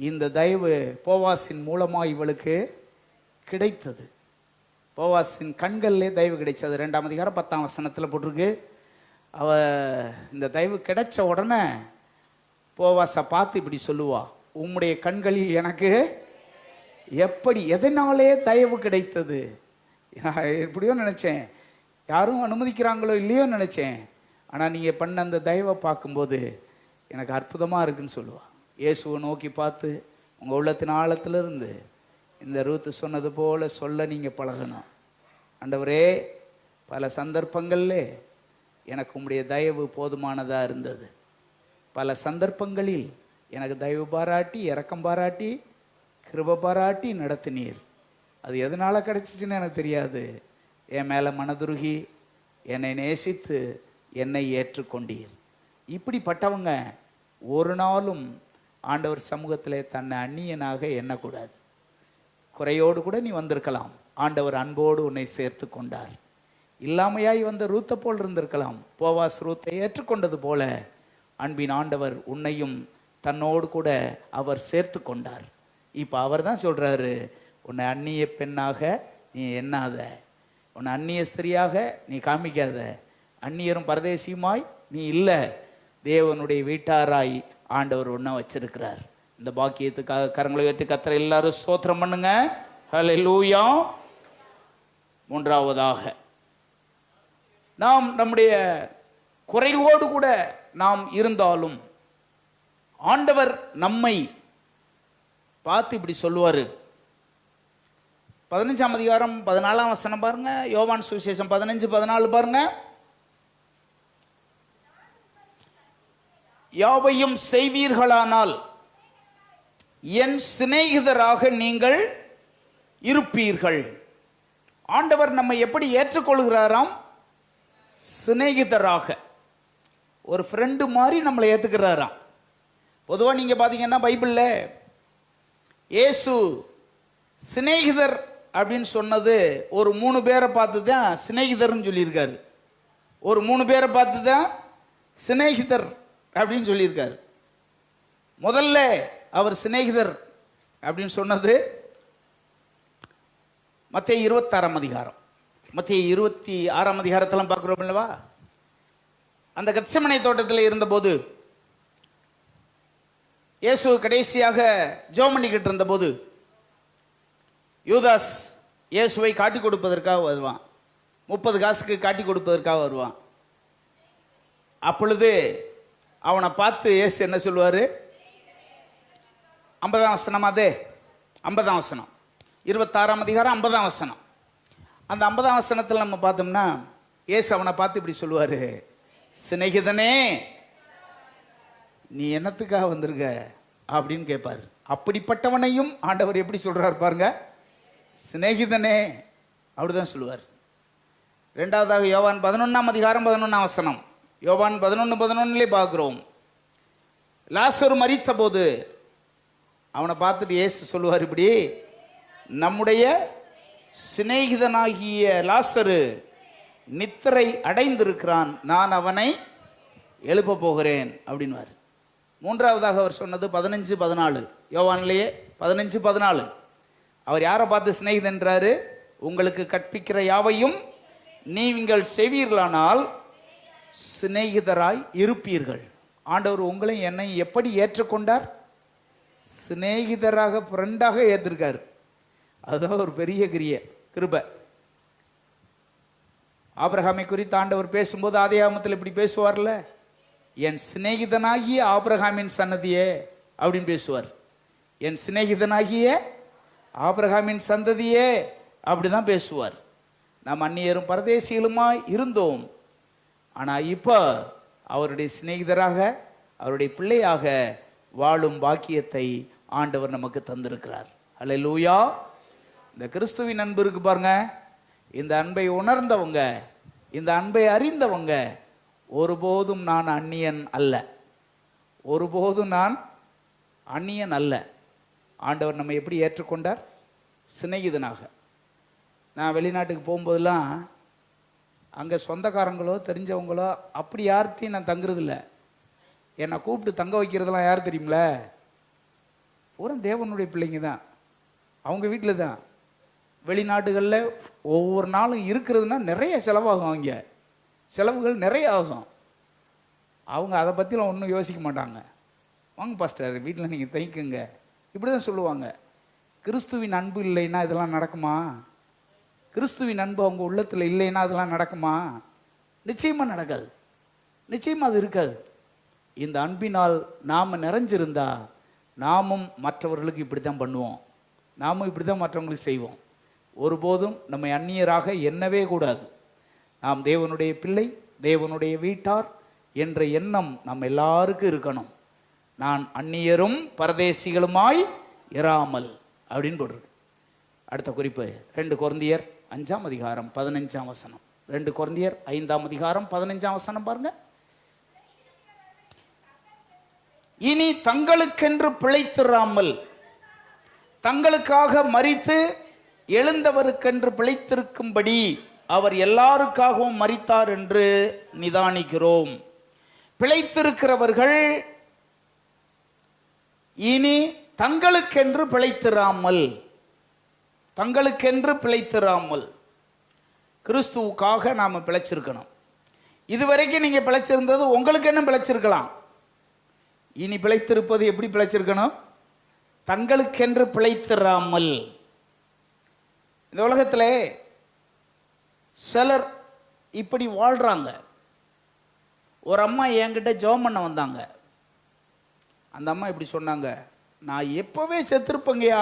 இந்த தயவு போவாசின் மூலமாக இவளுக்கு கிடைத்தது. போவாசின் கண்கள்லே தயவு கிடைச்சது. 2ஆம் அதிகாரம் 10ஆம் வசனத்தில் போட்டிருக்கு. அவ இந்த தயவு கிடைச்ச உடனே போவாசை பார்த்து இப்படி சொல்லுவா, உம்முடைய கண்களில் எனக்கு எப்படி எதனாலே தயவு கிடைத்தது. எப்படியோ நினச்சேன், யாரும் அனுமதிக்கிறாங்களோ இல்லையோ நினச்சேன், ஆனால் நீங்கள் பண்ண அந்த தயவை பார்க்கும்போது எனக்கு அற்புதமாக இருக்குன்னு சொல்லுவா. இயேசுவை நோக்கி பார்த்து உங்கள் உள்ளத்தின் ஆழத்திலிருந்து இந்த ரூத்து சொன்னது போல் சொல்ல நீங்கள் பழகணும். ஆண்டவரே, பல சந்தர்ப்பங்களில் எனக்கு உம்முடைய தயவு போதுமானதாக இருந்தது. பல சந்தர்ப்பங்களில் எனக்கு தயவு பாராட்டி, இரக்கம் பாராட்டி, கிருபை பாராட்டி நடத்தினீர். அது எதனால் கிடச்சிச்சின்னு எனக்கு தெரியாது. என் மேலே மனதுருகி என்னை நேசித்து என்னை ஏற்றுக்கொண்டீர். இப்படிப்பட்டவங்க ஒரு நாளும் ஆண்டவர் சமூகத்தில் தன்னை அந்நியனாக எண்ணக்கூடாது. குறையோடு கூட நீ வந்திருக்கலாம், ஆண்டவர் அன்போடு உன்னை சேர்த்து கொண்டார். இல்லாமையாய் வந்த ரூத்தை போல் இருந்திருக்கலாம், போவாஸ் ரூத்தை ஏற்றுக்கொண்டது போல அன்பின் ஆண்டவர் உன்னையும் தன்னோடு கூட அவர் சேர்த்து கொண்டார். இப்போ அவர் தான் சொல்கிறாரு, உன்னை அந்நிய பெண்ணாக நீ எண்ணாத, உன்னை அந்நிய ஸ்திரியாக நீ காமிக்காத, அந்நியரும் பரதேசியுமாய் நீ இல்லை, தேவனுடைய வீட்டாராய் ஆண்டவர் ஒன்றை வச்சிருக்கிறார். இந்த பாக்கியத்துக்காக கரங்களை உயர்த்தி கர்த்தரை எல்லாரும் ஸ்தோத்திரம் பண்ணுங்க. ஹல்லேலூயா. மூன்றாவதாக, நாம் நம்முடைய குறைவோடு கூட நாம் இருந்தாலும் ஆண்டவர் நம்மை பார்த்து இப்படி சொல்லுவார். 15ஆம் அதிகாரம் 14ஆம் வசனம் பாருங்க, யோவான் சுவிசேஷம் 15:14 பாருங்க. யாவையும் செய்வீர்களானால் என் சிநேகிதராக நீங்கள் இருப்பீர்கள். ஆண்டவர் நம்மை எப்படி ஏற்றுக்கொள்கிறாராம்? சிநேகிதராக, ஒரு ஃப்ரெண்டு மாதிரி நம்மளை ஏற்றுக்கிறாராம். பொதுவாக நீங்கள் பார்த்தீங்கன்னா பைபிளில் இயேசு சிநேகிதர் அப்படின்னு சொன்னது ஒரு 3 பேரை பார்த்து தான் சிநேகிதர்னு சொல்லியிருக்காரு. ஒரு 3 பேரை பார்த்து தான் சிநேகிதர் அப்படின்னு சொல்லியிருக்காரு. முதல்ல அவர் சிநேகிதர் அப்படின்னு சொன்னது மத்தேயு 26ஆம் அதிகாரம். மத்தேயு 26ஆம் அதிகாரத்தெல்லாம் பார்க்குறோம் இல்லவா? அந்த கெத்செமனே தோட்டத்தில் இருந்தபோது இயேசு கடைசியாக ஜெபம் பண்ணிக்கிட்டு இருந்தபோது யூதாஸ் இயேசுவை காட்டி கொடுப்பதற்காக வருவான். 30 காசுக்கு காட்டி கொடுப்பதற்காக வருவான். அப்பொழுது அவனை பார்த்து இயேசு என்ன சொல்லுவார்? 50ஆம் வசனம், அதே 50ஆம் வசனம், 26ஆம் அதிகாரம் 50ஆம் வசனம். அந்த 50ஆம் வசனத்தில் நம்ம பார்த்தோம்னா இயேசு அவனை பார்த்து இப்படி சொல்லுவார், சிநேகிதனே நீ என்னத்துக்காக வந்திருக்க அப்படின்னு கேட்பார். அப்படிப்பட்டவனையும் ஆண்டவர் எப்படி சொல்றார் பாருங்க, சிநேகிதனே அப்படிதான் சொல்லுவார். இரண்டாவதாக யோவான் 11ஆம் அதிகாரம் 11ஆம் வசனம். யோவான் 11:11 பார்க்கிறோம். லாசரு மரித்த போது அவனை பார்த்துட்டு இயேசு சொல்லுவார் இப்படி, நம்முடைய சிநேகிதனாகிய லாசரு நித்திரை அடைந்திருக்கிறான், நான் அவனை எழுப்ப போகிறேன் அப்படின்வார். மூன்றாவதாக அவர் சொன்னது 15-14, யோவான்லேயே 15-14. அவர் யாரை பார்த்து சிநேகிதன்றாரு? உங்களுக்கு கற்பிக்கிற யாவையும் நீங்கள் செய்வீர்களானால் சிநேகிதராய் இருப்பீர்கள். ஆண்டவர் உங்களை என்னை எப்படி ஏற்றுக்கொண்டார்? சிநேகிதராக, ஃப்ரெண்டாக ஏற்றிருக்கார். அதுதான் ஒரு பெரிய கிருபை. ஆபிரகாமை குறித்து ஆண்டவர் பேசும்போது ஆதியாகமத்தில் இப்படி பேசுவார்ல, என் சிநேகிதனாகிய ஆபிரகாமின் சன்னதியே அப்படின்னு பேசுவார். என் சிநேகிதனாகிய ஆபிரகாமின் சந்ததியே அப்படிதான் பேசுவார். நாம் அந்நியரும் பரதேசிகளுமாய் இருந்தோம், ஆனால் இப்போ அவருடைய சிநேகிதராக, அவருடைய பிள்ளையாக வாழும் பாக்கியத்தை ஆண்டவர் நமக்கு தந்திருக்கிறார். அல்லேலூயா. இந்த கிறிஸ்துவின் அன்பு இருக்கு பாருங்க, இந்த அன்பை உணர்ந்தவங்க, இந்த அன்பை அறிந்தவங்க, ஒருபோதும் நான் அந்நியன் அல்ல, ஒருபோதும் நான் அந்நியன் அல்ல. ஆண்டவர் நம்ம எப்படி ஏற்றுக்கொண்டார்? சிநேகிதனாக. நான் வெளிநாட்டுக்கு போகும்போதெல்லாம் அங்கே சொந்தக்காரங்களோ தெரிஞ்சவங்களோ அப்படி யார்கிட்டையும் நான் தங்குறதில்ல. என்னை கூப்பிட்டு தங்க வைக்கிறதெல்லாம் யார் தெரியுமில? பூரா தேவனுடைய பிள்ளைங்க தான், அவங்க வீட்டில் தான். வெளிநாடுகளில் ஒவ்வொரு நாளும் இருக்கிறதுனா நிறைய செலவாகும், அவங்க செலவுகள் நிறைய ஆகும். அவங்க அதை பற்றிலாம் ஒன்றும் யோசிக்க மாட்டாங்க. வாங்க பாஸ்டர் வீட்டில் நீங்கள் தைக்குங்க, இப்படி தான் சொல்லுவாங்க. கிறிஸ்துவின் அன்பு இல்லைன்னா இதெல்லாம் நடக்குமா? கிறிஸ்துவின் அன்பு அவங்க உள்ளத்தில் இல்லைன்னா அதெல்லாம் நடக்குமா? நிச்சயமாக நடக்காது, நிச்சயமாக அது இருக்காது. இந்த அன்பினால் நாம் நிறைஞ்சிருந்தா நாமும் மற்றவர்களுக்கு இப்படி தான் பண்ணுவோம், நாமும் இப்படி தான் மற்றவங்களுக்கு செய்வோம். ஒருபோதும் நம்மை அந்நியராக எண்ணவே கூடாது. நாம் தேவனுடைய பிள்ளை, தேவனுடைய வீட்டார் என்ற எண்ணம் நம்ம எல்லாருக்கும் இருக்கணும். நான் அந்நியரும் பரதேசிகளுமாய் இராமல் அப்படின்னு போட்டிருக்கு. அடுத்த குறிப்பு 2 கொரிந்தியர் 5ஆம் அதிகாரம் 15ஆம் வசனம். 2 கொரிந்தியர் 5ஆம் அதிகாரம் 15ஆம் வசனம் பாருங்க. இனி தங்களுக்கென்று பிழைத்திராமல் தங்களுக்காக மரித்து எழுந்தவருக்கென்று பிழைத்திருக்கும்படி அவர் எல்லாருக்காகவும் மரித்தார் என்று நிதானிக்கிறோம். பிழைத்திருக்கிறவர்கள் இனி தங்களுக்கென்று பிழைத்திராமல், தங்களுக்கென்று பிழைத்திராமல், கிறிஸ்துவுக்காக நாம் பிழைச்சிருக்கணும். இதுவரைக்கும் நீங்க பிழைச்சிருந்தது உங்களுக்கு என்ன பிழைச்சிருக்கலாம். இனி பிழைத்திருப்பது எப்படி பிழைச்சிருக்கணும்? தங்களுக்கென்று பிழைத்திராமல். இந்த உலகத்தில் சிலர் இப்படி வாழ்றாங்க. ஒரு அம்மா என்கிட்ட ஜெபம் பண்ண வந்தாங்க. அந்த அம்மா இப்படி சொன்னாங்க, நான் எப்பவே செத்துருப்பேங்கய்யா,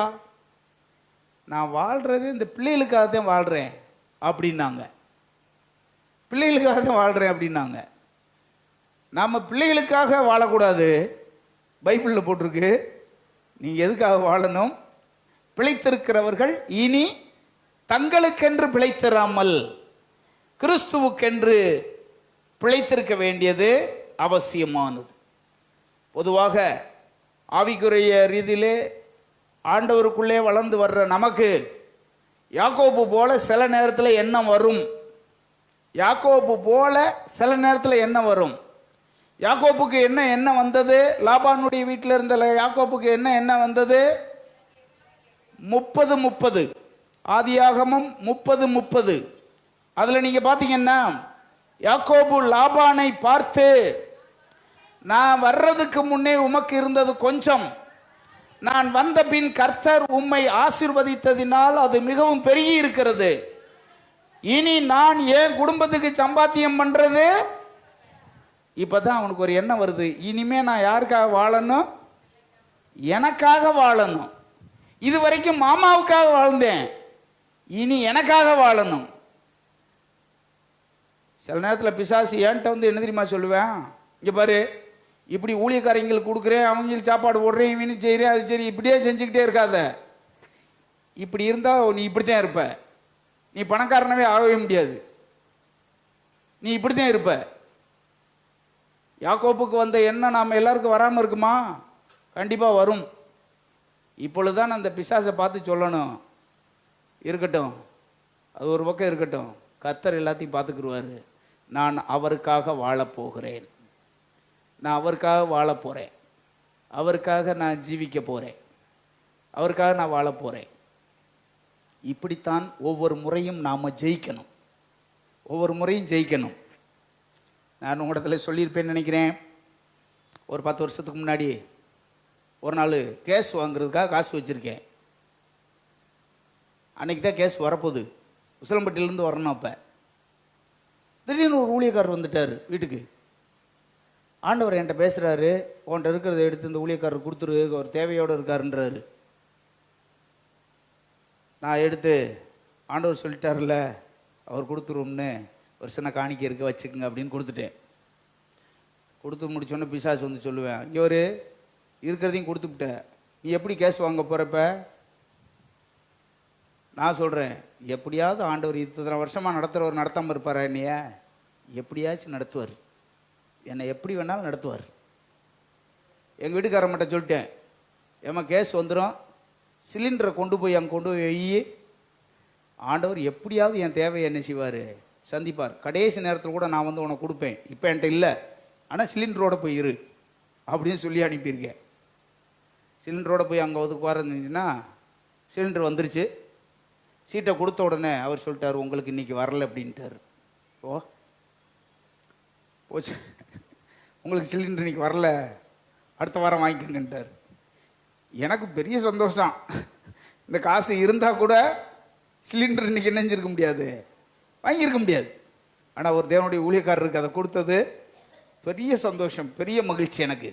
நான் வாழ்றது இந்த பிள்ளைகளுக்காக தான் வாழ்றேன் அப்படின்னாங்க. பிள்ளைகளுக்காக தான் வாழ்றேன் அப்படின்னாங்க. நாம் பிள்ளைகளுக்காக வாழக்கூடாது, பைபிளில் போட்டிருக்கு. நீங்கள் எதுக்காக வாழணும்? பிழைத்திருக்கிறவர்கள் இனி தங்களுக்கென்று பிழைத்திராமல் கிறிஸ்துவுக்கென்று பிழைத்திருக்க வேண்டியது அவசியமானது. பொதுவாக ஆவிக்குரிய ரீதியிலே ஆண்டவருக்குள்ளே வளர்ந்து வர்ற நமக்கு யாக்கோபு போல சில நேரத்தில் எண்ணம் வரும். யாக்கோபு போல சில நேரத்தில் எண்ணம் வரும். யாக்கோபுக்கு என்ன எண்ணம் வந்தது? லாபானுடைய வீட்டில் இருந்த யாக்கோபுக்கு என்ன எண்ணம் வந்தது? 30-30, ஆதியாகமம் 30-30. அதில் நீங்கள் பார்த்தீங்கன்னா யாக்கோபு லாபானை பார்த்து, நான் வர்றதுக்கு முன்னே உமக்கு இருந்தது கொஞ்சம், நான் வந்த பின் கர்த்தர் உம்மை ஆசீர்வதித்ததினால் அது மிகவும் பெருகி இருக்கிறது. இனி நான் என் குடும்பத்துக்கு சம்பாத்தியம் பண்றது. இப்பதான் அவனுக்கு ஒரு எண்ணம் வருது, இனிமே நான் யாருக்காக வாழணும்? எனக்காக வாழணும். இது வரைக்கும் மாமாவுக்காக வாழ்ந்தேன், இனி எனக்காக வாழணும். சில நேரத்தில் பிசாசு என்கிட்ட வந்து என்ன தெரியுமா சொல்லுவேன், இங்கே பாரு, இப்படி ஊழியக்காரங்களுக்கு கொடுக்குறேன், அவங்களுக்கு சாப்பாடு போடுறேன், இவனு செய்கிறேன், அது சரி, இப்படியே செஞ்சுக்கிட்டே இருக்காத. இப்படி இருந்தால் நீ இப்படி தான் இருப்ப, நீ பணக்காரனவே ஆகவே முடியாது, நீ இப்படி தான் இருப்ப. யாக்கோப்புக்கு வந்த எண்ணம் நாம் எல்லாருக்கும் வராமல் இருக்குமா? கண்டிப்பாக வரும். இப்பொழுதுதான் அந்த பிசாசை பார்த்து சொல்லணும், இருக்கட்டும், அது ஒரு பக்கம் இருக்கட்டும், கர்த்தர் எல்லாத்தையும் பார்த்துக்கிடுவார். நான் அவருக்காக வாழப்போகிறேன், நான் அவருக்காக வாழ போகிறேன், அவருக்காக நான் ஜீவிக்க போகிறேன், அவருக்காக நான் வாழ போகிறேன். இப்படித்தான் ஒவ்வொரு முறையும் நாம் ஜெயிக்கணும், ஒவ்வொரு முறையும் ஜெயிக்கணும். நான் உங்களிடத்தில் சொல்லியிருப்பேன்னு நினைக்கிறேன். ஒரு 10 வருஷத்துக்கு முன்னாடி ஒரு நாள் கேஸ் வாங்குறதுக்காக காசு வச்சுருக்கேன். அன்றைக்கி தான் கேஸ் வரப்போகுது, உசிலம்பட்டியிலேருந்து வரணும். அப்போ திடீர்னு ஒரு ஊழியக்காரர் வந்துட்டார் வீட்டுக்கு. ஆண்டவர் என்கிட்ட பேசுகிறாரு, உன்கிட்ட இருக்கிறத எடுத்து இந்த ஊழியக்காரர் கொடுத்துரு, அவர் தேவையோடு இருக்காருன்றாரு. நான் எடுத்து, ஆண்டவர் சொல்லிட்டார்ல அவர் கொடுத்துருவோம்னு ஒரு சின்ன காணிக்கை இருக்க வச்சுக்குங்க அப்படின்னு கொடுத்துட்டேன். கொடுத்து முடிச்சோன்னே பிசாசு வந்து சொல்லுவேன், இங்கே ஒரு இருக்கிறதையும் கொடுத்துக்கிட்ட, நீ எப்படி கேஸ் வாங்க போகிறப்ப? நான் சொல்கிறேன், எப்படியாவது ஆண்டவர் இத்தனை வருஷமாக நடத்துகிறவர் நடத்தாமல் இருப்பார், என்னைய எப்படியாச்சும் நடத்துவார், என்னை எப்படி வேணாலும் நடத்துவார். எங்கள் வீட்டுக்காரர் மட்டும் சொல்லிட்டேன், ஏமா கேஸ் வந்துடும், சிலிண்டரை கொண்டு போய் அங்கே கொண்டு போய் வெயி, ஆண்டவர் எப்படியாவது என் தேவையை என்ன செய்வார், சந்திப்பார். கடைசி நேரத்தில் கூட நான் வந்து உனக்கு கொடுப்பேன், இப்போ என்கிட்ட இல்லை, ஆனால் சிலிண்டரோட போய் இரு அப்படின்னு சொல்லி அனுப்பியிருக்கேன். சிலிண்டரோட போய் அங்கே உட்கார இருந்துச்சுன்னா சிலிண்டர் வந்துருச்சு. சீட்டை கொடுத்த உடனே அவர் சொல்லிட்டார், உங்களுக்கு இன்றைக்கி வரலை அப்படின்ட்டார். ஓ போச்சு, உங்களுக்கு சிலிண்டர் இன்றைக்கி வரல, அடுத்த வாரம் வாங்கிக்கோங்கன்ட்டார். எனக்கு பெரிய சந்தோஷம். இந்த காசு இருந்தால் கூட சிலிண்டர் இன்றைக்கி நினைஞ்சிருக்க முடியாது, வாங்கியிருக்க முடியாது. ஆனால் ஒரு தேவனுடைய ஊழியக்காரருக்கு அதை கொடுத்தது பெரிய சந்தோஷம், பெரிய மகிழ்ச்சி எனக்கு.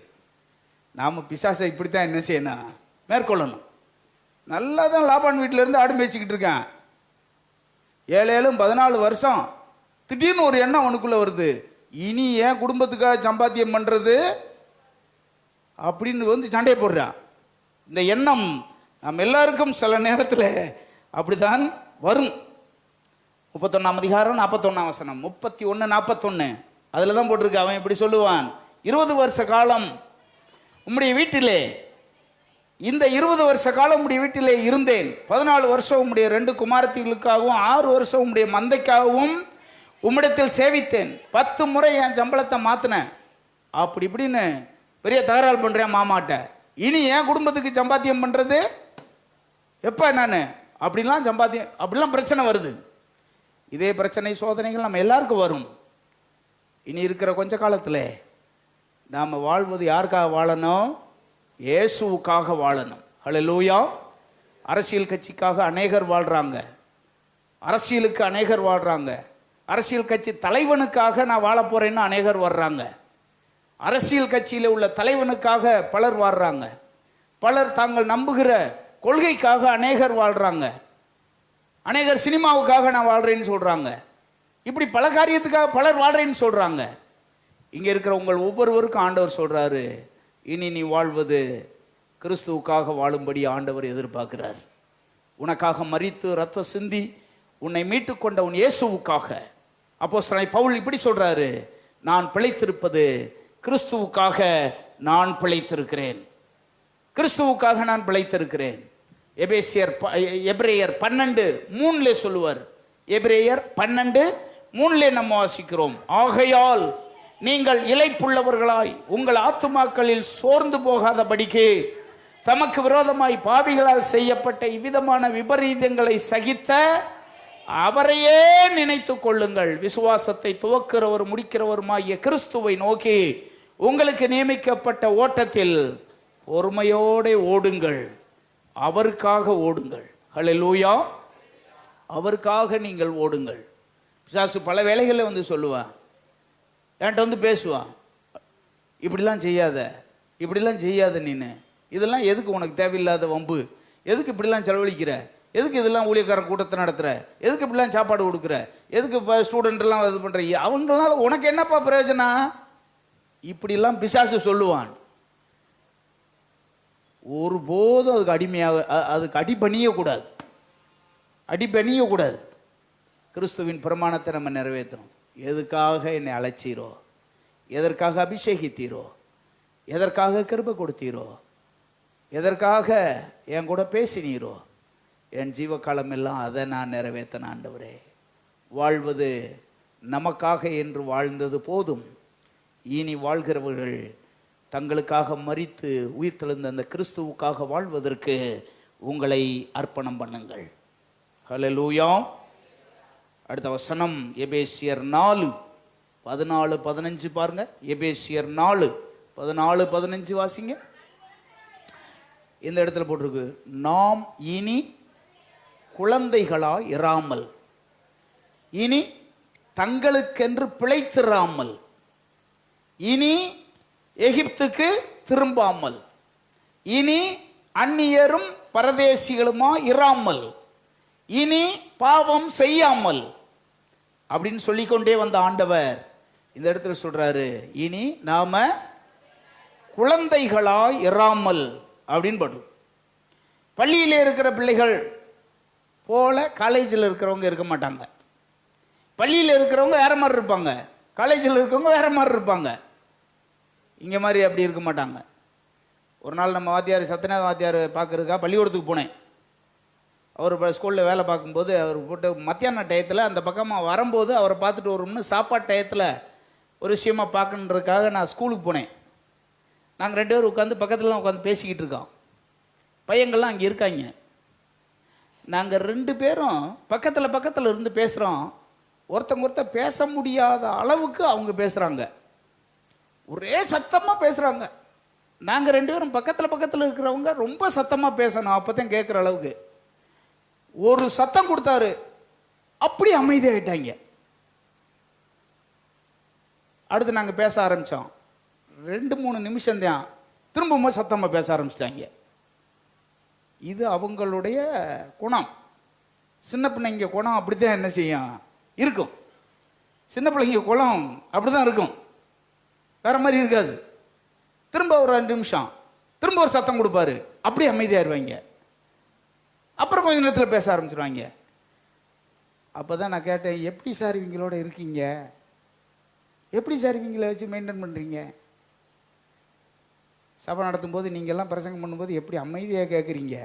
நாம் பிசாசை இப்படித்தான் என்ன செய்யணும், மேற்கொள்ளணும். நல்லா தான் லாபான் வீட்டிலேருந்து ஆடு மேய்ச்சிக்கிட்டு இருக்கேன். 14 வருஷம். திடீர்னு ஒரு எண்ணம் அவனுக்குள்ளே வருது, இனி ஏன் குடும்பத்துக்காக சம்பாத்தியம் பண்ணுறது அப்படின்னு வந்து சண்டையை போடுறான். இந்த எண்ணம் நம்ம எல்லாருக்கும் சில நேரத்தில் அப்படித்தான் வரும். 31ஆம் அதிகாரம் 41ஆம் வசனம், 31:41 அதில் தான் போட்டிருக்கு. அவன் இப்படி சொல்லுவான், 20 வருஷ காலம் உம்முடைய வீட்டிலே, இந்த 20 வருஷ காலம் உம்முடைய வீட்டிலே இருந்தேன். 14 வருஷம் உம்முடைய 2 குமாரத்திகளுக்காகவும் 6 வருஷம் உம்முடைய மந்தைக்காகவும் உம்மிடத்தில் சேவித்தேன். 10 முறை என் சம்பளத்தை மாற்றினேன். அப்படி இப்படின்னு பெரிய தகராறு பண்ணுறேன் மாமாட்ட. இனி என் குடும்பத்துக்கு சம்பாத்தியம் பண்ணுறது எப்போ நான் அப்படிலாம் சம்பாத்தியம், அப்படிலாம் பிரச்சனை வருது. இதே பிரச்சனை சோதனைகள் நம்ம எல்லாருக்கும் வரும். இனி இருக்கிற கொஞ்ச காலத்தில் நாம் வாழ்வது யாருக்காக வாழணும், இயேசுவுக்காக வாழணும். ஹல்லேலூயா. அரசியல் கட்சிக்காக அநேகர் வாழ்கிறாங்க, அரசியலுக்கு அநேகர் வாழ்கிறாங்க, அரசியல் கட்சி தலைவனுக்காக நான் வாழ போகிறேன்னு அநேகர் வர்றாங்க, அரசியல் கட்சியில் உள்ள தலைவனுக்காக பலர் வாழ்கிறாங்க, பலர் தாங்கள் நம்புகிற கொள்கைக்காக அநேகர் வாழ்கிறாங்க, அநேகர் சினிமாவுக்காக நான் வாழ்கிறேன்னு சொல்கிறாங்க. இப்படி பல காரியத்துக்காக பலர் வாழ்கிறேன்னு சொல்கிறாங்க. இங்கே இருக்கிற உங்கள் ஒவ்வொருவருக்கும் ஆண்டவர் சொல்கிறாரு, இனி நீ வாழ்வது கிறிஸ்துவுக்காக வாழும்படி ஆண்டவர் எதிர்பார்க்கிறார். உனக்காக மரித்து ரத்தம் சிந்தி உன்னை மீட்டு கொண்ட உன் இயேசுவுக்காக. அப்போஸ்தலனாகிய பவுல் இப்படி சொல்கிறாரு, நான் பிழைத்திருப்பது கிறிஸ்துவுக்காக நான் பிழைத்திருக்கிறேன், கிறிஸ்துவுக்காக நான் பிழைத்திருக்கிறேன். எபிரேயர் 12:3 சொல்லுவார். எபிரேயர் 12:3 நம்ம வாசிக்கிறோம், ஆகையால் நீங்கள் இளைப்புள்ளவர்களாய் உங்கள் ஆத்துமாக்களில் சோர்ந்து போகாதபடிக்கு தமக்கு விரோதமாய் பாவிகளால் செய்யப்பட்ட இவ்விதமான விபரீதங்களை சகித்த அவரையே நினைத்து கொள்ளுங்கள். விசுவாசத்தை துவக்கிறவர் முடிக்கிறவருமாகிய கிறிஸ்துவை நோக்கி உங்களுக்கு நியமிக்கப்பட்ட ஓட்டத்தில் பொறுமையோடு ஓடுங்கள், அவருக்காக ஓடுங்கள். ஹல்லேலூயா. அவருக்காக நீங்கள் ஓடுங்கள். பிசாசு பல வேளைகளில் வந்து சொல்லுவான், என்கிட்ட வந்து பேசுவான், இப்படிலாம் செய்யாத, இப்படிலாம் செய்யாத, நீனு இதெல்லாம் எதுக்கு, உனக்கு தேவையில்லாத வம்பு, எதுக்கு இப்படிலாம் செலவழிக்கிற, எதுக்கு இதெல்லாம் ஊழியக்காரன் கூட்டத்தை நடத்துகிற, எதுக்கு இப்படிலாம் சாப்பாடு கொடுக்குற, எதுக்கு இப்போ ஸ்டூடெண்ட்லாம் இது பண்ணுற, அவங்களால உனக்கு என்னப்பா பிரயோஜனம், இப்படிலாம் பிசாசு சொல்லுவான். ஒருபோதும் அதுக்கு அடிமையாக, அதுக்கு அடிபணியக்கூடாது, அடிபணியக்கூடாது. கிறிஸ்துவின் பிரமாணத்தை நம்ம நிறைவேற்றணும். எதுக்காக என்னை அழைச்சீரோ, எதற்காக அபிஷேகித்தீரோ, எதற்காக கிருபை கொடுத்தீரோ, எதற்காக என் கூட பேசினீரோ என் ஜீவகாலம் எல்லாம் அதை நான் நிறைவேற்றின ஆண்டவரே. வாழ்வது நமக்காக என்று வாழ்ந்தது போதும், இனி வாழ்கிறவர்கள் தங்களுக்காக மரித்து உயிர்த்தெழுந்த அந்த கிறிஸ்துவுக்காக வாழ்வதற்கு உங்களை அர்ப்பணம் பண்ணுங்கள். ஹல்லேலூயா. அடுத்த வசனம் எபேசியர் 4:14-15 பாருங்க. எபேசியர் 4:14-15 வாசிங்க. இந்த இடத்துல போட்டிருக்கு, நாம் இனி குழந்தைகளாய் இராமல், இனி தங்களுக்கென்று பிழைத்திராமல், இனி எகிப்துக்கு திரும்பாமல், இனி அந்நியரும் பரதேசிகளுமா இராமல், இனி பாவம் செய்யாமல் அப்படின்னு சொல்லிக்கொண்டே வந்த ஆண்டவர் இந்த இடத்துல சொல்றாரு, இனி நாம குழந்தைகளாய் இராமல் அப்படின்னு போட்டு. பள்ளியில் இருக்கிற பிள்ளைகள் போல காலேஜில் இருக்கிறவங்க இருக்க மாட்டாங்க. பள்ளியில் இருக்கிறவங்க வேற மாதிரி இருப்பாங்க, காலேஜில் இருக்கிறவங்க வேற மாதிரி இருப்பாங்க. இங்கே மாதிரி அப்படி இருக்க மாட்டாங்க. ஒரு நாள் நம்ம வாத்தியார், சத்யநாத வாத்தியார் பார்க்கறதுக்காக பள்ளிக்கூடத்துக்கு போனேன். அவர் ஸ்கூலில் வேலை பார்க்கும்போது அவர் போட்டு மத்தியான டயத்தில் அந்த பக்கமாக வரும்போது அவரை பார்த்துட்டு வரும்னு சாப்பாட்டு டயத்தில் ஒரு விஷயமாக பார்க்கணுன்றதுக்காக நான் ஸ்கூலுக்கு போனேன். நாங்கள் 2 பேரும் உட்காந்து பக்கத்தில் உட்காந்து பேசிக்கிட்டு இருக்கோம். பையங்கள்லாம் அங்கே இருக்காங்க. நாங்கள் 2 பேரும் பக்கத்தில் இருந்து பேசுகிறோம். ஒருத்தர் பேச முடியாத அளவுக்கு அவங்க பேசுகிறாங்க, ஒரே சத்தமாக பேசுகிறாங்க. நாங்கள் 2 பேரும் பக்கத்தில் இருக்கிறவங்க ரொம்ப சத்தமாக பேசணும், அப்போ தான் கேட்குற அளவுக்கு. ஒரு சத்தம் கொடுத்தாரு, அப்படி அமைதியாயிட்டாங்க. அடுத்து நாங்கள் பேச ஆரம்பித்தோம். 2-3 நிமிஷம் தான், திரும்பவும் சத்தமாக பேச ஆரம்பிச்சிட்டாங்க. இது அவங்களுடைய குணம். சின்ன பிள்ளைங்க குணம் அப்படித்தான் என்ன செய்யும் இருக்கும். சின்ன பிள்ளைங்க குணம் அப்படிதான் இருக்கும், வேற மாதிரி இருக்காது. திரும்ப ஒரு 2 நிமிஷம் திரும்ப ஒரு சத்தம் கொடுப்பாரு, அப்படி அமைதியாயிருவாங்க. அப்புறம் கொஞ்ச நேரத்தில் பேச ஆரம்பிச்சிருவாங்க. அப்போதான் நான் கேட்டேன், எப்படி சார் இவங்களோட இருக்கீங்க, எப்படி சார் இவங்களை வச்சு மெயின்டைன் பண்ணுறீங்க? சபை நடத்தும் போது நீங்கள்லாம் பிரசங்கம் பண்ணும்போது எப்படி அமைதியாக கேட்குறீங்க?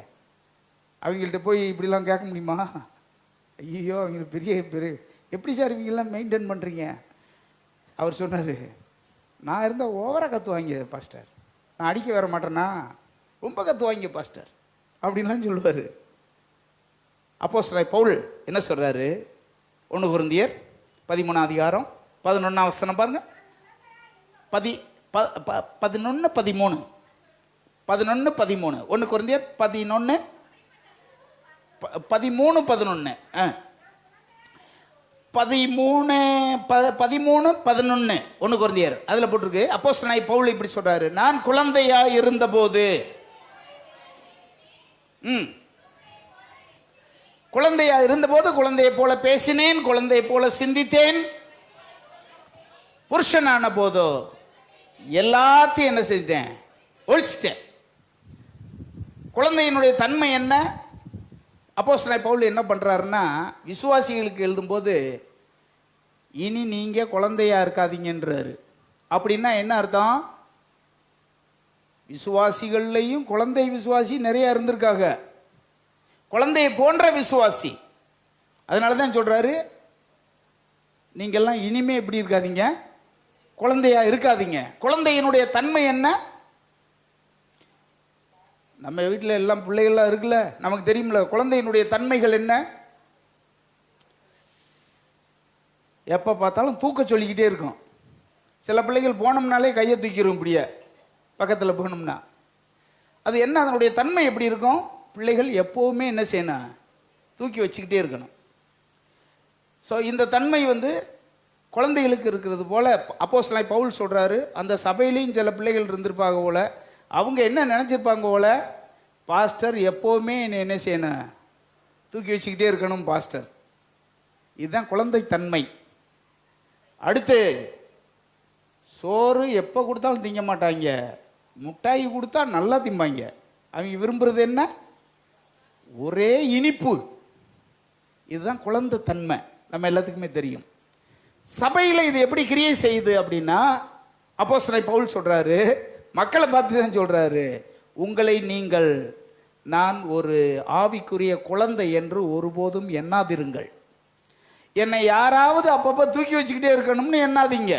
அவங்கள்ட்ட போய் இப்படிலாம் கேட்க முடியுமா? ஐயோ, அவங்களுக்கு பெரிய எப்படி சார் இவங்கெல்லாம் மெயின்டைன் பண்ணுறீங்க? அவர் சொன்னார், நான் இருந்தால் ஓவராக கற்றுவாங்க பாஸ்டர், நான் அடிக்க வர மாட்டேன்னா ரொம்ப கற்றுவாங்க பாஸ்டர் அப்படின்லாம் சொல்லுவார். அப்போஸ்தலர் பவுல் என்ன சொல்கிறாரு? 1 கொரிந்தியர் 13 11 பாருங்க. 11-13 1 கொரிந்தியர் 11 13 11 13-11 1 கொரிந்தியர் அதுல போட்டிருக்கு. அப்போஸ்தலனாகிய பவுல் இப்படி சொல்றாரு, நான் குழந்தையா இருந்தபோது குழந்தையை போல பேசினேன், குழந்தையை போல சிந்தித்தேன். புருஷனான போதோ எல்லாத்தையும் என்ன செஞ்சிட்டேன், ஒழிச்சிட்டேன். குழந்தையினுடைய தன்மை என்ன? அப்போஸ்தலனாகிய பவுல் என்ன பண்றாருன்னா, விசுவாசிகளுக்கு எழுதும்போது இனி நீங்க குழந்தையா இருக்காதீங்கன்றாரு. அப்படின்னா என்ன அர்த்தம்? விசுவாசிகள்லையும் குழந்தை விசுவாசி நிறைய இருந்திருக்காங்க, குழந்தையை போன்ற விசுவாசி. அதனால தான் சொல்றாரு, நீங்கெல்லாம் இனிமே எப்படி இருக்காதீங்க, குழந்தையா இருக்காதீங்க. குழந்தையினுடைய தன்மை என்ன? நம்ம வீட்டில் எல்லாம் பிள்ளைகள்லாம் இருக்குல்ல, நமக்கு தெரியும்ல குழந்தையினுடைய தன்மைகள் என்ன. எப்போ பார்த்தாலும் தூக்க சொல்லிக்கிட்டே இருக்கும். சில பிள்ளைகள் போனோம்னாலே கையை தூக்கிடும், இப்படியே பக்கத்தில் போகணும்னா. அது என்ன, அதனுடைய தன்மை எப்படி இருக்கும்? பிள்ளைகள் எப்போவுமே என்ன செய்யணும், தூக்கி வச்சுக்கிட்டே இருக்கணும். ஸோ இந்த தன்மை குழந்தைகளுக்கு இருக்கிறது போல அப்போஸ்தலனாகிய பவுல் சொல்றாரு, அந்த சபையிலையும் சில பிள்ளைகள் இருந்திருப்பாங்க போல. அவங்க என்ன நினைச்சிருப்பாங்க போல, பாஸ்டர் எப்போவுமே என்ன செய்யணும், தூக்கி வச்சுக்கிட்டே இருக்கணும் பாஸ்டர். இதுதான் குழந்தை தன்மை. அடுத்து, சோறு எப்போ கொடுத்தாலும் திங்க மாட்டாங்க, முட்டாய் கொடுத்தா நல்லா திம்பாங்க. அவங்க விரும்புறது என்ன, ஒரே இனிப்பு. இதுதான் குழந்தை தன்மை, நம்ம எல்லாத்துக்குமே தெரியும். சபையில் இது எப்படி கிரியை செய்யுது அப்படின்னா, அப்போஸ்தலனாகிய பவுல் சொல்றாரு, மக்களை பார்த்து தான் சொல்றாரு, உங்களை நீங்கள் நான் ஒரு ஆவிக்குரிய குழந்தை என்று ஒருபோதும் எண்ணாதிருங்கள். என்னை யாராவது அப்பப்போ தூக்கி வச்சுக்கிட்டே இருக்கணும்னு எண்ணாதீங்க.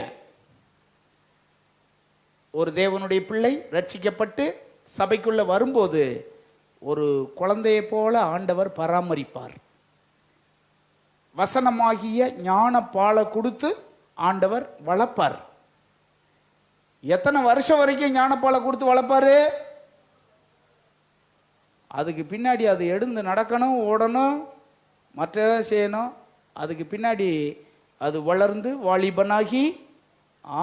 ஒரு தேவனுடைய பிள்ளை ரட்சிக்கப்பட்டு சபைக்குள்ள வரும்போது ஒரு குழந்தையை போல ஆண்டவர் பராமரிப்பார். வசனமாகிய ஞான பாலை கொடுத்து ஆண்டவர் வளர்ப்பார். எத்தனை வருஷம் வரைக்கும் ஞானப்பாலை கொடுத்து வளர்ப்பாரு? அதுக்கு பின்னாடி அது எடுந்து நடக்கணும், ஓடணும், மற்ற செய்யணும். அதுக்கு பின்னாடி அது வளர்ந்து வாலிபனாகி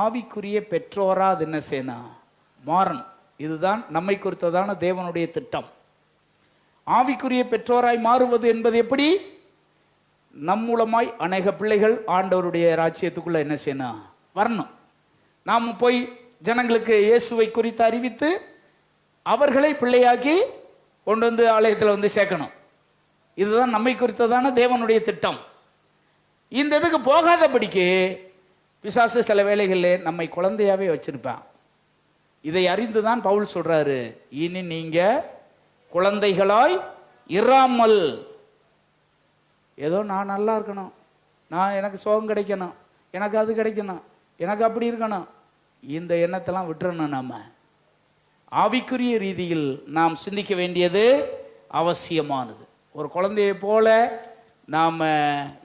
ஆவிக்குரிய பெற்றோரா அது என்ன செய்யணும்? மாறணும். இதுதான் நம்மை குறித்ததான தேவனுடைய திட்டம். ஆவிக்குரிய பெற்றோராய் மாறுவது என்பது எப்படி? நம் மூலமாய் அநேக பிள்ளைகள் ஆண்டவருடைய ராஜ்யத்துக்குள்ள என்ன செய்யணும்? வரணும். நாம் போய் ஜனங்களுக்கு இயேசுவை குறித்து அறிவித்து அவர்களை பிள்ளையாக்கி கொண்டு வந்து ஆலயத்தில் வந்து சேர்க்கணும். இதுதான் நம்மை குறித்ததான தேவனுடைய திட்டம். இந்த இதுக்கு போகாதபடிக்கு பிசாசு சில வேளைகளில் நம்மை குழந்தையாவே வச்சிருப்பான். இதை அறிந்துதான் பவுல் சொல்றாரு, இனி நீங்க குழந்தைகளாய் இராமல், ஏதோ நான் நல்லா இருக்கணும், நான் எனக்கு சுகம் கிடைக்கணும், எனக்கு அது கிடைக்கணும், எனக்கு அப்படி இருக்கணும், இந்த எண்ணத்தெல்லாம் விட்டுறணும். நம்ம ஆவிக்குரிய ரீதியில் நாம் சிந்திக்க வேண்டியது அவசியமானது. ஒரு குழந்தையை போல நாம்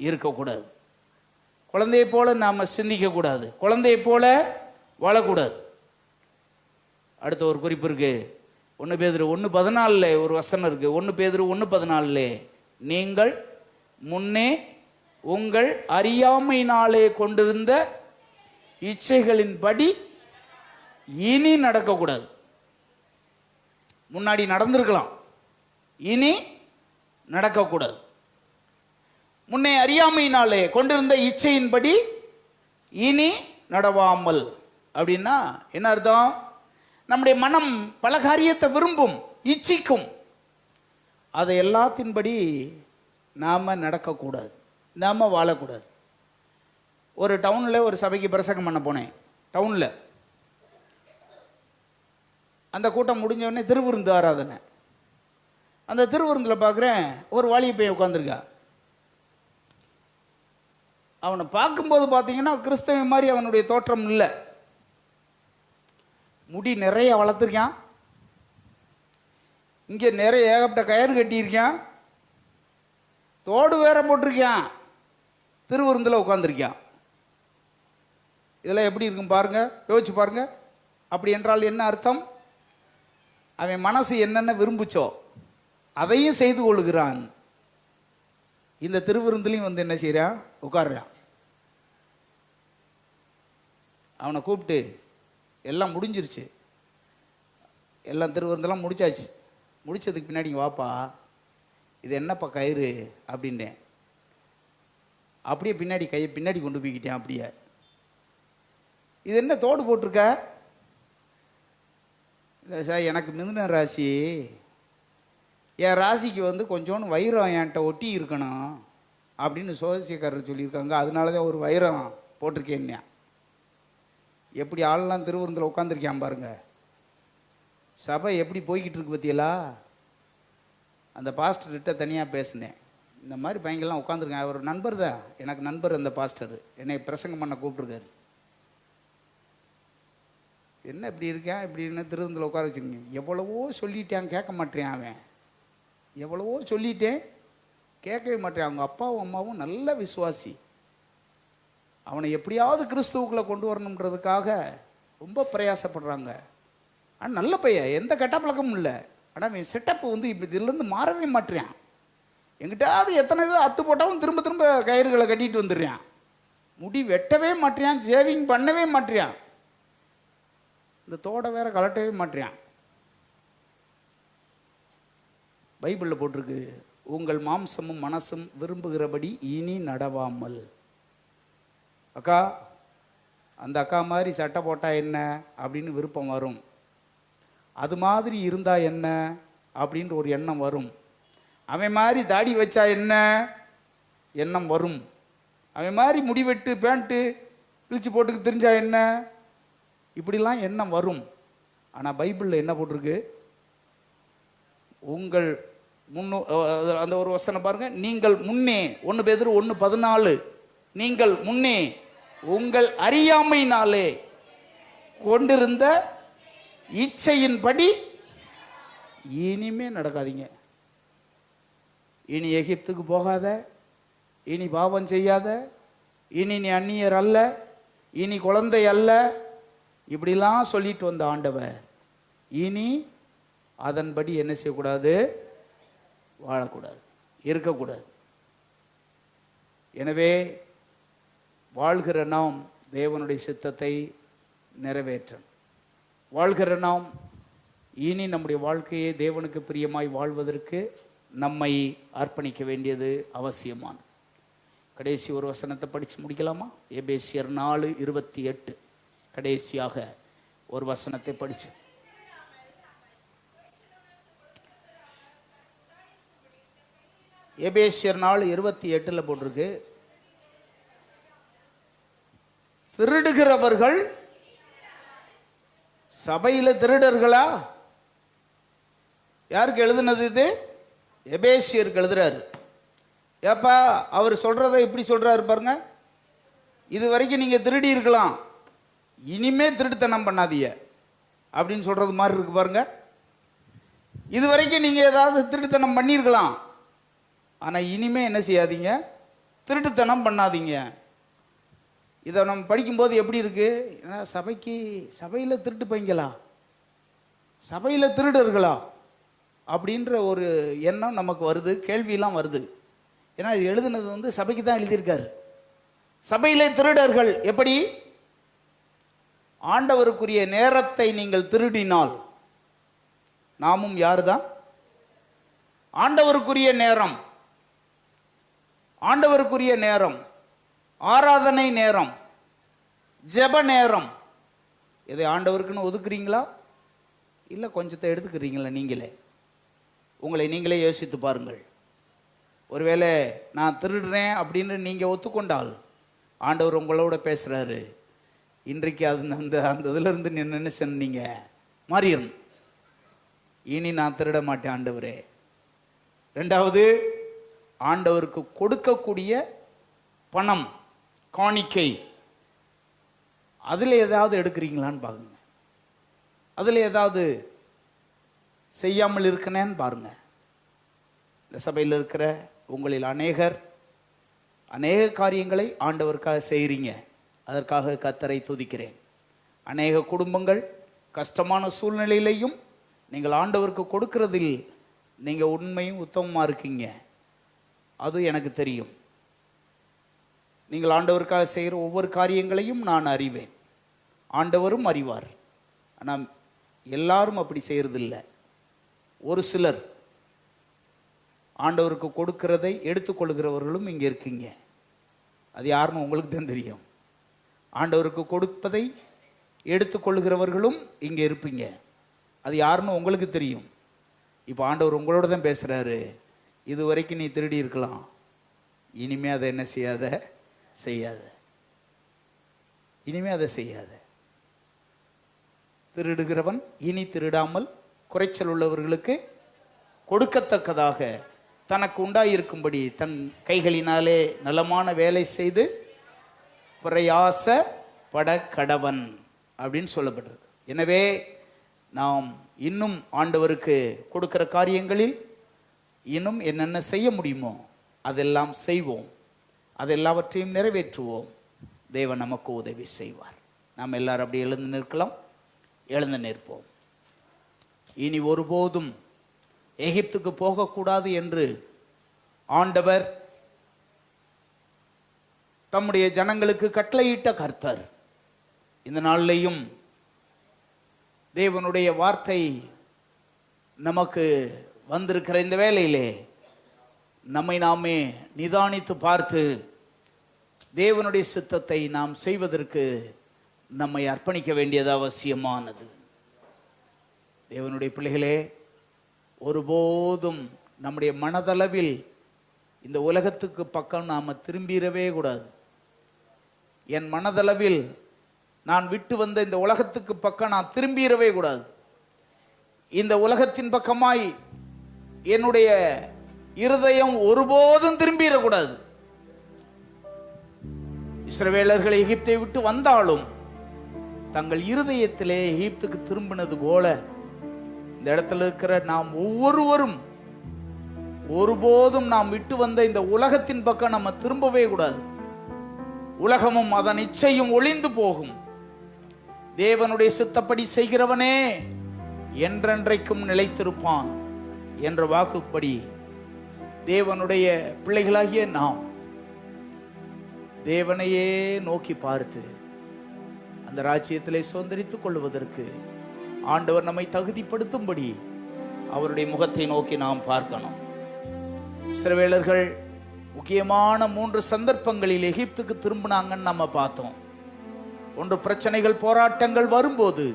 இருக்கக்கூடாது, குழந்தையை போல நாம் சிந்திக்கக்கூடாது, குழந்தையை போல வாழக்கூடாது. அடுத்த ஒரு குறிப்பு இருக்கு. 1 பேதுரு 1:14 ஒரு வசனம் இருக்கு. 1 பேதுரு 1:14, நீங்கள் முன்னே உங்கள் அறியாமையினாலே கொண்டிருந்த இச்சைகளின்படி இனி நடக்கக்கூடாது. முன்னாடி நடந்திருக்கலாம், இனி நடக்கக்கூடாது. முன்னே அறியாமையினாலே கொண்டிருந்த இச்சையின்படி இனி நடவாமல். அப்படின்னா என்ன அர்த்தம்? நம்முடைய மனம் பல காரியத்தை விரும்பும், இச்சிக்கும். அதை எல்லாத்தின்படி நாம் நடக்கக்கூடாது, நாம் வாழக்கூடாது. ஒரு டவுனில் ஒரு சபைக்கு பிரசங்கம் பண்ண போனேன். டவுனில் அந்த கூட்டம் முடிஞ்சோடனே திருவிருந்து ஆராதனை. அந்த திருவிருந்தில் பார்க்குறேன், ஒரு வாலிப பையன் உட்காந்துருக்கா. அவனை பார்க்கும்போது பார்த்தீங்கன்னா கிறிஸ்தவ மாதிரி அவனுடைய தோற்றம் இல்லை. முடி நிறைய வளர்த்துருக்கான், இங்கே நிறைய ஏகப்பட்ட கயிறு கட்டியிருக்கான், தோடு வேற போட்டிருக்கான், திருவிருந்தில் உட்காந்துருக்கான். இதெல்லாம் எப்படி இருக்கும் பாருங்க, யோசிச்சு பாருங்க. அப்படி என்றால் என்ன அர்த்தம்? அவன் மனசு என்னென்ன விரும்புச்சோ அதையும் செய்து கொள்கிறான். இந்த திருவிருந்துலையும் வந்து என்ன செய்யறான்? உட்கார்றான். அவனை கூப்பிட்டு, எல்லாம் முடிஞ்சிருச்சு, எல்லாம் திருவிருந்தெல்லாம் முடிச்சாச்சு, முடிச்சதுக்கு பின்னாடி வாப்பா, இது என்னப்பா கயிறு அப்படின்னேன். அப்படியே பின்னாடி கையை பின்னாடி கொண்டு போய்கிட்டேன். அப்படியே, இது என்ன தோடு போட்டிருக்க? இல்லை சார், எனக்கு மிதுன ராசி, என் ராசிக்கு வந்து கொஞ்சோன்னு வைரம் என்கிட்ட ஒட்டி இருக்கணும் அப்படின்னு சோசியக்காரர் சொல்லியிருக்காங்க, அதனால தான் ஒரு வைரம் போட்டிருக்கேன்னா. எப்படி ஆள்லாம் திருவிருந்தில் உட்காந்துருக்கான் பாருங்க. சபை எப்படி போய்கிட்டு இருக்கு பற்றியலா? அந்த பாஸ்டர்கிட்ட தனியாக பேசினேன். இந்த மாதிரி பையங்கள்லாம் உட்காந்துருக்கேன். அவர் நண்பர் தான், எனக்கு நண்பர். அந்த பாஸ்டர் என்னை பிரசங்கம் பண்ண கூப்பிட்ருக்காரு. என்ன இப்படி இருக்கேன் இப்படின்னு திருவிருந்தில் உட்கார வச்சுருக்கீங்க. எவ்வளவோ சொல்லிட்டேன், கேட்க மாட்டேன். அவன் எவ்வளவோ சொல்லிட்டேன், கேட்கவே மாட்டேன். அவங்க அப்பாவும் அம்மாவும் நல்ல விசுவாசி, அவனை எப்படியாவது கிறிஸ்துவுக்குள்ளே கொண்டு வரணுன்றதுக்காக ரொம்ப பிரயாசப்படுறாங்க. ஆனால் நல்ல பையன், எந்த கெட்ட பழக்கமும் இல்லை. ஆனால் அவன் செட்டப்பு வந்து இப்படி இதுலேருந்து மாறவே மாட்டேறான். எங்கிட்டாவது எத்தனை இது அத்து போட்டாலும் திரும்ப திரும்ப கயிறுகளை கட்டிட்டு வந்துடுறான். முடி வெட்டவே மாட்டேறான், சேவிங் பண்ணவே மாட்டேறான், இந்த தோடை வேற கலட்டவே மாட்டேறான். பைபிளில் போட்டிருக்கு, உங்கள் மாம்சமும் மனசும் விரும்புகிறபடி இனி நடவாமல். அக்கா, அந்த அக்கா மாதிரி சட்டை போட்டால் என்ன அப்படின்னு விருப்பம் வரும், அது மாதிரி இருந்தால் என்ன அப்படின்ற ஒரு எண்ணம் வரும். அவன் மாதிரி தாடி வச்சா என்ன எண்ணம் வரும், அவன் மாதிரி முடிவெட்டு பேண்ட்டு கிழிச்சு போட்டுக்கு தெரிஞ்சா என்ன, இப்படிலாம் எண்ணம் வரும். ஆனால் பைபிளில் என்ன போட்டிருக்கு? உங்கள் அந்த ஒரு வசனம் பாருங்க, நீங்கள் முன்னே 1 பேதுரு 1:14, நீங்கள் முன்னே உங்கள் அறியாமையினாலே கொண்டிருந்த இச்சையின்படி இனிமே நடக்காதீங்க. இனி எகிப்துக்கு போகாத, இனி பாவம் செய்யாத, இனி நீ அந்நியர் அல்ல, இனி குழந்தை அல்ல, இப்படிலாம் சொல்லிட்டு வந்த ஆண்டவர் இனி அதன்படி என்ன செய்யக்கூடாது? வாழக்கூடாது, இருக்கக்கூடாது. எனவே வாழ்கிற நாம் தேவனுடைய சித்தத்தை நிறைவேற்றணும். வாழ்கிற நாம் இனி நம்முடைய வாழ்க்கையை தேவனுக்கு பிரியமாய் வாழ்வதற்கு நம்மை அர்ப்பணிக்க வேண்டியது அவசியமானது. கடைசி ஒரு வசனத்தை படித்து முடிக்கலாமா? எபேசியர் 4:28 கடைசியாக ஒரு வசனத்தை படிச்சு. எபேசியர் 4:28 போட்டிருக்கு, திருடுகிறவர்கள் சபையில திருடர்களா? யாருக்கு எழுதுனது இது? எபேசியருக்கு எழுதுறாரு. ஏப்பா அவர் சொல்றதை எப்படி சொல்றாரு பாருங்க. இது வரைக்கும் நீங்க திருடி இருக்கலாம், இனிமே திருட்டுத்தனம் பண்ணாதீங்க அப்படின்னு சொல்றது மாதிரி இருக்கு பாருங்க. இது வரைக்கும் நீங்க ஏதாவது திருட்டுத்தனம் பண்ணியிருக்கலாம், ஆனா இனிமே என்ன செய்யாதீங்க? திருட்டுத்தனம் பண்ணாதீங்க. இதை நம்ம படிக்கும்போது எப்படி இருக்கு? ஏன்னா சபையில் திருட்டு பைங்களா, சபையில் திருடர்களா அப்படின்ற ஒரு எண்ணம் நமக்கு வருது, கேள்வியெல்லாம் வருது. ஏன்னா இது எழுதுனது சபைக்கு தான் எழுதியிருக்காரு. சபையிலே திருடர்கள் எப்படி? ஆண்டவருக்குரிய நேரத்தை நீங்கள் திருடினால், நாமும் யாரு தான்? ஆண்டவருக்குரிய நேரம், ஆண்டவருக்குரிய நேரம், ஆராதனை நேரம், ஜெப நேரம், இதை ஆண்டவருக்குன்னு ஒதுக்குறீங்களா? இல்லை கொஞ்சத்தை எடுத்துக்கிறீங்களா? நீங்களே உங்களை நீங்களே யோசித்து பாருங்கள். ஒருவேளை நான் திருடுறேன் அப்படின்னு நீங்கள் ஒத்துக்கொண்டால் ஆண்டவர் உங்களோட பேசுகிறாரு. இன்றைக்கு அந்த இதிலிருந்து என்ன சொன்னீங்க? மாறிடணும். இனி நான் திருட மாட்டேன் ஆண்டவரே. ரெண்டாவது, ஆண்டவருக்கு கொடுக்கக்கூடிய பணம், காணிக்கை, அதில் ஏதாவது எடுக்கிறீங்களான்னு பாருங்க. அதில் ஏதாவது செய்யாமல் இருக்கனேன்னு பாருங்க. இந்த சபையில் இருக்கிற உங்களில் அநேக காரியங்களை ஆண்டவருக்காக செய்கிறீங்க. அதற்காக கர்த்தரை துதிக்கிறேன். அநேக குடும்பங்கள் கஷ்டமான சூழ்நிலையிலையும் நீங்கள் ஆண்டவருக்கு கொடுக்கிறதில் நீங்கள் உண்மையும் உத்தமமாக இருக்கீங்க. அது எனக்கு தெரியும். நீங்கள் ஆண்டவருக்காக செய்கிற ஒவ்வொரு காரியங்களையும் நான் அறிவேன், ஆண்டவரும் அறிவார். ஆனால் எல்லாரும் அப்படி செய்கிறதில்லை. ஒரு சிலர் ஆண்டவருக்கு கொடுக்கிறதை எடுத்துக்கொள்கிறவர்களும் இங்கே இருக்கீங்க. அது யாருன்னு உங்களுக்கு தான் தெரியும். ஆண்டவருக்கு கொடுப்பதை எடுத்துக்கொள்கிறவர்களும் இங்கே இருப்பீங்க. அது யாருன்னு உங்களுக்கு தெரியும். இப்போ ஆண்டவர் உங்களோட தான் பேசுகிறாரு. இது வரைக்கும் நீ திருடி இருக்கலாம், இனிமே அதை என்ன செய்யாத. இனிமே அதை செய்யாத. திருடுகிறவன் இனி திருடாமல் குறைச்சல் உள்ளவர்களுக்கு கொடுக்கத்தக்கதாக தனக்கு உண்டாயிருக்கும்படி தன் கைகளினாலே நலமான வேலை செய்து பிரயாசப்பட கடவன் அப்படின்னு சொல்லப்படுறது. எனவே நாம் இன்னும் ஆண்டவருக்கு கொடுக்கிற காரியங்களில் இன்னும் என்னென்ன செய்ய முடியுமோ அதெல்லாம் செய்வோம், அதெல்லாவற்றையும் நிறைவேற்றுவோம். தேவன் நமக்கு உதவி செய்வார். நாம் எல்லாரும் அப்படி எழுந்து நிற்கலாம். எழுந்து நிற்போம். இனி ஒருபோதும் எகிப்துக்கு போகக்கூடாது என்று ஆண்டவர் தம்முடைய ஜனங்களுக்கு கட்டளையிட்ட கர்த்தர் இந்த நாளிலேயும் தேவனுடைய வார்த்தை நமக்கு வந்திருக்கிற இந்த வேளையிலே நம்மை நாமே நிதானித்து பார்த்து தேவனுடைய சித்தத்தை நாம் செய்வதற்கு நம்மை அர்ப்பணிக்க வேண்டியது அவசியமானது. தேவனுடைய பிள்ளைகளே, ஒருபோதும் நம்முடைய மனதளவில் இந்த உலகத்துக்கு பக்கம் நாம் திரும்பிடவே கூடாது. என் மனதளவில் நான் விட்டு வந்த இந்த உலகத்துக்கு பக்கம் நான் திரும்பிடவே கூடாது. இந்த உலகத்தின் பக்கமாய் என்னுடைய இருதயம் ஒருபோதும் திரும்பிடக்கூடாது. இஸ்ரவேலர்கள் எகிப்தை விட்டு வந்தாலும் தங்கள் இருதயத்திலே எகிப்துக்கு திரும்பினது போல இந்த இடத்துல இருக்கிற நாம் ஒவ்வொருவரும் ஒருபோதும் நாம் விட்டு வந்த இந்த உலகத்தின் பக்கம் நம்ம திரும்பவே கூடாது. உலகமும் அதன் இச்சையும் ஒளிந்து போகும். தேவனுடைய சித்தப்படி செய்கிறவனே என்றென்றைக்கும் நிலைத்திருப்பான் என்ற வாக்குப்படி தேவனுடைய பிள்ளைகளாகிய நாம் தேவனையே நோக்கி பார்த்து அந்த ராஜ்யத்திலே சுதந்திரித்துக் கொள்வதற்கு ஆண்டவர் நம்மை தகுதிப்படுத்தும்படி அவருடைய முகத்தை நோக்கி நாம் பார்க்கணும். இஸ்ரவேலர்கள் முக்கியமான 3 சந்தர்ப்பங்களில் எகிப்துக்கு திரும்பினாங்கன்னு நம்ம பார்த்தோம். ஒன்று, பிரச்சனைகள் போராட்டங்கள் வரும்போது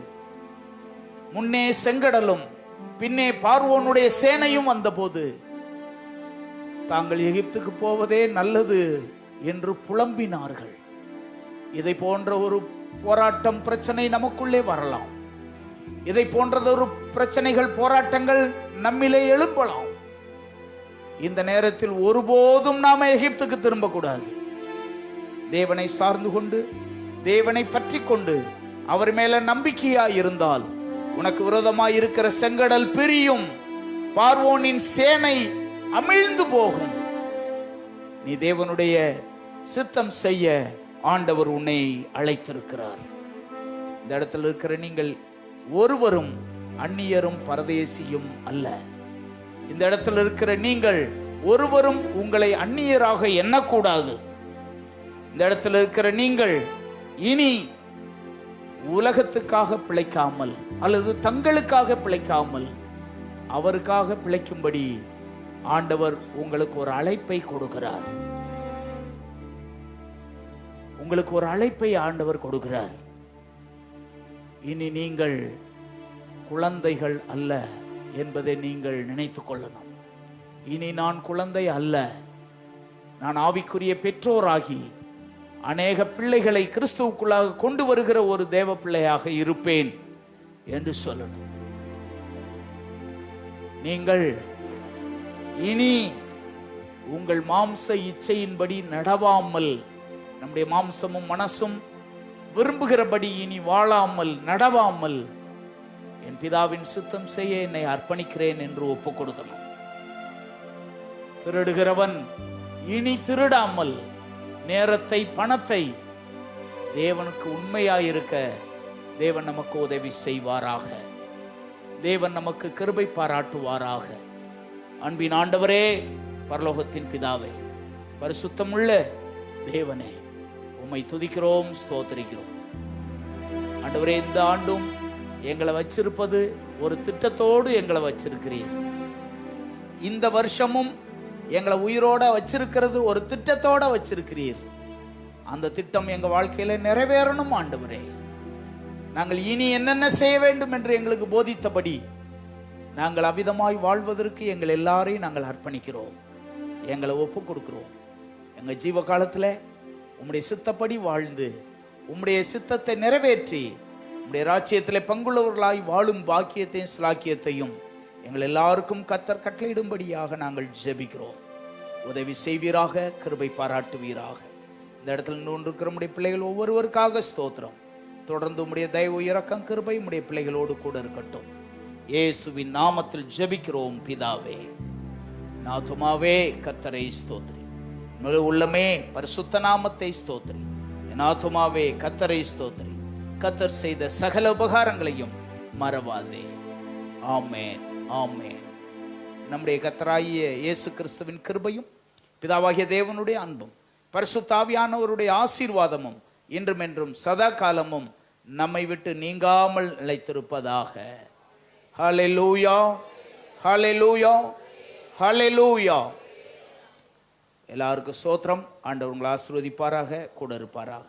முன்னே செங்கடலும் பின்னே பார்வோனுடைய சேனையும் வந்தபோது தாங்கள் எகிப்துக்கு போவதே நல்லது என்று புலம்பினார்கள். இதை போன்ற ஒரு போராட்டம் பிரச்சனை நமக்குள்ளே வரலாம். இதை போன்றதொரு பிரச்சனைகள் போராட்டங்கள் நம்மிலே எழும்பலாம். இந்த நேரத்தில் ஒருபோதும் நாம எகிப்துக்கு திரும்பக்கூடாது. தேவனை சார்ந்து கொண்டு தேவனை பற்றி கொண்டு அவர் மேல நம்பிக்கையாய் இருந்தால் உனக்கு விரோதமாய் இருக்கிற செங்கடல் பிரியும், பார்வோனின் சேனை அமிழ்ந்து போகும். நீ தேவனுடைய சித்தம் செய்ய ஆண்டவர் உன்னை அழைத்திருக்கிறார். இந்த இடத்துல இருக்கிற நீங்கள் ஒருவரும் அந்நியரும் பரதேசியும் அல்ல. இந்த இடத்துல இருக்கிற நீங்கள் ஒருவரும் உங்களை அந்நியராக எண்ணக்கூடாது. இந்த இடத்துல இருக்கிற நீங்கள் இனி உலகத்துக்காக பிழைக்காமல் அல்லது தங்களுக்காக பிழைக்காமல் அவருக்காக பிழைக்கும்படி ஆண்டவர் உங்களுக்கு ஒரு அழைப்பை கொடுக்கிறார். உங்களுக்கு ஒரு அழைப்பை ஆண்டவர் கொடுக்கிறார். இனி நீங்கள் குழந்தைகள் அல்ல என்பதை நீங்கள் நினைத்துக் கொள்ளணும். இனி நான் குழந்தை அல்ல, நான் ஆவிக்குரிய பெற்றோராகி அநேக பிள்ளைகளை கிறிஸ்துவுக்குள்ளாக கொண்டு வருகிற ஒரு தேவ பிள்ளையாக இருப்பேன் என்று சொல்லணும். நீங்கள் இனி உங்கள் மாம்ச இச்சையின்படி நடவாமல், நம்முடைய மாம்சமும் மனசும் விரும்புகிறபடி இனி வாழாமல் நடவாமல் என் பிதாவின் சித்தம் செய்ய என்னை அர்ப்பணிக்கிறேன் என்று ஒப்புக் கொடுக்கணும். திருடுகிறவன் இனி திருடாமல் நேரத்தை பணத்தை தேவனுக்கு உண்மையாயிருக்க தேவன் நமக்கு உதவி செய்வாராக. தேவன் நமக்கு கிருபை பாராட்டுவாராக. அன்பின் ஆண்டவரே, பரலோகத்தின் பிதாவே, பரிசுத்தமுள்ள தேவனே, உம்மை துதிக்கிறோம், ஸ்தோத்திரிக்கிறோம். ஆண்டவரே, இந்த ஆண்டும் எங்களை வச்சிருப்பது ஒரு திட்டத்தோடு எங்களை வச்சிருக்கிறீர். இந்த வருஷமும் எங்களை உயிரோட வச்சிருக்கிறது ஒரு திட்டத்தோட வச்சிருக்கிறீர். அந்த திட்டம் எங்க வாழ்க்கையில நிறைவேறணும் ஆண்டவரே. நாங்கள் இனி என்னென்ன செய்ய வேண்டும் என்று எங்களுக்கு போதித்தபடி நாங்கள் அவிதமாய் வாழ்வதற்கு எங்கள் எல்லாரையும் நாங்கள் அர்ப்பணிக்கிறோம், எங்களை ஒப்பு கொடுக்கிறோம். எங்க ஜீவ காலத்துல உம்முடைய சித்தப்படி வாழ்ந்து உம்முடைய சித்தத்தை நிறைவேற்றி உம்முடைய ராஜ்யத்திலே பங்குள்ளவர்களாய் வாழும் பாக்கியத்தையும் சிலாக்கியத்தையும் எங்கள் எல்லாருக்கும் கர்த்தர் கட்டளையிடும்படியாக நாங்கள் ஜெபிக்கிறோம். உதவி செய்வீராக, கிருபை பாராட்டுவீராக. இந்த இடத்துல இருக்கிற நம்முடைய பிள்ளைகள் ஒவ்வொருவருக்காக ஸ்தோத்திரம். தொடர்ந்து உம்முடைய தயவு, இரக்கம், கிருபை உம்முடைய பிள்ளைகளோடு கூட இருக்கட்டும். இயேசுவின் நாமத்தில் ஜெபிக்கிறோம் பிதாவே. நாதுமாவே கர்த்தரை ஸ்தோத்திரி, முழு உள்ளமே பரிசுத்த நாமத்தை ஸ்தோத்திரி. என் ஆத்துமாவே கர்த்தரை ஸ்தோத்திரி, கர்த்தர் செய்த சகல உபகாரங்களையும் மறவாதே. ஆமென், ஆமென். நம்முடைய கர்த்தராகிய இயேசு கிறிஸ்துவின் கிருபையும் பிதாவாகிய தேவனுடைய அன்பும் பரிசுத்த ஆவியானவருடைய ஆசீர்வாதமும் இன்றும் என்றும் சதா காலமும் நம்மை விட்டு நீங்காமல் நிலைத்திருப்பதாக. ஹல்லேலூயா, ஹல்லேலூயா, ஹல்லேலூயா. எல்லாருக்கும் ஸ்தோத்திரம். ஆண்டவர் உங்களை ஆசீர்வதிப்பாராக, கூட இருப்பாராக.